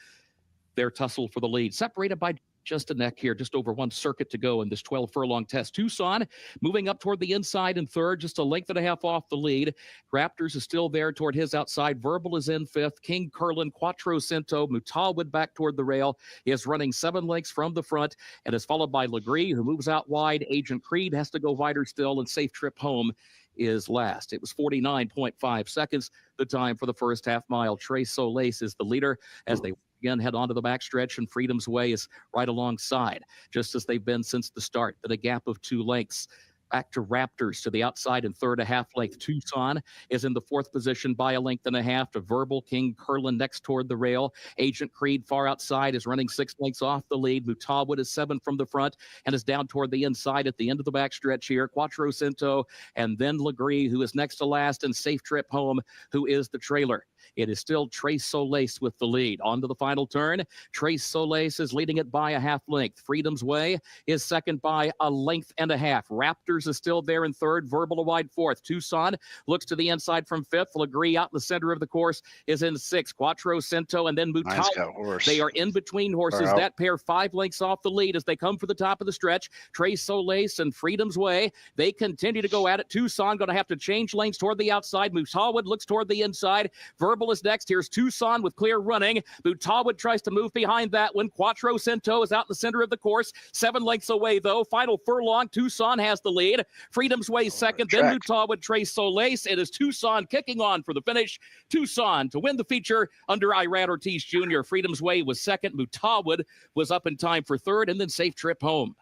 their tussle for the lead, separated by just a neck here, just over 1 circuit to go in this 12-furlong test. Tucson moving up toward the inside in third, just a length and a half off the lead. Raptors is still there toward his outside. Verbal is in fifth. King Curlin, Quattro Cinto, Mutawid back toward the rail. He is running 7 lengths from the front and is followed by Legree, who moves out wide. Agent Creed has to go wider still, and Safe Trip Home is last. It was 49.5 seconds, the time for the first half mile. Tres Solis is the leader as they again head onto the backstretch, and Freedom's Way is right alongside, just as they've been since the start, but a gap of 2 lengths. Back to Raptors to the outside in third, a half length. Tucson is in the 4th position by a length and a half to Verbal. King Curlin next toward the rail. Agent Creed far outside is running 6 lengths off the lead. Mutawid is 7 from the front and is down toward the inside at the end of the backstretch here. Quattro Cinto and then Legree, who is next to last, and Safe Trip Home, who is the trailer. It is still Tres Solis with the lead. On to the final turn. Tres Solis is leading it by a half length. Freedom's Way is second by a length and a half. Raptors is still there in third. Verbal a wide fourth. Tucson looks to the inside from fifth. Legree out in the center of the course is in sixth. Quattro Cinto and then Mutawid. They are in between horses. That pair 5 lengths off the lead as they come for the top of the stretch. Tres Solis and Freedom's Way. They continue to go at it. Tucson going to have to change lanes toward the outside. Mutawid looks toward the inside. Verbal is next. Here's Tucson with clear running. Mutawid tries to move behind that one. Quattro Cinto is out in the center of the course. 7 lengths away, though. Final furlong. Tucson has the lead. Freedom's Way second. Then Mutawid, Tres Solis. It is Tucson kicking on for the finish. Tucson to win the feature under Iran Ortiz Jr. Freedom's Way was second. Mutawid was up in time for third, and then Safe Trip Home.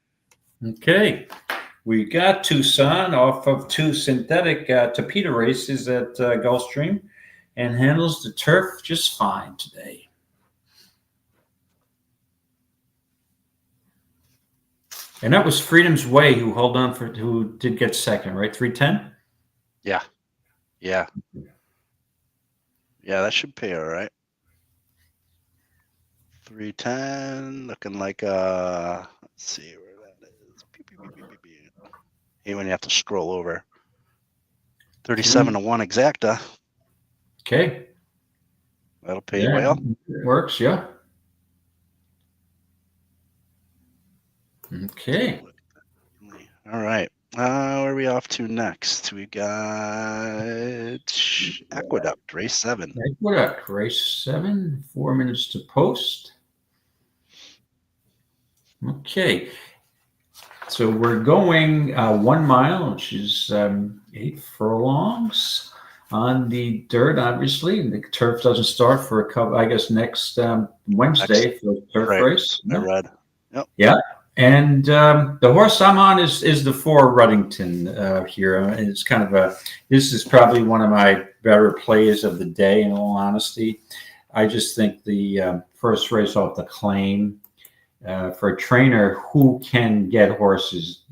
Okay. We got Tucson off of 2 synthetic torpedo races at Gulfstream and handles the turf just fine today. And that was Freedom's Way who who did get second, right? 310? Yeah. Yeah, that should pay all right. 310, looking like let's see where that is. Even when you have to scroll over. 37 to 1 exacta. Okay. That'll pay well. It works, yeah. Okay. All right. Where are we off to next? We got Aqueduct, race 7. Aqueduct, race 7, 4 minutes to post. Okay. So we're going 1 mile, which is 8 furlongs on the dirt, obviously. The turf doesn't start for a couple, I guess, next Wednesday for the turf race. I read. Yep. Yeah. And the horse I'm on is the 4 Ruddington here. And it's kind of this is probably one of my better plays of the day, in all honesty. I just think the first race off the claim for a trainer who can get horses,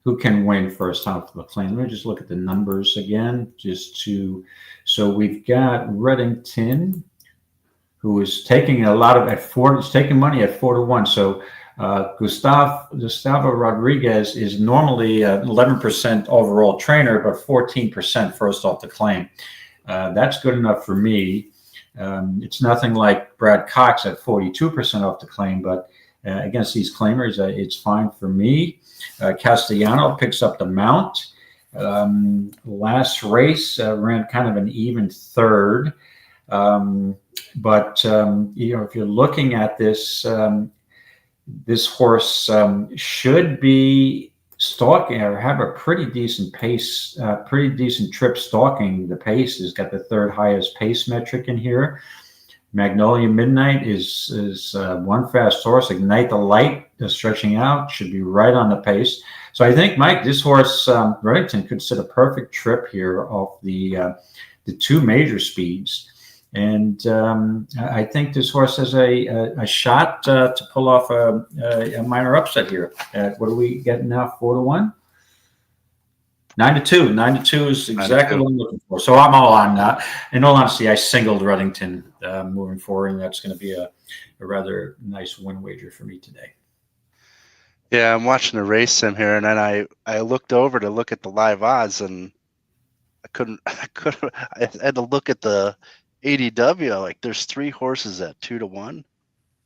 who can win first time for the claim. Let me just look at the numbers again, so we've got Ruddington, who is taking taking money at 4 to 1. So Gustavo Rodriguez is normally 11% overall trainer, but 14% first off the claim. That's good enough for me. It's nothing like Brad Cox at 42% off the claim, but against these claimers, it's fine for me. Castellano picks up the mount. Last race ran kind of an even third. But if you're looking at this, this horse should be stalking or have a pretty decent pace, pretty decent trip stalking the pace. Has got the 3rd highest pace metric in here. Magnolia Midnight is one fast horse. Ignite the Light is stretching out, should be right on the pace. So I think, Mike, this horse, Ruddington, could set a perfect trip here off the 2 major speeds. And I think this horse has a shot to pull off a minor upset here. What are we getting now? 4 to 1? 9 to 2. 9 to 2 is exactly what I'm looking for. So I'm all on that. In all honesty, I singled Ruddington moving forward, and that's going to be a rather nice win wager for me today. Yeah, I'm watching the race sim here, and then I looked over to look at the live odds, and I had to look at the ADW. Like, there's 3 horses at 2-1.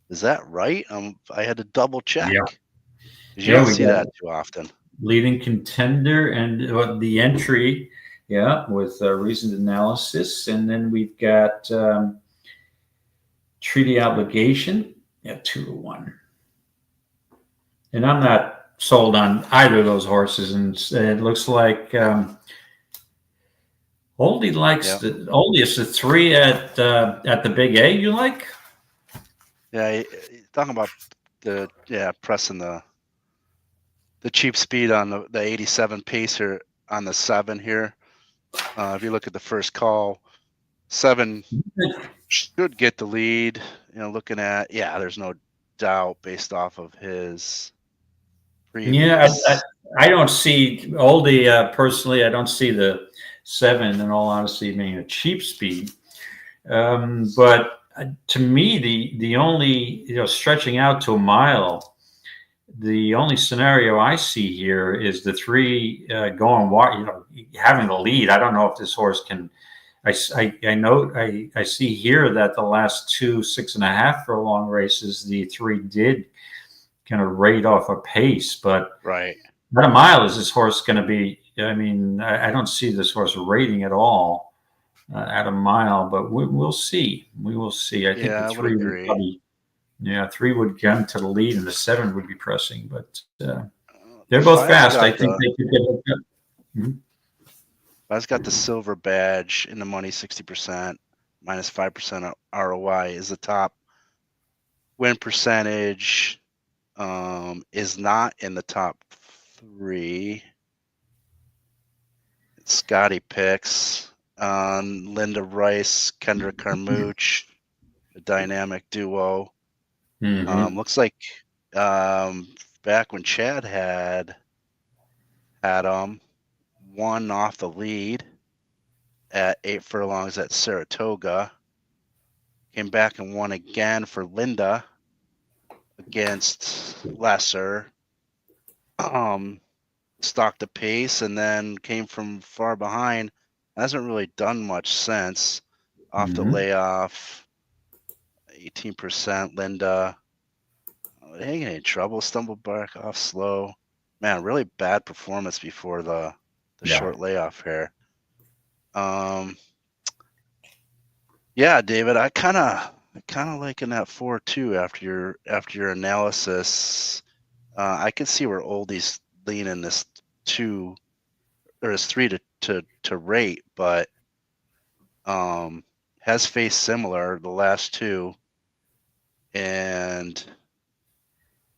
Is that right? I had to double check. Yeah. 'Cause you don't we see got that too often. leading contender and the entry, with reasoned analysis. And then we've got treaty obligation at 2-1. And I'm not sold on either of those horses. And it looks like Oldie likes Oldie is the 3 at the Big A. You like? Yeah, talking about pressing the cheap speed on the 87 pacer on the 7 here. If you look at the first call, 7 should get the lead. Looking at there's no doubt based off of his previous. Yeah, I don't see Oldie personally. I don't see the 7, in all honesty, being a cheap speed. But to me, the only stretching out to a mile, the only scenario I see here is the 3 going wide. Having the lead. I don't know if this horse can. I know I see here that the last 2 6.5 furlong races, the 3 did kind of rate off a pace, but right at a mile, is this horse going to be? I mean, I don't see this horse rating at all at a mile, but we'll see. We will see. I think the 3 would probably, 3 would come to the lead, and the 7 would be pressing. But they're both fast. I think they could get hooked up. Mm-hmm. I've got the silver badge in the money, 60%, minus 5% ROI is the top. Win percentage is not in the top 3. Scotty picks on Linda Rice, Kendra Carmouche, the dynamic duo. Mm-hmm. Looks like back when Chad had won off the lead at 8 furlongs at Saratoga. Came back and won again for Linda against Lesser. Stalked the pace and then came from far behind. Hasn't really done much since. Off the layoff, 18%. Linda, ain't any trouble. Stumbled back off slow. Man, really bad performance before the short layoff here. David, I kind of liking that 4-2 after your analysis. I can see where Oldie's leaning this 2 or is 3 to rate, but has faced similar the last 2, and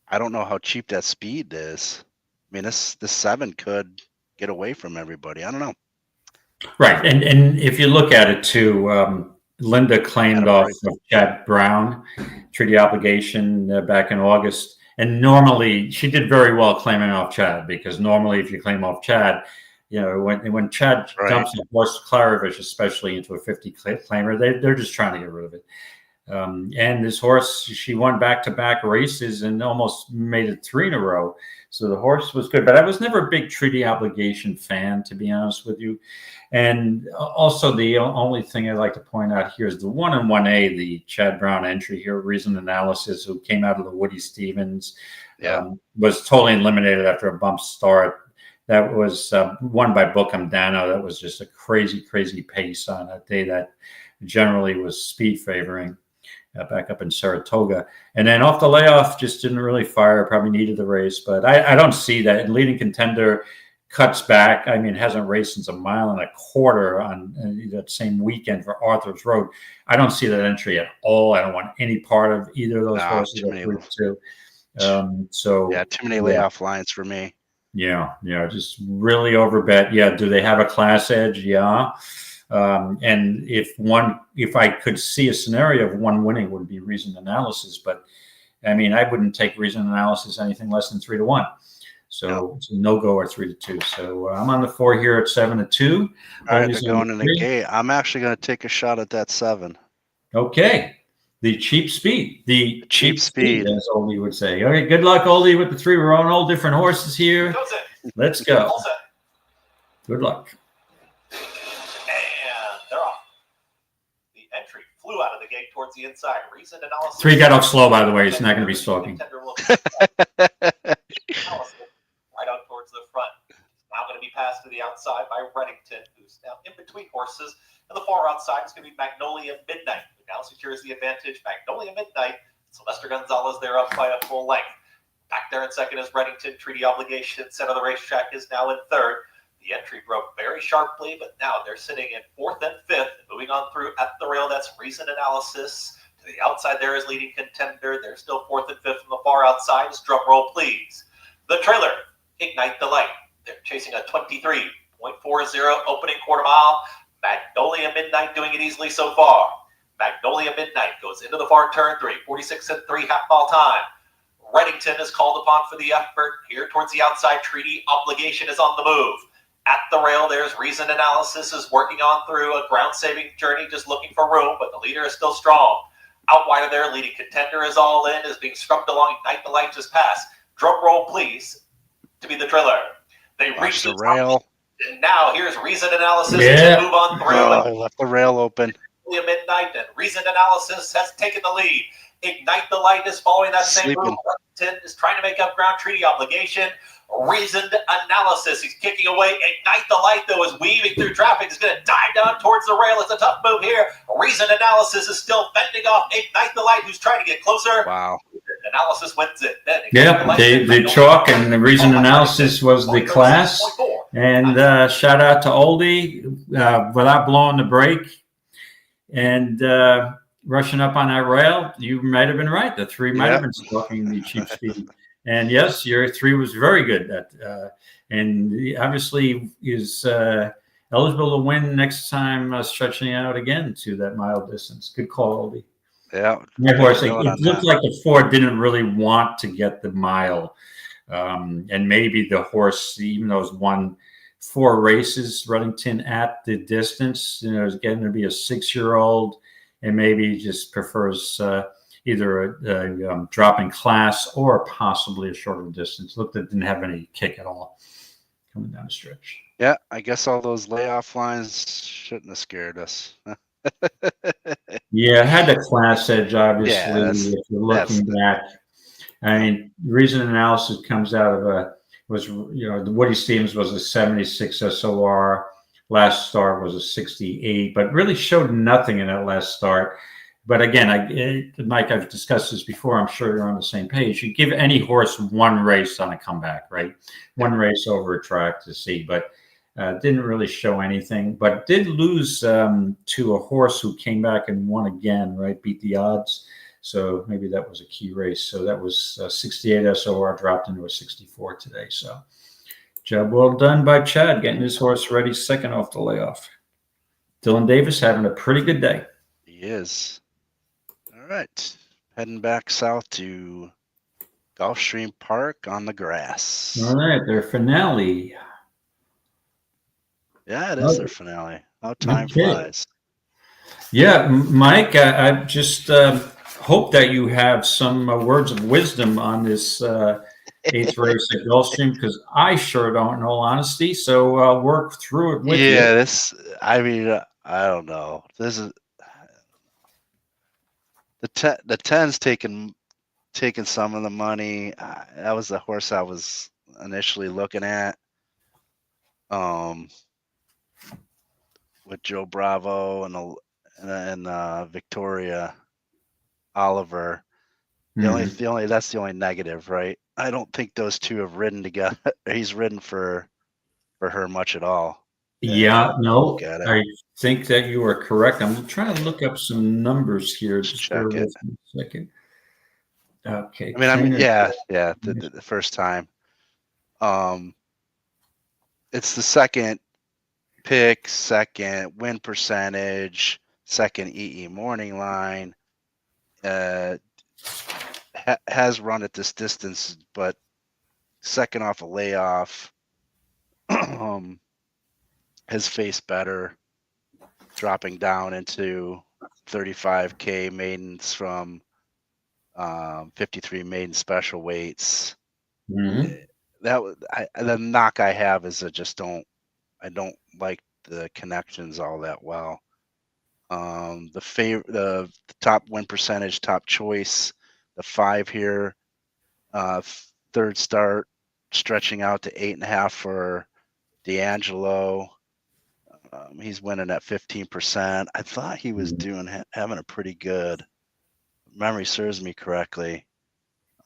I don't know how cheap that speed is. I mean, this 7 could get away from everybody. I don't know. Right, and if you look at it too, Linda claimed off of Chad Brown treaty obligation back in August, and normally she did very well claiming off Chad, because normally if you claim off Chad, when Chad dumps a horse, Claravich especially, into a 50 claimer, they're just trying to get rid of it. And this horse, she won back-to-back races and almost made it 3 in a row. So the horse was good, but I was never a big treaty obligation fan, to be honest with you. And also the only thing I'd like to point out here is the 1 and 1A, the Chad Brown entry here, reason analysis, who came out of the Woody Stevens, was totally eliminated after a bump start. That was won by Bookham Dano. That was just a crazy, crazy pace on a day that generally was speed favoring. Back up in Saratoga. And then off the layoff, just didn't really fire, probably needed the race. But I don't see that. And leading contender cuts back. I mean, hasn't raced since 1.25 miles on that same weekend for Arthur's Road. I don't see that entry at all. I don't want any part of either of those horses. Too many layoff lines for me. Yeah, just really overbet. Yeah, do they have a class edge? Yeah. And if I could see a scenario of 1 winning, would be reasoned analysis, but I mean, I wouldn't take reasoned analysis anything less than 3-1. So it's a no-go or 3-2. So I'm on the 4 here at 7-2. All right, they're going in the gate. I'm actually going to take a shot at that 7. Okay. The cheap speed. The cheap speed, as Oldie would say. Okay, good luck, Oldie, with the 3. We're on all different horses here. Goes in. Let's go. All set. Good luck. And they're off. The entry flew out of the gate towards the inside. Reason analysis. 3 got off slow, by the way. He's not going to be stalking. Right out towards the front. Now going to be passed to the outside by Reddington, who's now in between horses. And the far outside is going to be Magnolia Midnight, who now secures the advantage. Magnolia Midnight, Sylvester Gonzalez there up by a full length. Back there in second is Reddington. Treaty Obligation, center of the racetrack, is now in third. The entry broke very sharply, but now they're sitting in fourth and fifth. Moving on through at the rail, that's Reason Analysis. To the outside there is Leading Contender. They're still fourth and fifth from the far outside. Is drum roll, please. The trailer, Ignite the Light. They're chasing a 23.40 opening quarter mile. Magnolia Midnight doing it easily so far. Magnolia Midnight goes into the far turn 3, 46 and 3 half mile time. Reddington is called upon for the effort here towards the outside. Treaty Obligation is on the move. At the rail, there's Reason Analysis is working on through a ground-saving journey, just looking for room, but the leader is still strong. Out wide of there, Leading Contender is all in, is being scrubbed along. Ignite the Light just passed. Drum roll, please, to be the trailer. They reach the rail. And now here's Reason Analysis Yeah. to move on through. I left the rail open. Midnight, and Reason Analysis has taken the lead. Ignite the Light is following that same Sleeping. route. Reddington is trying to make up ground. Treaty Obligation. Reasoned Analysis. He's kicking away. Ignite the Light, though, is weaving through traffic. He's going to dive down towards the rail. It's a tough move here. Reasoned Analysis is still fending off Ignite the Light, who's trying to get closer. Wow. Analysis wins it. Then Yeah, the chalk and the Reason Analysis was the class. And shout out to Oldie without blowing the brake and rushing up on that rail. You might have been right. The 3 might have been stalking the cheap speed. And yes, your 3 was very good. And he obviously is eligible to win next time, stretching out again to that mile distance. Good call, Oldie. Yeah. Of course, it looked like the 4 didn't really want to get the mile. And maybe the horse, even though it's won 4 races, Reddington at the distance, is getting to be a 6-year-old and maybe just prefers either a drop in class or possibly a shorter distance. Looked, it didn't have any kick at all coming down the stretch. Yeah, I guess all those layoff lines shouldn't have scared us. Yeah, it had the class edge, obviously. Yeah, if you're looking back, I mean, Reason Analysis comes out of the Woody Stevens was a 76 SOR. Last start was a 68, but really showed nothing in that last start. But again, Mike, I've discussed this before. I'm sure you're on the same page. You give any horse 1 race on a comeback, right? 1 race over a track to see, but didn't really show anything. But did lose to a horse who came back and won again, right? Beat the odds. So maybe that was a key race. So that was 68 SOR dropped into a 64 today. So job well done by Chad, getting his horse ready second off the layoff. Dylan Davis having a pretty good day. He is. All right. Heading back south to Gulfstream Park on the grass. All right, their finale. Yeah, it is their finale. How time flies. Yeah, Mike, I just hope that you have some words of wisdom on this 8th race at Gulfstream, because I sure don't, in all honesty. So I'll work through it with you. Yeah, I don't know. This is the 10's taking some of the money. That was the horse I was initially looking at. With Joe Bravo and Victoria Oliver. That's the only negative, right? I don't think those 2 have ridden together. He's ridden for her much at all. Yeah, no, I think that you are correct. I'm trying to look up some numbers here. Just check for it. a second. Okay. The first time. It's the second pick, second win percentage, second EE morning line. Has run at this distance, but second off a layoff. Has faced better, dropping down into 35K maidens from 53 maiden special weights. Mhm. The knock I have is I don't like the connections all that well. The top win percentage, top choice, the 5 here, third start, stretching out to 8.5 for D'Angelo. He's winning at 15%. I thought he was having a pretty good, memory serves me correctly.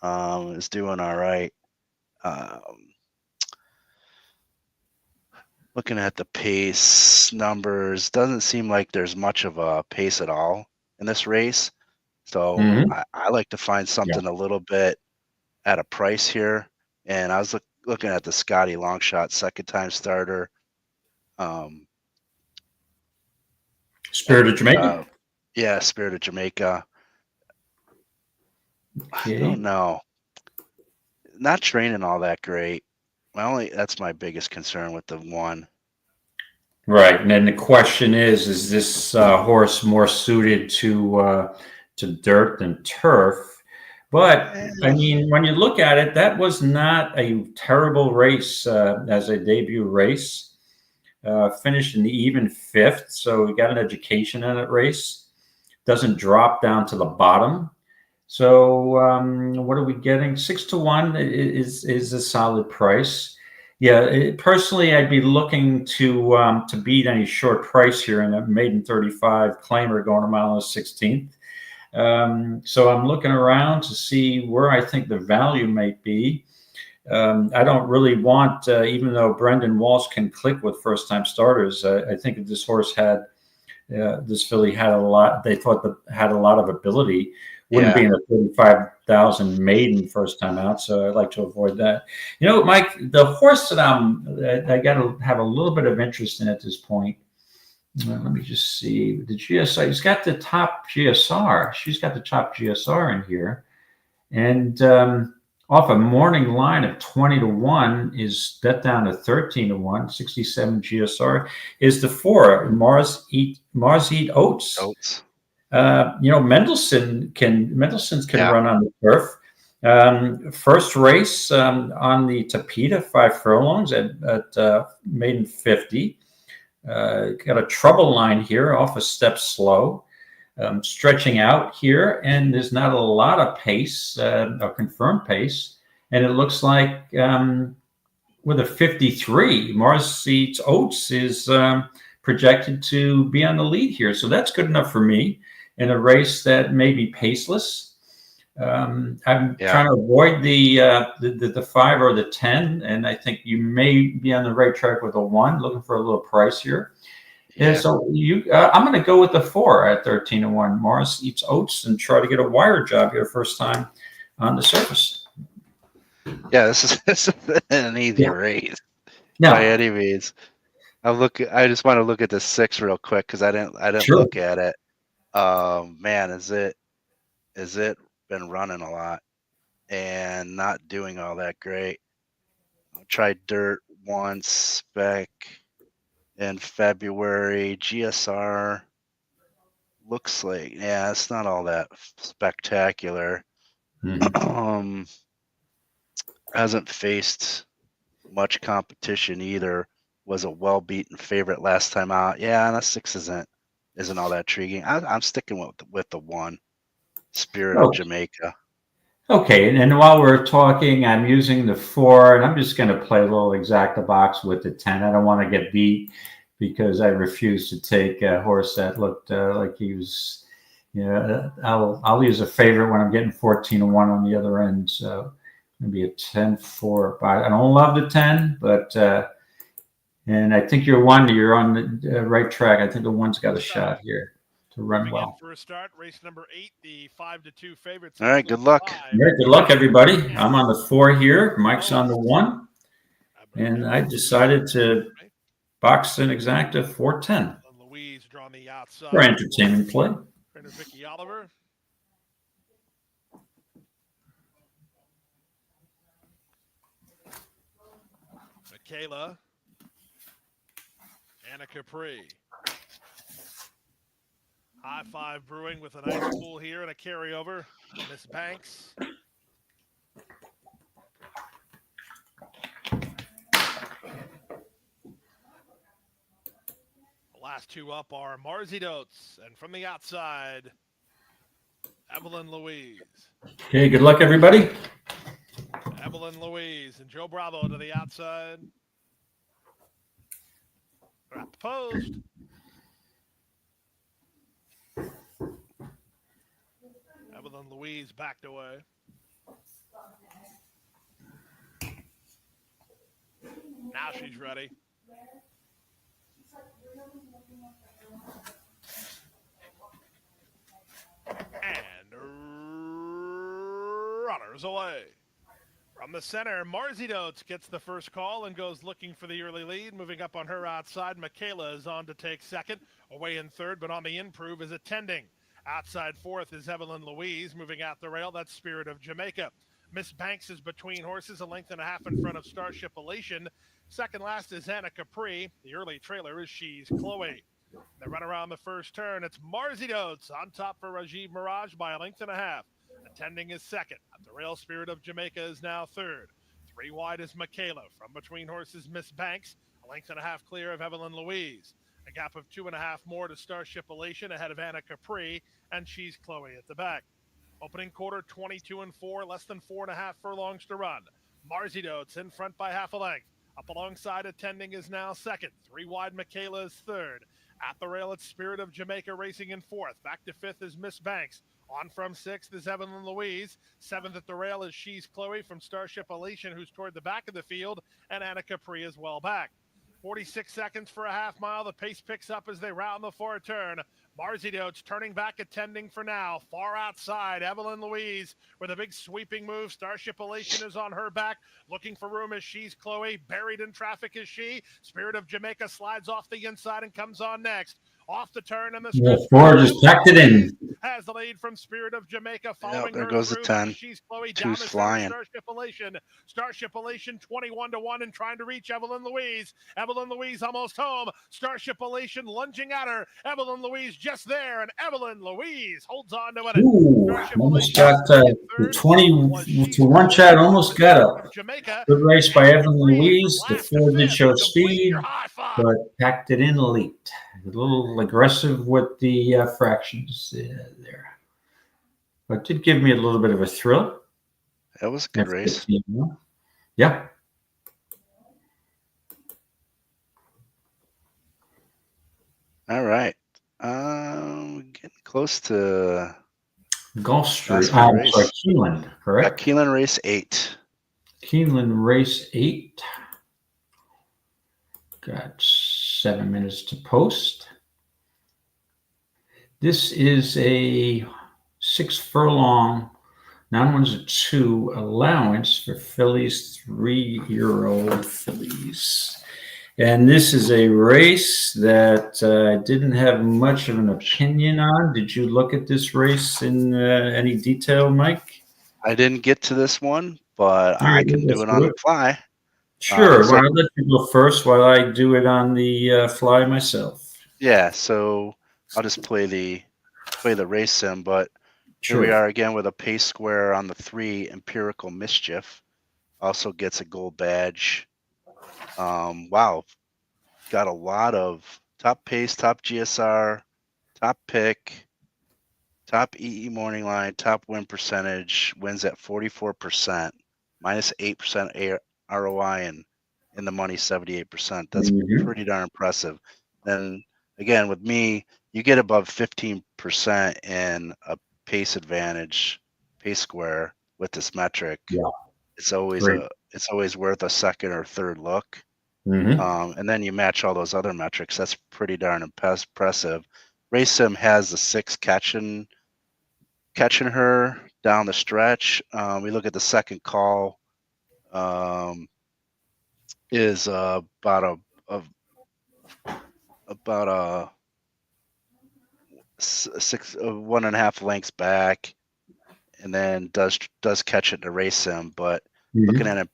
Is doing all right. Looking at the pace numbers, doesn't seem like there's much of a pace at all in this race. So Mhm. I like to find something a little bit at a price here. And I was looking at the Scotty Longshot second time starter. Spirit of Jamaica. Yeah, Spirit of Jamaica. I Okay. don't know. Not training all that great. That's my biggest concern with the one. Right, and then the question is this horse more suited to dirt than turf? But I mean, when you look at it, that was not a terrible race as a debut race. Finished in the even 5th, so he got an education in that race. Doesn't drop down to the bottom. So what are we getting? 6-1 is a solid price. Yeah, personally, I'd be looking to beat any short price here in a maiden 35 claimer going a mile and 16th. So I'm looking around to see where I think the value might be. I don't really want, even though Brendan Walsh can click with first-time starters, I think if this horse had, this filly had a lot, they thought that had a lot of ability, wouldn't be in a 35,000 maiden first time out. So I'd like to avoid that. You know, Mike, the horse that I got to have a little bit of interest in at this point. Let me just see. The GSR, he's got the top GSR. She's got the top GSR in here. And off a morning line of 20-1 is bet down to 13-1, 67 GSR is the 4, Mars Eat Oats. You know, Mendelssohn's can run on the turf. First race on the Tapeta 5 furlongs at maiden 50. Got a trouble line here, off a step slow. Stretching out here, and there's not a lot of pace, a confirmed pace. And it looks like with a 53, Mars Eats Oats is projected to be on the lead here. So that's good enough for me in a race that may be paceless. I'm trying to avoid the 5 or the 10, and I think you may be on the right track with a 1, looking for a little price here. Yeah, so I'm going to go with the 4 at 13-1. Mars Eats Oats and try to get a wire job here first time on the surface. Yeah, this is an easy race by any means. I just want to look at the 6 real quick because I didn't look at it. Man, is it been running a lot and not doing all that great. I tried dirt once back in February. GSR looks like, it's not all that spectacular. Hasn't faced much competition either. Was a well-beaten favorite last time out. Yeah, and a 6 isn't all that intriguing. I'm sticking with the 1, Spirit of Jamaica. Okay, and while we're talking, I'm using the 4, and I'm just going to play a little exacta box with the 10. I don't want to get beat because I refuse to take a horse that looked like he was. I'll use a favorite when I'm getting 14-1 on the other end. So maybe a 10-4. I don't love the 10, but and I think you're on the right track. I think the 1's got a shot here to run well. For a start, race number 8, the 5-2 favorites. All right, good luck. All right, good luck, everybody. I'm on the 4 here. Mike's on the 1, and I decided to box an exacta 410 Louise drawn the outside for entertainment play. Trainer Vicky Oliver. Michaela. Anna Capri. High Five Brewing with a nice pull here and a carryover. Miss Banks. The last two up are Marzi Dotes, and from the outside, Evelyn Louise. Okay, good luck, everybody. Evelyn Louise and Joe Bravo to the outside. They're at the post. Evelyn Louise backed away. Now she's ready. And runners away. From the center, Marzi Dotes gets the first call and goes looking for the early lead. Moving up on her outside, Michaela is on to take second. Away in third, but on the improve is Attending. Outside fourth is Evelyn Louise. Moving out the rail, that's Spirit of Jamaica. Miss Banks is between horses, a length and a half in front of Starship Elation. Second last is Anna Capri. The early trailer is She's Chloe. They run around the first turn. It's Marzi Dotes on top for Rajiv Mirage by a length and a half. Attending is second. At the rail, Spirit of Jamaica is now third. 3 wide is Michaela. From between horses, Miss Banks, a length and a half clear of Evelyn Louise. A gap of 2.5 more to Starship Elation ahead of Anna Capri, and She's Chloe at the back. Opening quarter, 22 and 4, less than 4.5 furlongs to run. Marzi Dotes in front by half a length. Up alongside, Attending is now second. 3 wide, Michaela is third. At the rail, it's Spirit of Jamaica racing in fourth. Back to fifth is Miss Banks. On from sixth is Evelyn Louise. Seventh at the rail is She's Chloe from Starship Elation, who's toward the back of the field, and Anna Capri is well back. 46 seconds for a half mile. The pace picks up as they round the far turn. Marzi Dotes turning back, Attending for now. Far outside, Evelyn Louise with a big sweeping move. Starship Elation is on her back. Looking for room as She's Chloe. Buried in traffic is she. Spirit of Jamaica slides off the inside and comes on next. Off the turn and the stretch. Four just packed it in. Has the lead from Spirit of Jamaica following there her goes the through. 10. She's Chloe down Two's the flying. Starship Elation. Starship Elation 21-1 and trying to reach Evelyn Louise. Evelyn Louise almost home. Starship Elation lunging at her. Evelyn Louise just there, and Evelyn Louise holds on to it. Ooh, almost got 20 to 1 shot, almost got up. Good race by Evelyn Louise. The 4 did show speed, but packed it in late. A little aggressive with the fractions there. But did give me a little bit of a thrill. That was a good race. Yeah. All right. Getting close to Gulfstream. Sorry, Keeneland, correct? Keeneland race 8. Keeneland race 8. Got 7 minutes to post. This is a 6 furlong, 9 ones a 2 allowance for fillies, 3-year-old fillies. And this is a race that I didn't have much of an opinion on. Did you look at this race in any detail, Mike? I didn't get to this one, but I can do it on the fly. Sure. Well, I'll let you go first while I do it on the fly myself. Yeah, so I'll just play the race sim, but here we are again with a pace square on the 3, Empirical Mischief. Also gets a gold badge. Wow, got a lot of top pace, top GSR, top pick, top EE morning line, top win percentage, wins at 44%, minus 8% ROI, and in the money 78%. That's pretty darn impressive. And again, with me, you get above 15% in a pace advantage, pace square with this metric. Yeah. It's always worth a second or third look. Mm-hmm. And then you match all those other metrics. That's pretty darn impressive. Race Sim has the 6 catching her down the stretch. We look at the second call. Is about a 1.5 lengths back, and then does catch it in the race sim. But looking at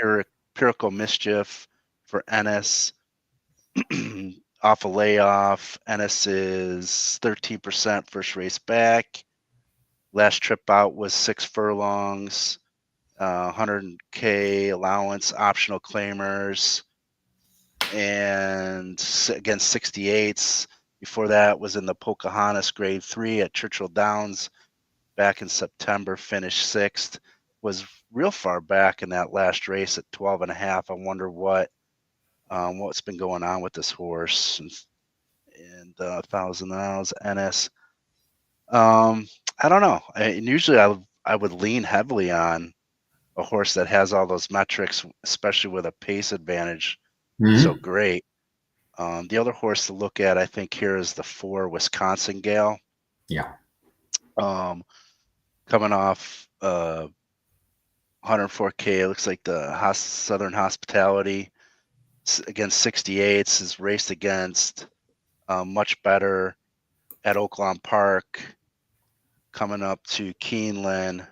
Empirical Mischief for Ennis, off a layoff. Ennis is 13% first race back. Last trip out was 6 furlongs, 100K allowance, optional claimers, and against 68s. Before that was in the Pocahontas Grade 3 at Churchill Downs back in September, finished 6th. Was real far back in that last race at 12.5. I wonder what's been going on with this horse. And 1,000 miles NS. I don't know. Usually I would lean heavily on a horse that has all those metrics, especially with a pace advantage. So great. The other horse to look at, I think, here is the 4 Wisconsin Gale. Yeah. Coming off 104K, it looks like the Southern Hospitality against 68s is raced against much better at Oaklawn Park. Coming up to Keeneland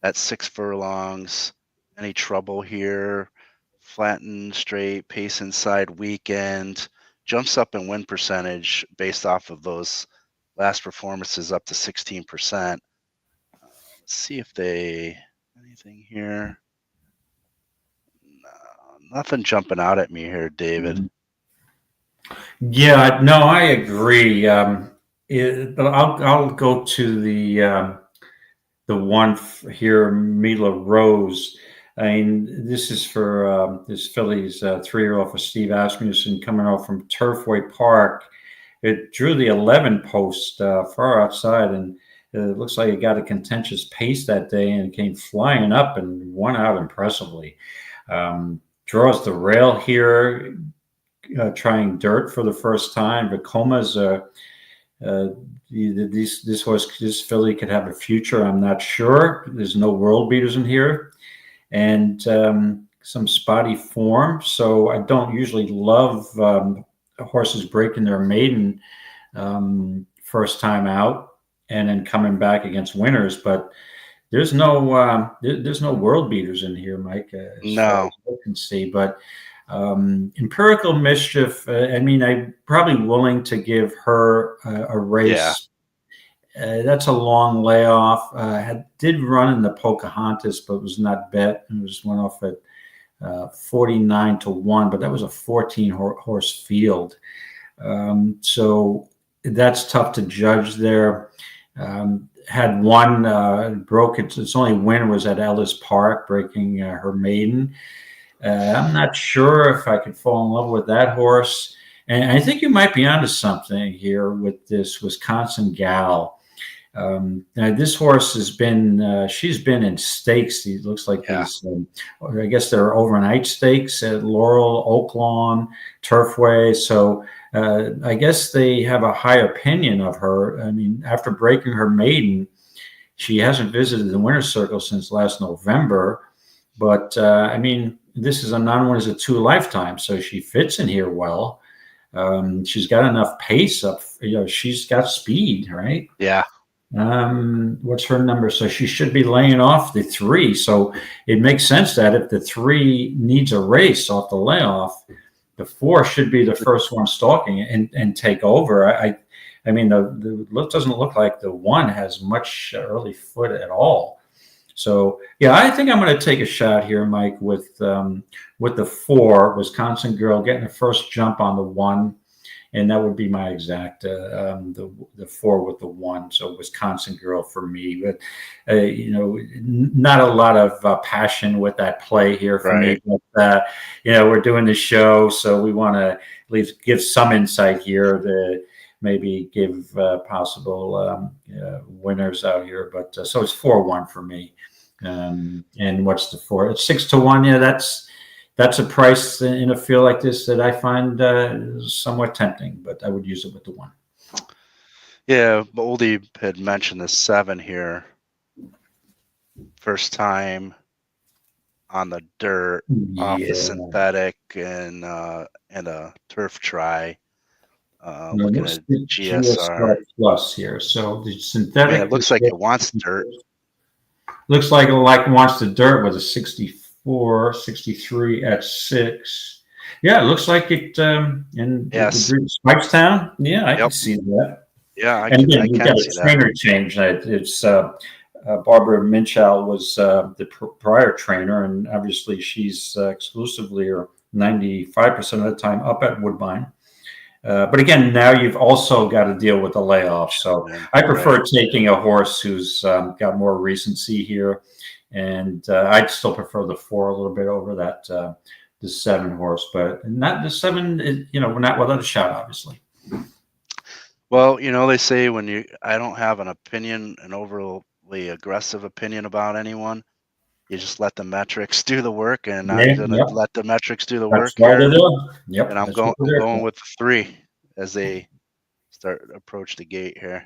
at 6 furlongs. Any trouble here? Flatten, straight, pace inside weekend. Jumps up in win percentage based off of those last performances up to 16%. Let's see if anything here. No, nothing jumping out at me here, David. Yeah, no, I agree. But I'll go to the one here, Mila Rose. I mean, this is for this filly's 3-year-old for Steve Asmussen coming off from Turfway Park. It drew the 11 post far outside, and it looks like it got a contentious pace that day and came flying up and won out impressively. Draws the rail here, trying dirt for the first time. Vacoma's this filly could have a future. I'm not sure. There's no world beaters in here, and some spotty form. So I don't usually love horses breaking their maiden first time out and then coming back against winners. But there's no world beaters in here, Mike. No, I can see, but. Empirical Mischief, I mean, I'm probably willing to give her a race. Yeah. That's a long layoff. Did run in the Pocahontas, but was not bet. It was went off at 49-1, but that was a 14 horse field. So that's tough to judge there. Had one broke its only win was at Ellis Park, breaking her maiden. I'm not sure if I could fall in love with that horse. And I think you might be onto something here with this Wisconsin Gal. Now this horse has been, she's been in stakes. It looks like these, I guess they're overnight stakes at Laurel, Oaklawn, Turfway. So I guess they have a high opinion of her. I mean, after breaking her maiden, she hasn't visited the winner's circle since last November. But I mean, this is a non-winner, is a 2 lifetime, so she fits in here well. She's got enough pace up, she's got speed, right? Yeah. What's her number? So she should be laying off the 3. So it makes sense that if the 3 needs a race off the layoff, the 4 should be the first one stalking and take over. I mean, the look doesn't look like the 1 has much early foot at all. So yeah, I think I'm going to take a shot here, Mike, with the 4 Wisconsin Girl getting the first jump on the 1, and that would be my exact the 4 with the 1. So Wisconsin Girl for me, but not a lot of passion with that play here for me. But we're doing the show, so we want to at least give some insight here to maybe give possible winners out here. But so it's 4-1 for me. And what's the 4? It's 6-1. Yeah, that's a price in a field like this that I find somewhat tempting, but I would use it with the 1. Yeah, Oldie had mentioned the 7 here. First time on the dirt, off the synthetic and a turf try. Looking at GSR plus here. So the synthetic, it looks like it wants dirt. Looks like it wants the dirt with a 64, 63 at 6. Yeah, it looks like it in Yes. Spicestown. Yeah, I can Yep. see that. Yeah, I And can, again, I we've can got see a that. trainer change. It's Barbara Minchal was the prior trainer, and obviously she's exclusively or 95% of the time up at Woodbine. But again, now you've also got to deal with the layoff. So I prefer taking a horse who's got more recency here, and I'd still prefer the 4 a little bit over that the 7 horse, but not the 7. Not without a shot, obviously. Well, they say I don't have an opinion, an overly aggressive opinion about anyone. You just let the metrics do the work, and I'm gonna let the metrics do the work here. Yep. And I'm going with the 3 as they approach the gate here.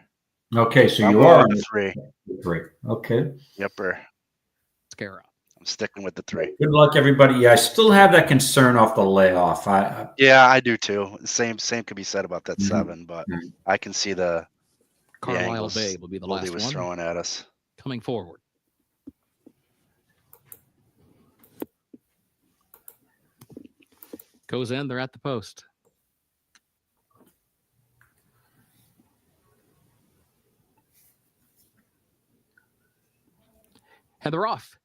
Okay, so I'm you going are with the 3. The 3. Okay. Yepper. Mascara. I'm sticking with the 3. Good luck, everybody. Yeah, I still have that concern off the layoff. Yeah, I do too. Same could be said about that 7, but I can see the Carlisle Bay will be the last was one throwing at us. coming forward. Goes in, they're at the post. And they're off.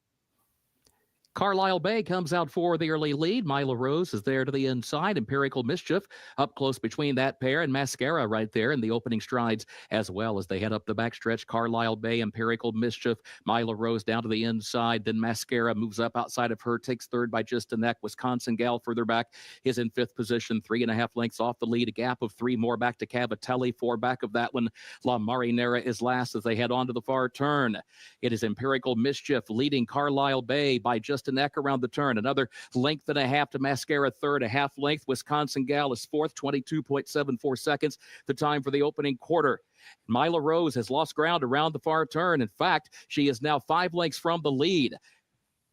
Carlisle Bay comes out for the early lead. Mila Rose is there to the inside. Empirical Mischief up close between that pair, and Mascara right there in the opening strides as well as they head up the backstretch. Carlisle Bay, Empirical Mischief, Mila Rose down to the inside. Then Mascara moves up outside of her, takes third by just a neck. Wisconsin Gal further back is in 5th position, 3.5 lengths off the lead. A gap of 3 more back to Cavatelli. 4 back of that one. La Marinera is last as they head on to the far turn. It is Empirical Mischief leading Carlisle Bay by just a neck around the turn. Another length and a half to Mascara, third, a half length. Wisconsin Gal is 4th, 22.74 seconds, the time for the opening quarter. Mila Rose has lost ground around the far turn. In fact, she is now 5 lengths from the lead.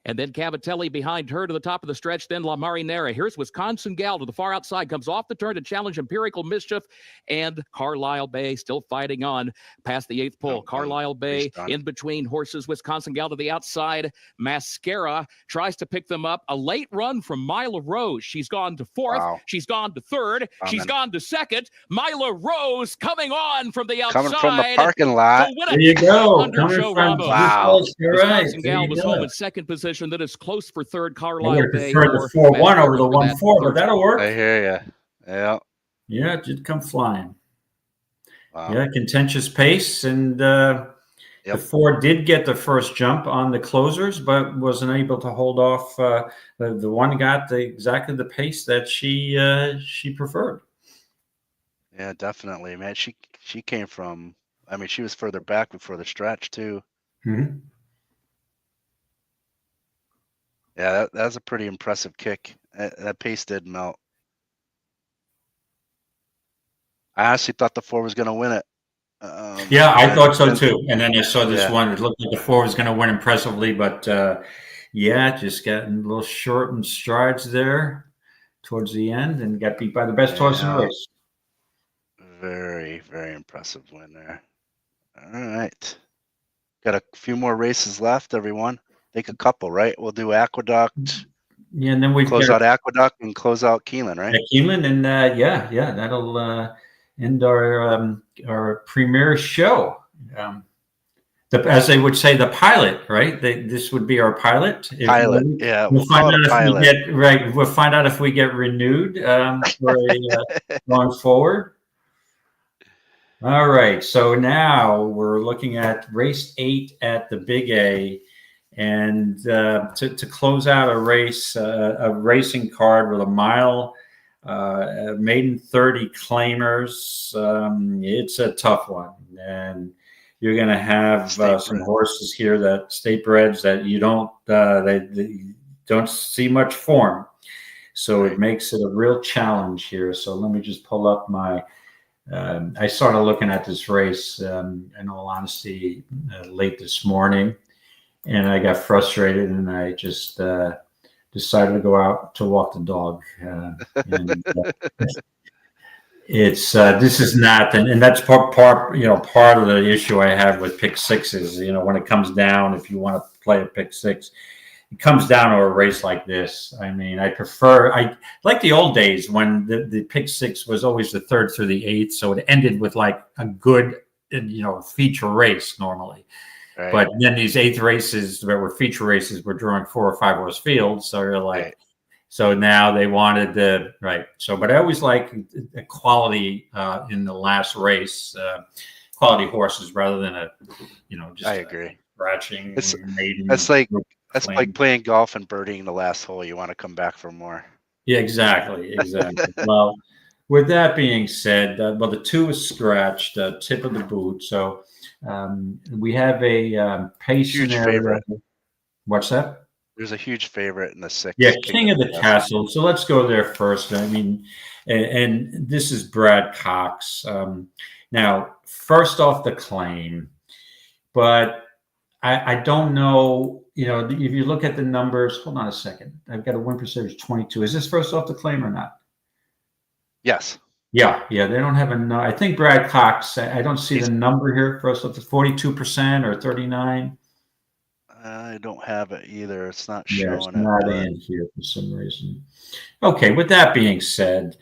And then Cavatelli behind her to the top of the stretch, then La Marinera. Here's Wisconsin Gal to the far outside, comes off the turn to challenge Empirical Mischief, and Carlisle Bay still fighting on past the 8th pole. Carlisle Bay in between horses. Wisconsin Gal to the outside. Mascara tries to pick them up. A late run from Mila Rose. She's gone to 4th. Wow. She's gone to 3rd. She's gone to 2nd. Mila Rose coming on from the outside. Coming from the parking lot. There you go. Under Joe Ramos. Wow. Wisconsin Gal was home in 2nd position. That is close for 3rd. Carlisle Bay. I would prefer the 4-1 over the 1-4, but that'll work. I hear you. Yeah. Yeah, it did come flying. Wow. Yeah, contentious pace, and the 4 did get the first jump on the closers, but wasn't able to hold off. The 1 got exactly the pace that she preferred. Yeah, definitely, man. She came from. I mean, she was further back before the stretch too. Mm-hmm. Yeah, that was a pretty impressive kick. That pace did melt. I honestly thought the 4 was going to win it. Yeah, I thought so too. And then I saw this one. It looked like the 4 was going to win impressively, but just getting a little short in strides there towards the end, and got beat by the best horse in the race. Very, very impressive win there. All right. Got a few more races left, everyone. I think a couple, right? We'll do Aqueduct. Yeah, and then we close out Aqueduct and close out Keeneland, right? Keeneland, and that'll end our premiere show. As they would say, the pilot, right? This would be our pilot. Pilot, yeah. We'll find out if we get We'll find out if we get renewed going forward. All right. So now we're looking at race 8 at the Big A. And to close out a race, a racing card with a mile, maiden 30 claimers, it's a tough one. And you're going to have some horses here that state breds that you don't they don't see much form. So it makes it a real challenge here. So let me just pull up my. I started looking at this race, in all honesty, late this morning. And I got frustrated, and I just decided to go out to walk the dog. This is not, and that's part of the issue I have with pick sixes. When it comes down, if you want to play a pick 6, it comes down to a race like this. I mean, I like the old days when the pick six was always the third through the eighth. So it ended with like a good, feature race normally. Right. But then these eighth races that were feature races were drawing 4 or 5 horse fields. So you're like, right. So now they wanted the right. So, but I always like quality in the last race, quality horses rather than just I agree. scratching. That's like playing golf and birdieing the last hole. You want to come back for more. Yeah, exactly. Well, with that being said, the 2 is scratched, tip of the boot. So we have a pace Huge scenario. favorite. What's that? There's a huge favorite in the 6. Yeah, King of the Castle. So let's go there first. I mean, and this is Brad Cox. Now, first off the claim, but I don't know, if you look at the numbers, hold on a second. I've got a win percentage 22. Is this first off the claim or not? Yes. Yeah, they don't have enough. I think Brad Cox, I don't see the number here first off the 42% or 39. I don't have it either. It's not showing. It's not in here for some reason. Okay, with that being said,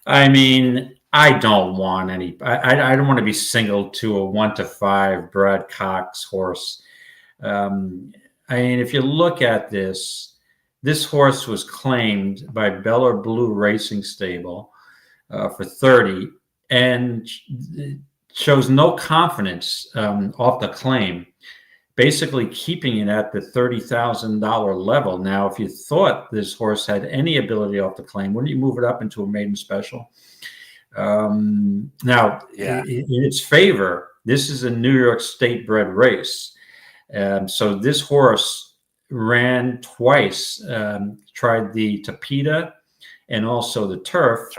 I mean, I don't want any. I don't want to be singled to a 1 to 5 Brad Cox horse. I mean, if you look at this horse was claimed by Bel Blue Racing Stable for 30, and shows no confidence off the claim. Basically keeping it at the $30,000 level. Now, if you thought this horse had any ability off the claim, wouldn't you move it up into a maiden special? Now, in its favor, this is a New York State bred race. So this horse ran twice, tried the Tapeta and also the turf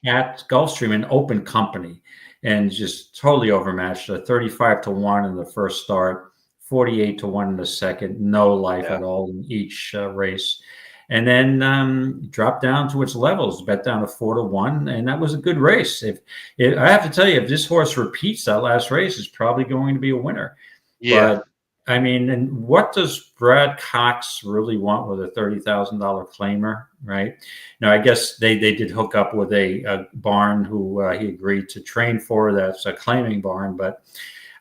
at Gulfstream in open company, and just totally overmatched. 35 to 1 in the first start. 48 to 1 in the second, no life at all in each race. And then dropped down to its levels, bet down to 4 to 1, and that was a good race. If I have to tell you, if this horse repeats that last race, it's probably going to be a winner. Yeah. But I mean, and what does Brad Cox really want with a $30,000 claimer, right? Now, I guess they did hook up with a barn who he agreed to train for. That's a claiming barn, but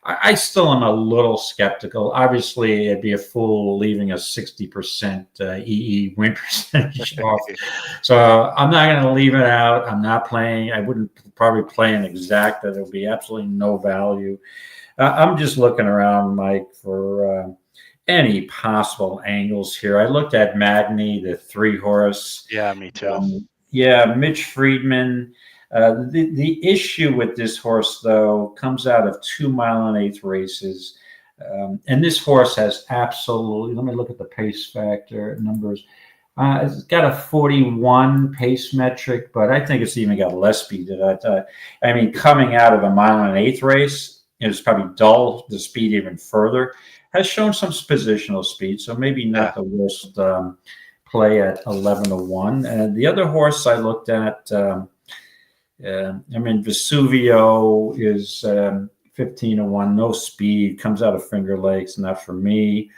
I still am a little skeptical. Obviously, it'd be a fool leaving a 60% EE win percentage off. So I'm not going to leave it out. I'm not playing. I wouldn't probably play an exact that there'll be absolutely no value. I'm just looking around, Mike, for any possible angles here. I looked at Magny, the 3 horse. Yeah, me too. Mitch Friedman. The issue with this horse, though, comes out of 2 mile and 1/8 races. And this horse has absolutely, let me look at the pace factor numbers. It's got a 41 pace metric, but I think it's even got less speed than that. I mean, coming out of a 1 mile and 1/8 race, it was probably dull the speed even further. Has shown some positional speed, so maybe not the worst play at 11 to 1. And the other horse I looked at, Vesuvio is 15 to 1, no speed, comes out of Finger Lakes, not for me.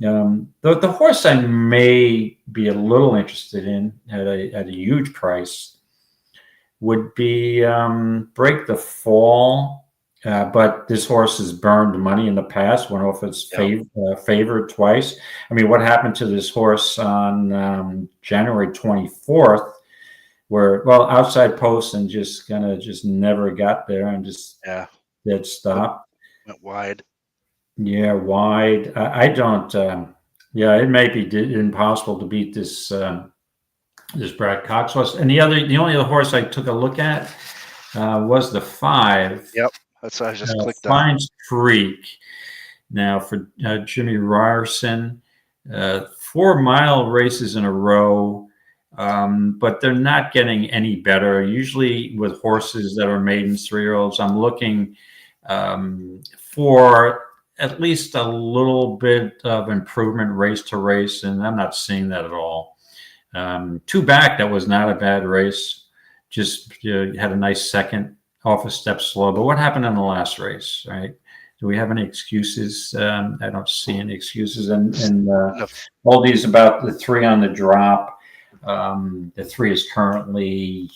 The horse I may be a little interested in at a huge price would be Break the Fall, but this horse has burned money in the past, went off its favored twice. I mean, what happened to this horse on January 24th? Where outside post and just never got there and just dead stop. Went wide. Yeah, wide. I don't. It may be impossible to beat this Brad Cox horse. And the only other horse I took a look at was the 5. Yep, that's what I just clicked on. Fines Freak. Now for Jimmy Ryerson, 4 mile races in a row. But they're not getting any better. Usually with horses that are maidens, 3-year-olds, I'm looking for at least a little bit of improvement race to race, and I'm not seeing that at all. 2 Back, that was not a bad race. Just had a nice second, off a step slow. But what happened in the last race, right? Do we have any excuses? I don't see any excuses. And No. all these about the 3 on the drop. The 3 is currently,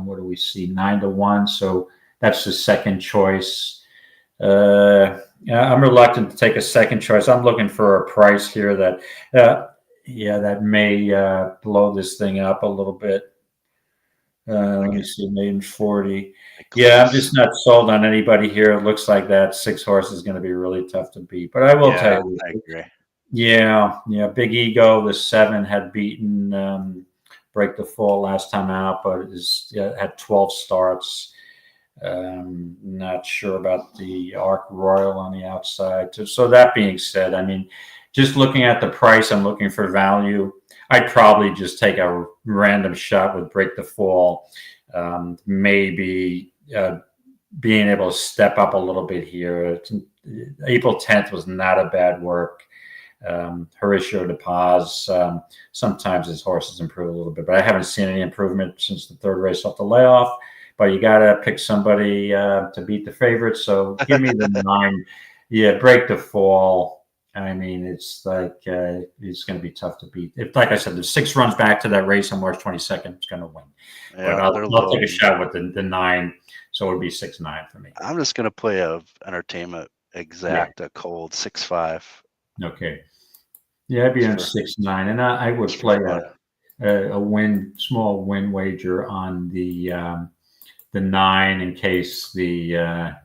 what do we see? 9-1. So that's the second choice. I'm reluctant to take a second choice. I'm looking for a price here that, that may blow this thing up a little bit. Let me see, 1,040,000. Yeah, I'm just not sold on anybody here. It looks like that 6 horse is going to be really tough to beat. But I will tell you, I agree. Yeah, Big Ego, the 7 had beaten Break the Fall last time out, but had 12 starts. Not sure about the Arc Royal on the outside. So that being said, I mean, just looking at the price, I'm looking for value. I'd probably just take a random shot with Break the Fall. Maybe being able to step up a little bit here. April 10th was not a bad work. Horatio de Paz, sometimes his horses improve a little bit, but I haven't seen any improvement since the 3rd race off the layoff. But you got to pick somebody to beat the favorites. So give me the 9. Yeah, Break the Fall. I mean, it's like it's going to be tough to beat. If, like I said, the 6 runs back to that race on March 22nd, it's going to win. Yeah, but I'll take a shot with the 9. So it would be 6-9 for me. I'm just going to play a entertainment exact, a cold 6-5. Okay. Yeah, I'd be on 6-9, and I would play a small win wager on the 9 in case the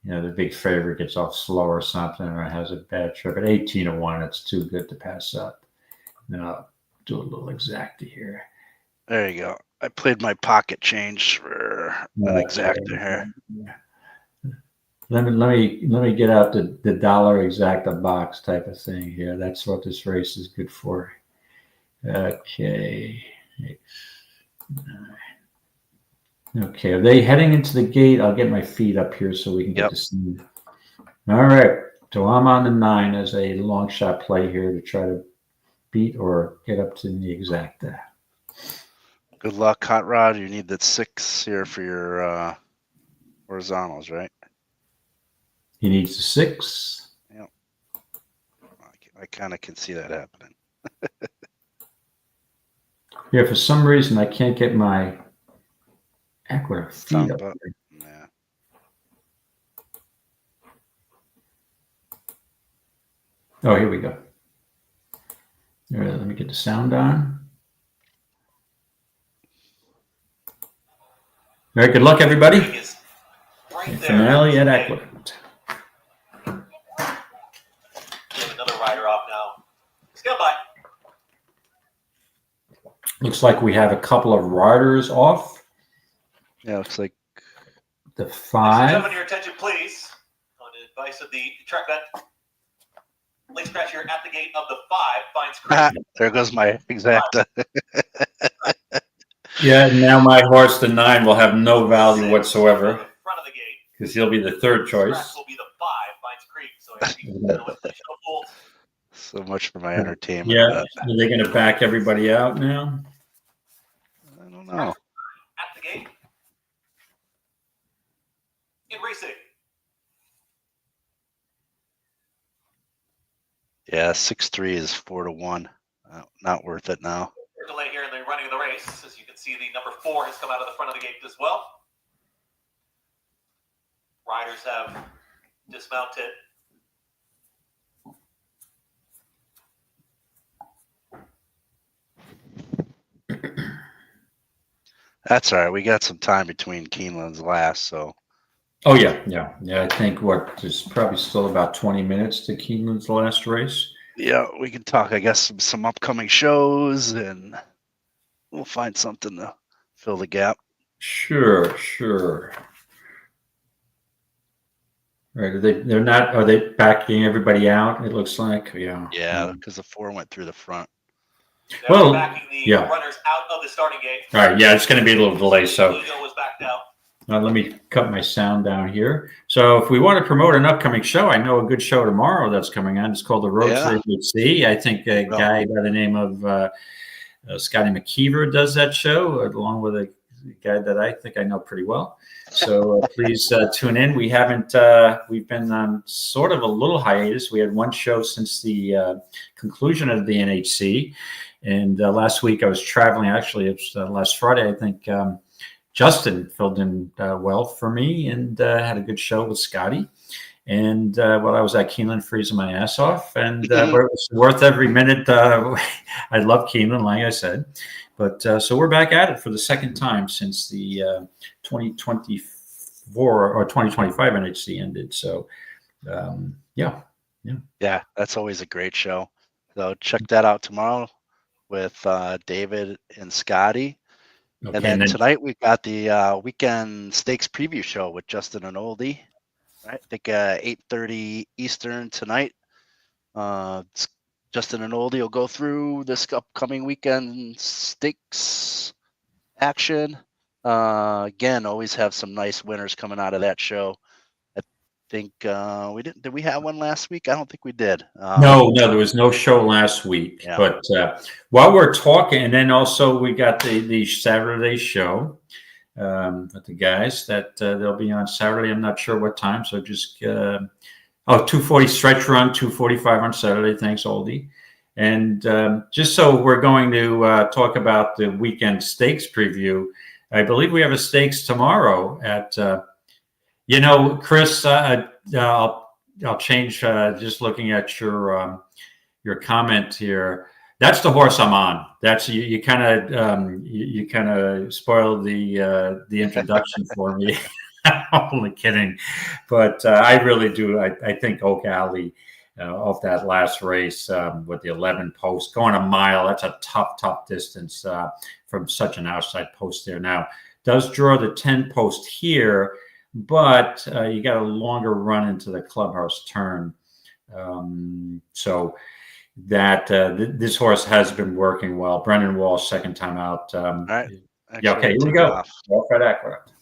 the big favorite gets off slow or something, or has a bad trip. At 18-1, it's too good to pass up. Then I'll do a little exacta here. There you go. I played my pocket change for an exacta here. Yeah. Let me get out the dollar exacta box type of thing here. That's what this race is good for. Okay. Okay, are they heading into the gate? I'll get my feet up here so we can get to see. All right, so I'm on the 9 as a long shot play here to try to beat or get up to the exacta. Good luck, Hot Rod. You need that 6 here for your horizontals, right? He needs a 6. Yep. I kind of can see that happening. Yeah, for some reason I can't get my Aqueduct feet up here. Yeah. Oh, here we go. All right, let me get the sound on. All right, good luck, everybody. Finale at Aqueduct. Another rider off now. Stand by. Looks like we have a couple of riders off. Yeah, looks like the 5. Gentlemen, your attention, please. On advice of the track vet, late scratch here at the gate of the 5 finds Chris. there goes my exacta. Yeah, now my horse, the 9, will have no value whatsoever. Front of the gate. Because he'll be the 3rd choice. Will be the 5 finds Creek. So much for my entertainment. Yeah, are they going to back everybody out now? I don't know. At the gate. In racing. Yeah, 6-3 is 4-1. Not worth it now. Delay here in the running of the race. As you can see, the number 4 has come out of the front of the gate as well. Riders have dismounted. That's all right. We got some time between Keeneland's last, so. Oh, yeah. I think there's probably still about 20 minutes to Keeneland's last race. Yeah, we can talk, I guess, some upcoming shows, and we'll find something to fill the gap. Sure. Right, are they backing everybody out, it looks like? Yeah, because the 4 went through the front. Well, backing the runners out of the starting gate. All right, yeah, it's going to be a little delay, so. Ego was backed out. Let me cut my sound down here. So if we want to promote an upcoming show, I know a good show tomorrow that's coming on. It's called The Road to the I think a guy by the name of Scotty McKeever does that show, along with guy that I think I know pretty well. So please tune in. We've been on sort of a little hiatus. We had one show since the conclusion of the NHC. And last week I was traveling. Actually, it was last Friday, I think. Justin filled in well for me and had a good show with Scotty. And while I was at Keeneland freezing my ass off, and it was worth every minute. I love Keeneland, like I said. But so we're back at it for the second time since the 2024 or 2025 NHC ended. So, yeah. Yeah, that's always a great show. So check that out tomorrow with David and Scotty. Okay, and then tonight we've got the weekend stakes preview show with Justin and Oldie. Right, I think 8:30 Eastern tonight. Justin and Oldie will go through this upcoming weekend stakes action. Again, always have some nice winners coming out of that show. I think we didn't. Did we have one last week? I don't think we did. No, there was no show last week. Yeah. But while we're talking, and then also we got the Saturday show with the guys that they'll be on Saturday. I'm not sure what time, so just 2:40 stretch run, 2:45 on Saturday. Thanks, Oldie. And just so we're going to talk about the weekend stakes preview, I believe we have a stakes tomorrow at, Chris, I'll change just looking at your comment here. That's the horse I'm on. That's you kind of spoiled the introduction for me. I'm only kidding, but I really do. I think Oak Alley off that last race with the 11 post going a mile. That's a tough distance from such an outside post there. Now does draw the 10 post here, but you got a longer run into the clubhouse turn. So that this horse has been working well. Brendan Walsh, second time out. All right. Yeah. Okay. Here we go. Off at Aqueduct.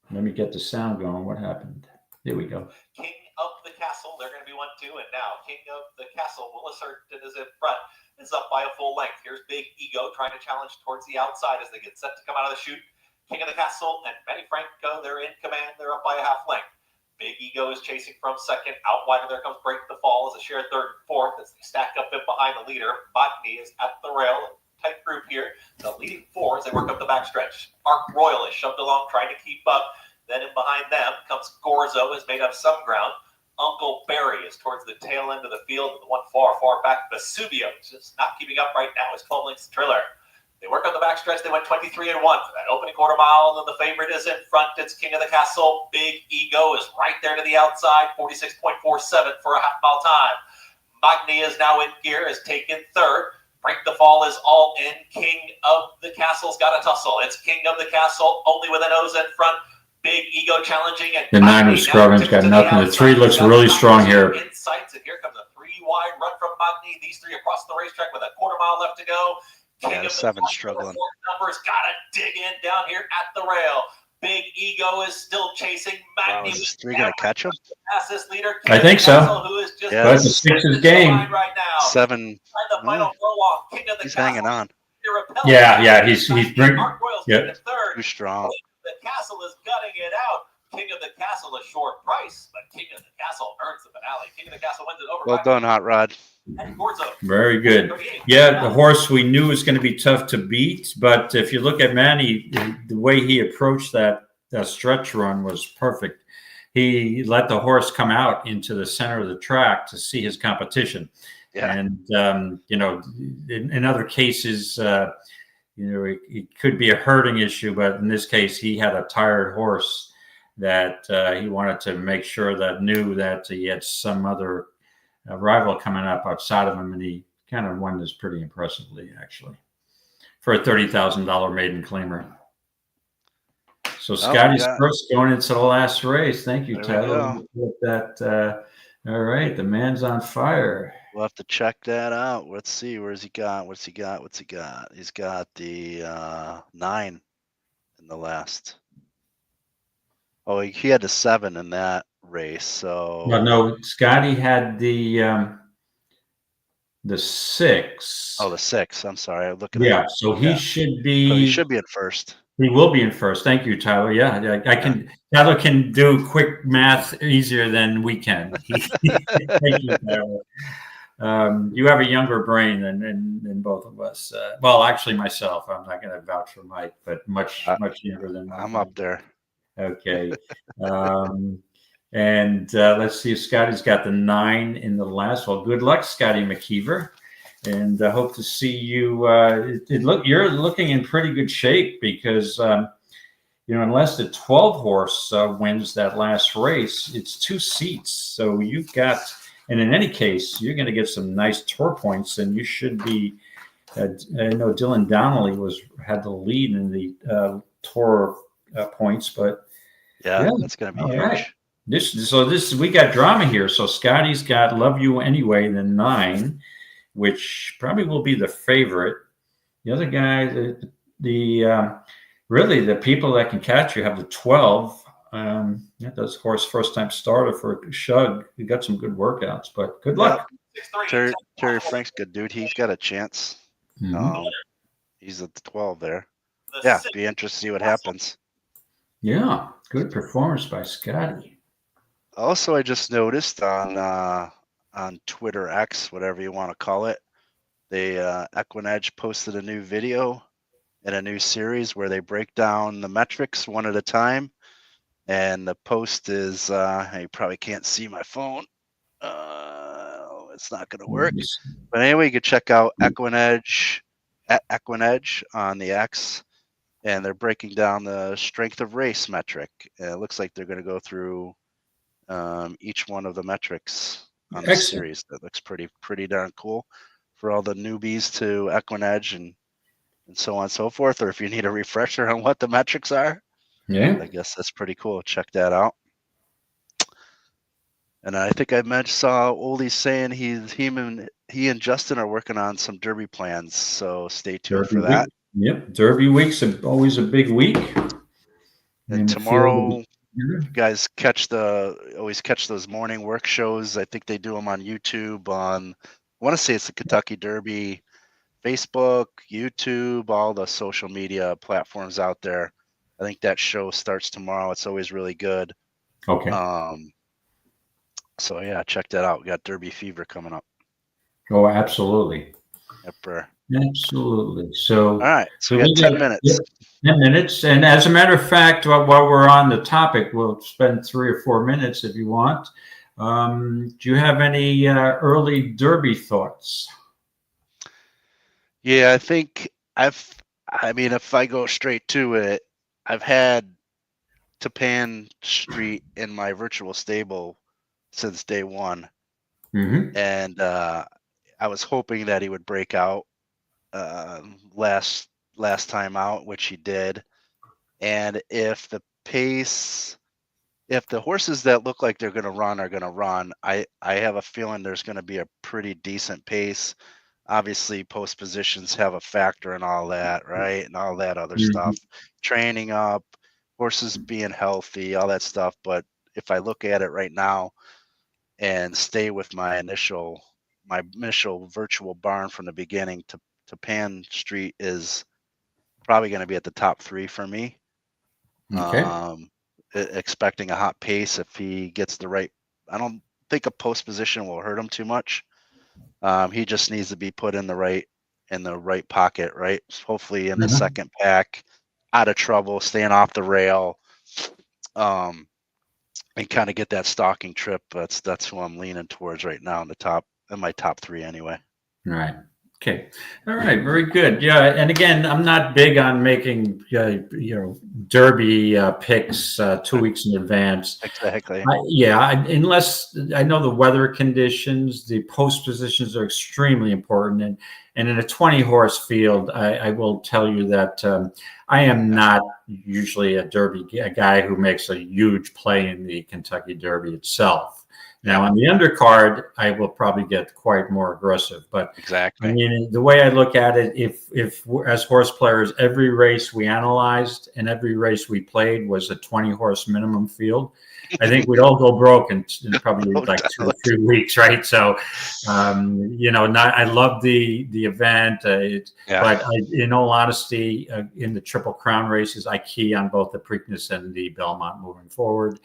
Let me get the sound going. What happened? Here we go. King of the Castle. They're going to be 1-2, and now King of the Castle will assert it is in front. Is up by a full length. Here's Big Ego trying to challenge towards the outside as they get set to come out of the chute. King of the Castle and Benny Franco, they're in command. They're up by a half length. Big Ego is chasing from second. Out wide, there comes Break the Fall as a shared third and fourth as they stack up in behind the leader. Botany is at the rail. Tight group here. The leading four as they work up the backstretch. Arc Royal is shoved along trying to keep up. Then in behind them comes Gorzo, has made up some ground. Uncle Barry is towards the tail end of the field, and the one far back, Vesuvio, just not keeping up right now, is 12 lengths trailer. They work on the backstretch. They went 23-1 for that opening quarter mile, and the favorite is in front. It's King of the Castle. Big Ego is right there to the outside, 46.47 for a half mile time. Magni is now in gear, has taken third. Break the Fall is all in. King of the Castle's got a tussle. It's King of the Castle, only with a nose in front. Big Ego challenging. And the 9 of Scrubbins got nothing. The 3 looks really strong here. Insights, and here comes a 3-wide run from Magni. These 3 across the racetrack with a quarter mile left to go. King of 7 struggling. Numbers got to dig in down here at the rail. Big Ego is still chasing. Magni is 3 going to catch him? Fastest leader. I think so. Who is just That's a 6's game. Right now. 7. The final King of the he's Castle. hanging on. Yeah. He's bringing. Yeah. Too strong. The Castle is gutting it out. King of the Castle a short price, but King of the Castle earns the finale. King of the Castle wins it over. Well done, Hot Rod. Very good. Yeah, the horse we knew was going to be tough to beat, but if you look at Manny, the way he approached that stretch run was perfect. He let the horse come out into the center of the track to see his competition. Yeah. And, in other cases, it could be a herding issue, but in this case, he had a tired horse that he wanted to make sure that knew that he had some other rival coming up outside of him, and he kind of won this pretty impressively, actually, for a $30,000 maiden claimer. So Scotty's first going into the last race. Thank you, Tyler. With that, all right, the man's on fire. We'll have to check that out. Let's see. Where's he got? What's he got? He's got the 9 in the last. Oh, he had the 7 in that race. So no, Scotty had the the 6. Oh, the 6. I'm sorry. I'm looking Yeah, at. so he should be. So he should be in first. He will be in first. Thank you, Tyler. Yeah, I can. Tyler can do quick math easier than we can. Thank you, Tyler. You have a younger brain than both of us. Well, actually, myself. I'm not going to vouch for Mike, but much younger than Mike. I'm up there. Okay. And let's see if Scotty's got the 9 in the last. Well, good luck, Scotty McKeever. And I hope to see you. You're looking in pretty good shape because, unless the 12 horse wins that last race, it's 2 seats. So you've got, and in any case, you're going to get some nice tour points, and you should be. I know Dylan Donnelly had the lead in the tour points, but yeah, that's going to be huge. Right. We got drama here. So Scotty's got Love You Anyway, the 9. Which probably will be the favorite. The other guy, really the people that can catch you have the 12. That's horse first time starter for Shug. He got some good workouts, but good luck. Terry Frank's good dude. He's got a chance. Mm-hmm. He's at the 12 there. Yeah, be interested to see what happens. Yeah, good performance by Scotty. Also, I just noticed on Twitter X, whatever you want to call it, EquinEdge posted a new video and a new series where they break down the metrics one at a time. And the post is, you probably can't see my phone. It's not going to work. But anyway, you can check out EquinEdge on the X, and they're breaking down the strength of race metric. And it looks like they're going to go through each one of the metrics on the series. That looks pretty darn cool for all the newbies to EquinEdge and so on and so forth. Or if you need a refresher on what the metrics are, I guess that's pretty cool. Check that out. And I think I saw Oldie saying he and Justin are working on some Derby plans. So stay tuned for that. Yep, Derby week's always a big week. And tomorrow. You guys always catch those morning work shows. I think they do them on YouTube. I want to say it's the Kentucky Derby, Facebook, YouTube, all the social media platforms out there. I think that show starts tomorrow. It's always really good. Okay. So yeah, check that out. We got Derby Fever coming up. Oh, absolutely. Yep. Absolutely. So, all right. So we got 10 minutes. Yep, 10 minutes. And as a matter of fact, while we're on the topic, we'll spend 3 or 4 minutes if you want. Do you have any early Derby thoughts? Yeah, I think if I go straight to it, I've had Tapan Street in my virtual stable since day one. Mm-hmm. And I was hoping that he would break out last time out, which he did. And if the horses that look like they're going to run are going to run, I have a feeling there's going to be a pretty decent pace. Obviously, post positions have a factor in all that, right? And all that other stuff, training up, horses being healthy, all that stuff. But if I look at it right now and stay with my initial virtual barn from the beginning, to Pan Street is probably going to be at the top 3 for me. Okay. Expecting a hot pace if he gets the right. I don't think a post position will hurt him too much. He just needs to be put in the right pocket, right? Hopefully in the second pack, out of trouble, staying off the rail, and kind of get that stalking trip. That's who I'm leaning towards right now in my top 3 anyway. Right. Okay. All right. Very good. Yeah. And again, I'm not big on making, Derby picks 2 weeks in advance. Exactly. Unless I know the weather conditions, the post positions are extremely important. And in a 20 horse field, I will tell you that I am not usually a guy who makes a huge play in the Kentucky Derby itself. Now on the undercard, I will probably get quite more aggressive. But Exactly. I mean, the way I look at it, if as horse players, every race we analyzed and every race we played was a 20 horse minimum field, I think we'd all go broke in probably No like doubt. 2 or 3 weeks, right? So, I love the event, but in all honesty, in the Triple Crown races, I key on both the Preakness and the Belmont moving forward.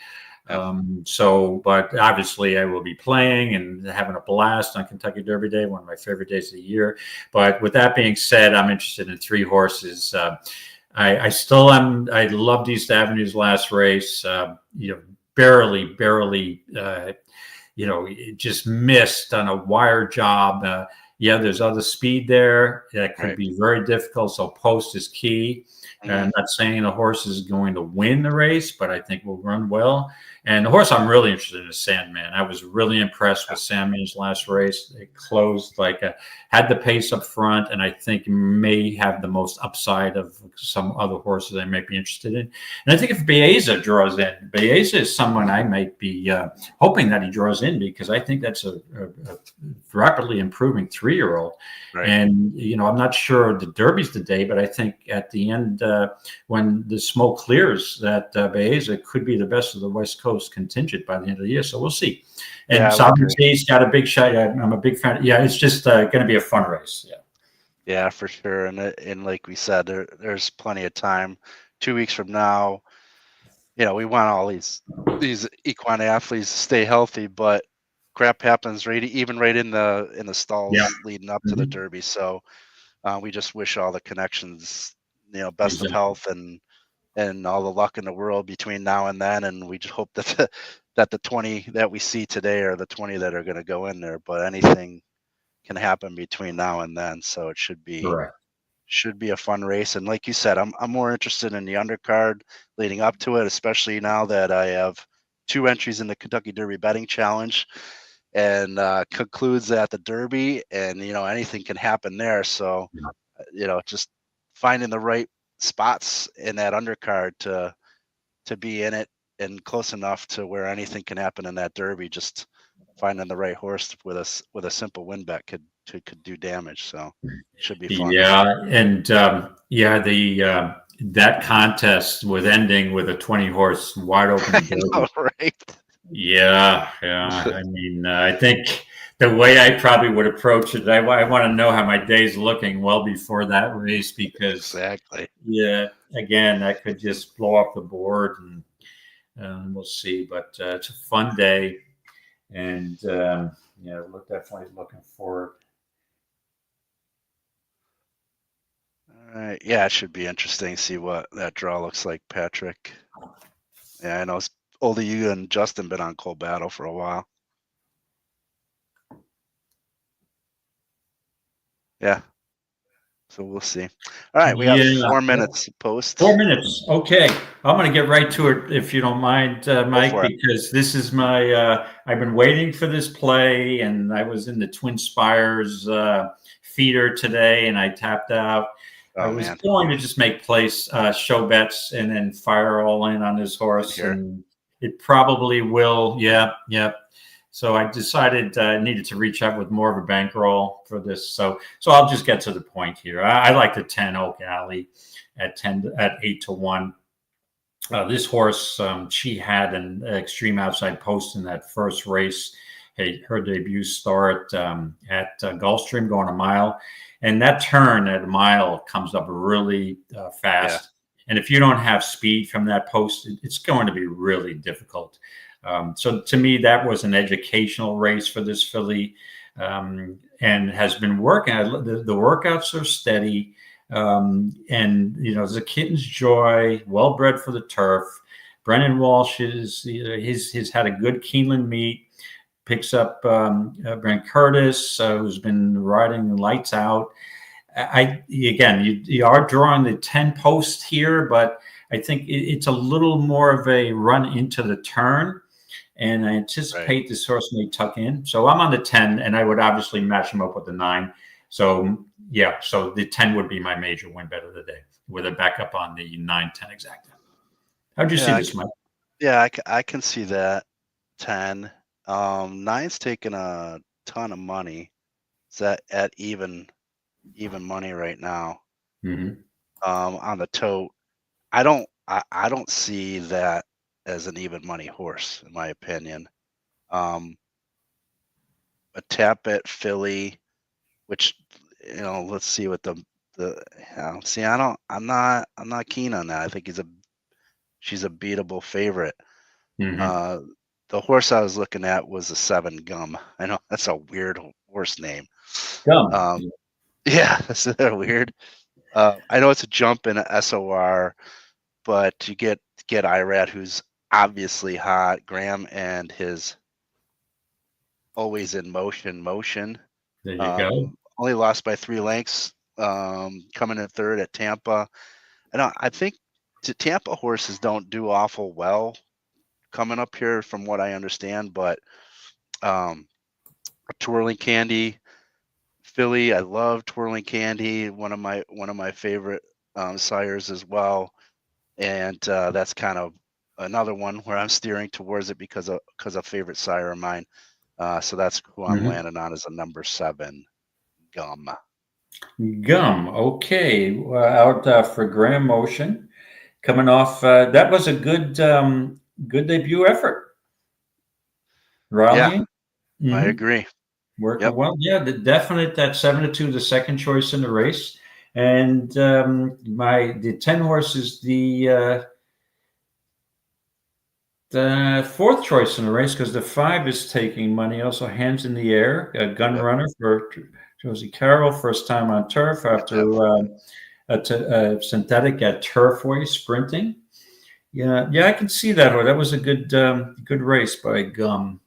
But obviously I will be playing and having a blast on Kentucky Derby Day, one of my favorite days of the year. But with that being said, I'm interested in 3 horses. I still am. I loved East Avenue's last race. Barely, just missed on a wire job. There's other speed there that could be very difficult. So post is key. I'm not saying the horse is going to win the race, but I think will run well. And the horse I'm really interested in is Sandman. I was really impressed with Sandman's last race. It closed had the pace up front, and I think may have the most upside of some other horses I might be interested in. And I think if Baeza draws in, Baeza is someone I might be hoping that he draws in, because I think that's a rapidly improving 3-year-old. Right. And, I'm not sure the Derby's the day, but I think at the end, when the smoke clears, that Baeza could be the best of the West Coast contingent by the end of the year. So we'll see. And Sovereignty's got a big shot. I'm a big fan. Yeah, it's just going to be a fun race. Yeah, for sure. And like we said, there's plenty of time. 2 weeks from now, we want all these equine athletes to stay healthy, but crap happens right in the stalls leading up to the Derby. So we just wish all the connections, best of health and all the luck in the world between now and then. And we just hope that the 20 that we see today are the 20 that are going to go in there. But anything can happen between now and then. So it should be a fun race. And like you said, I'm more interested in the undercard leading up to it, especially now that I have 2 entries in the Kentucky Derby Betting Challenge, and concludes at the Derby, and anything can happen there. So just finding the right spots in that undercard to be in it and close enough to where anything can happen in that Derby. Just finding the right horse with a simple win bet could do damage. So it should be fun. And that contest with ending with a 20 horse wide open Derby. I know, right? Yeah. I mean, I think the way I probably would approach it, I want to know how my day's looking well before that race, because again, that could just blow up the board, and we'll see. But it's a fun day, and we're definitely looking forward. All right. Yeah, it should be interesting to see what that draw looks like, Patrick. Yeah, I know older you and Justin been on Cold Battle for a while. Yeah. So we'll see. All right, we have 4 minutes post. 4 minutes. Okay. I'm going to get right to it, if you don't mind, Mike, because this is my, I've been waiting for this play, and I was in the Twin Spires feeder today, and I tapped out. I was going to just make place show bets and then fire all in on this horse, and it probably will. Yep. So I decided I needed to reach out with more of a bankroll for this. So I'll just get to the point here. I like the 10 Oak Alley at 8-1. This horse, she had an extreme outside post in that first race. Her debut start at Gulfstream, going a mile. And that turn at a mile comes up really fast. And if you don't have speed from that post, it's going to be really difficult. So to me, that was an educational race for this filly, and has been working. The workouts are steady. And, it's a kitten's joy, well bred for the turf. Brennan Walsh he's had a good Keeneland meet. Picks up Brent Curtis, who's been riding lights out. You are drawing the 10 post here, but I think it's a little more of a run into the turn, and I anticipate this horse may tuck in. So I'm on the 10, and I would obviously match him up with the 9. So the 10 would be my major win bet of the day, with a backup on the 9-10 exacta. How'd you see this, Mike? Yeah, I can see that 10. Nine's taking a ton of money. It's at even money right now. Mm-hmm. On the tote. I don't see that as an even money horse, in my opinion. A tap at Philly, which let's see what the see. I'm not keen on that. I think she's a beatable favorite. Mm-hmm. The horse I was looking at was a 7 Gum. I know that's a weird horse name. Gum. Yeah, that's weird. I know it's a jump in a SOR, but you get Irad, who's obviously hot. Graham and his always in motion. There you go. Only lost by 3 lengths. Coming in third at Tampa. And I think Tampa horses don't do awful well coming up here, from what I understand. But Twirling Candy, Philly, I love Twirling Candy. One of my favorite sires as well. And that's kind of another one where I'm steering towards it because of favorite sire of mine. So that's who I'm landing on as a number 7 Gum. Gum. Okay. Out for Graham Motion. Coming off, that was a good debut effort. Rallying. Yeah, I agree. Working well. Yeah, definite that 7-2, the second choice in the race. And the 10 horse is the fourth choice in the race, because the 5 is taking money. Also, Hands in the Air, a gun runner for Josie Carroll, first time on turf after a synthetic at Turfway sprinting. Yeah, I can see that. That was a good race by Gum.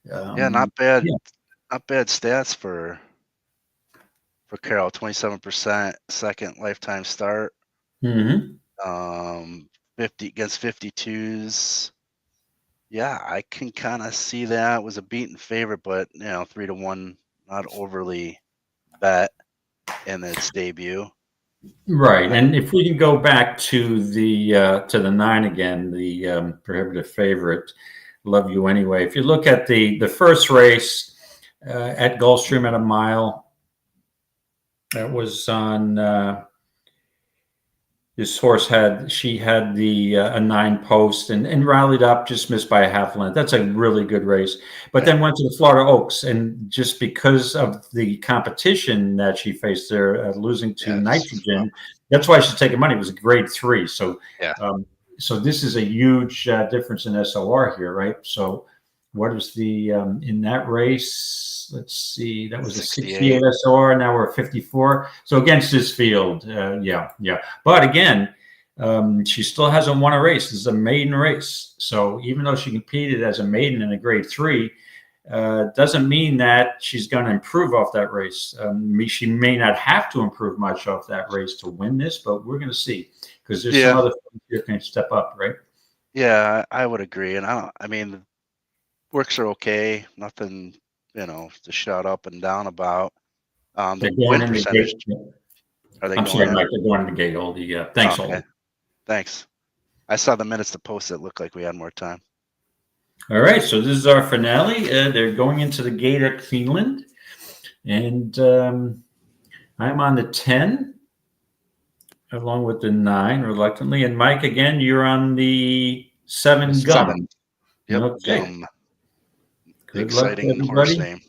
Not bad. Yeah. Not bad stats for Carroll. 27% second lifetime start. 50 against 52s. Yeah, I can kind of see that. It was a beaten favorite, but 3-1, not overly bet in its debut. Right, and if we can go back to the 9 again, the prohibitive favorite, Love You Anyway. If you look at the first race at Gulfstream at a mile, that was on. This horse had the a 9 post and rallied up, just missed by a half length. That's a really good race. But then went to the Florida Oaks, and just because of the competition that she faced there, losing to Nitrogen, that's why she's taking money. It was a grade 3. So so this is a huge difference in SOR here, right? So what is the in that race? Let's see, that was a 68 SOR. Now we're at 54. So against this field, But again, she still hasn't won a race. This is a maiden race. So even though she competed as a maiden in a grade 3, doesn't mean that she's going to improve off that race. She may not have to improve much off that race to win this, but we're going to see, because there's some other things here can step up, right? Yeah, I would agree. And I mean, works are okay. Nothing, to shout up and down about. The win percentage. I'm sorry, Mike. They're going to the gate. Thanks, okay. Thanks. I saw the minutes to post it. Looked like we had more time. All right, so this is our finale. They're going into the gate at Keeneland, and I'm on the 10, along with the 9, reluctantly. And Mike, again, you're on the 7 Gum. Yep, okay. Gum. Good exciting luck, horse name.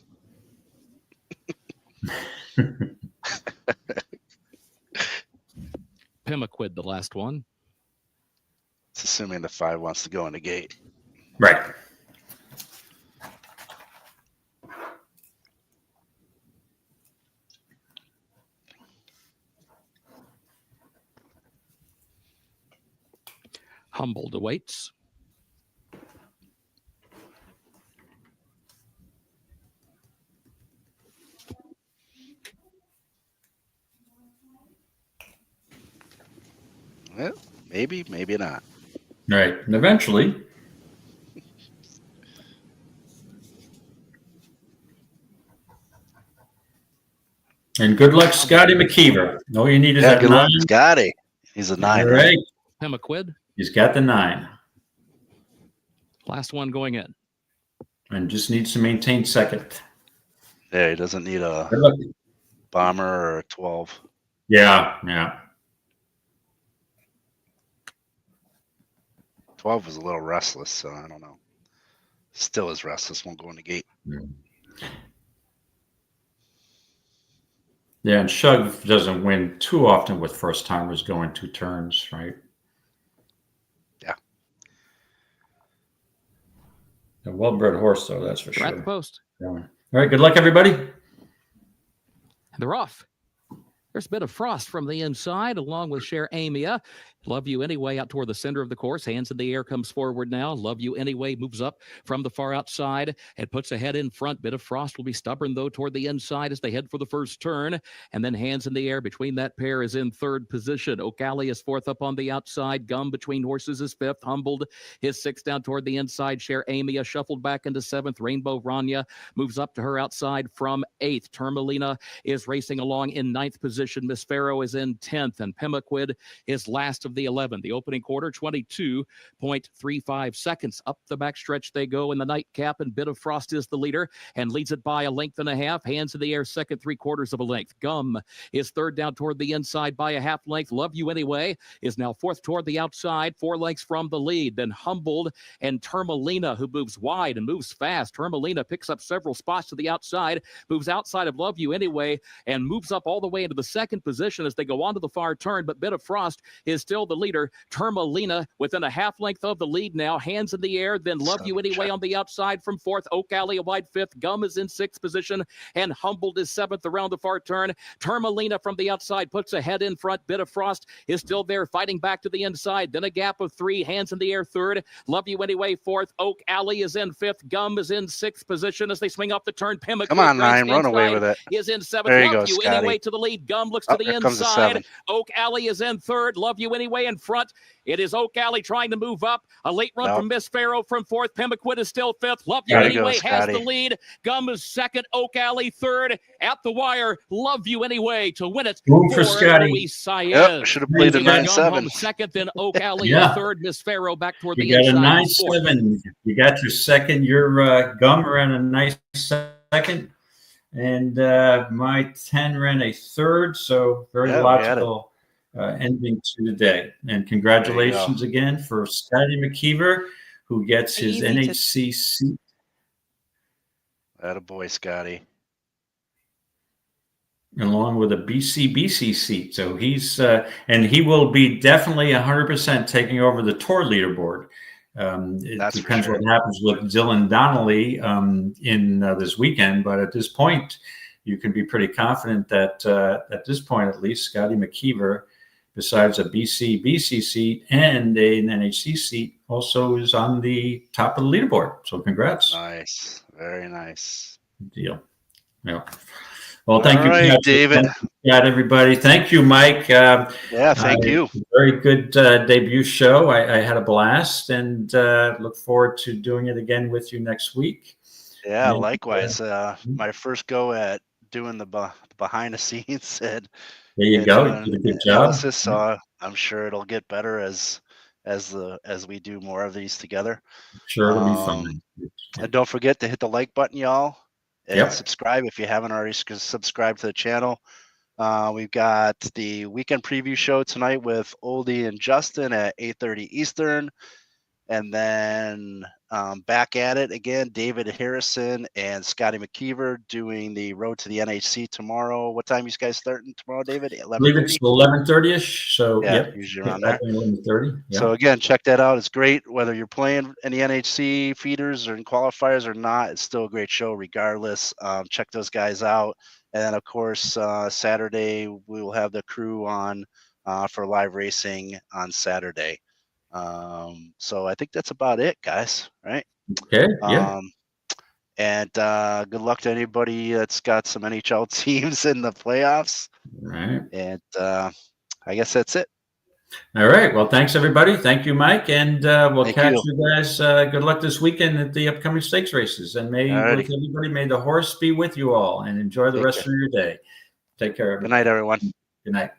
Pemaquid, the last one. It's assuming the 5 wants to go in the gate. Right. Humboldt awaits. Well, maybe not. Right. And eventually. And good luck, Scotty McKeever. All you need is that 9. Good luck, Scotty. He's a 9. All right. Pemaquid. He's got the 9. Last one going in. And just needs to maintain second. Yeah, he doesn't need a bomber or a 12. Yeah. 12 was a little restless, so I don't know. Still is restless, won't go in the gate. Yeah, and Shug doesn't win too often with first timers going 2 turns, right? Yeah. A well-bred horse, though, that's for They're at sure. the post. Yeah. All right, good luck, everybody. They're off. There's a bit of frost from the inside, along with Cher Amia. Love You Anyway out toward the center of the course. Hands in the air, comes forward now. Love You Anyway moves up from the far outside and puts a head in front. Bit of Frost will be stubborn, though, toward the inside as they head for the first turn. And then Hands in the Air between that pair is in third position. O'Calley is fourth up on the outside. Gum between horses is fifth. Humbled is sixth down toward the inside. Cher Amia shuffled back into seventh. Rainbow Rania moves up to her outside from eighth. Termalina is racing along in ninth position. Miss Farrow is in 10th. And Pemaquid is last of the 11. The opening quarter, 22.35 seconds. Up the backstretch they go in the nightcap, and Bit of Frost is the leader and leads it by a length and a half. Hands in the Air, second, 3/4 of a length. Gum is third down toward the inside by a half length. Love You Anyway is now fourth toward the outside, 4 lengths from the lead. Then Humbled and Termalina, who moves wide and moves fast. Termalina picks up several spots to the outside, moves outside of Love You Anyway, and moves up all the way into the second position as they go on to the far turn. But Bit of Frost is still the leader. Termalina within a half length of the lead now. Hands in the Air, then Love You Anyway on the outside from fourth. O'Calley a wide fifth. Gum is in sixth position, and Humbled is seventh around the far turn. Termalina from the outside puts a head in front. Bit of Frost is still there, fighting back to the inside. Then a gap of 3. Hands in the Air third. Love You Anyway fourth. Oakley is in fifth. Gum is in sixth position as they swing up the turn. Pimmick, come on, 9, run away with it. Is in seventh. There you Love go, You Scotty. Anyway to the lead. Gum looks to the here comes the inside. 7. Oakley is in third. Love You Anyway in front. It is Oakley trying to move up. A late run from Miss Farrow from fourth. Pemaquid is still fifth. Love You Anyway has the lead. Gum is second. Oakley third. At the wire, Love You Anyway to win it. Room for Scotty. Yep, should have played the 9-7. Second, then Oakley Yeah. third. Miss Farrow back toward You the got inside. a 9-7. You got your second. Your Gum ran a nice second. And my 10 ran a third. So very logical ending to the day. And congratulations again for Scotty McKeever, who gets his NHC seat. Attaboy, Scotty. Along with a BC seat. So he's and he will be definitely 100% taking over the tour leaderboard. It depends what happens with Dylan Donnelly in this weekend, but at this point, you can be pretty confident that at this point, at least, Scotty McKeever, besides a BC seat and an NHC seat, also is on the top of the leaderboard. So congrats. Nice. Very nice. Good deal. Yeah. Well, thank you, right, David. Got everybody. Thank you, Mike. Thank you. Very good debut show. I had a blast, and look forward to doing it again with you next week. Yeah, and, likewise. My first go at doing the behind the scenes. And there you go. You did a good job. Analysis, so I'm sure it'll get better as we do more of these together. Sure, it'll be fun. And don't forget to hit the like button, y'all. And subscribe if you haven't already subscribed to the channel. We've got the weekend preview show tonight with Oldie and Justin at 8:30 Eastern. And then back at it again, David Harrison and Scotty McKeever doing the Road to the NHC tomorrow. What time you guys starting tomorrow, David? 11:30? I believe it's 11:30ish. So usually around there. 11:30. Yeah. So again, check that out. It's great whether you're playing in the NHC feeders or in qualifiers or not. It's still a great show regardless. Check those guys out. And then of course, Saturday we will have the crew on for live racing on Saturday. So I think that's about it, guys. Right? Okay. Yeah. And good luck to anybody that's got some NHL teams in the playoffs. Right. And I guess that's it. All right. Well, thanks everybody. Thank you, Mike, and we'll catch you guys. Good luck this weekend at the upcoming stakes races, and may the horse be with you all, and enjoy the rest of your day. Take care, everybody. Good night, everyone. Good night.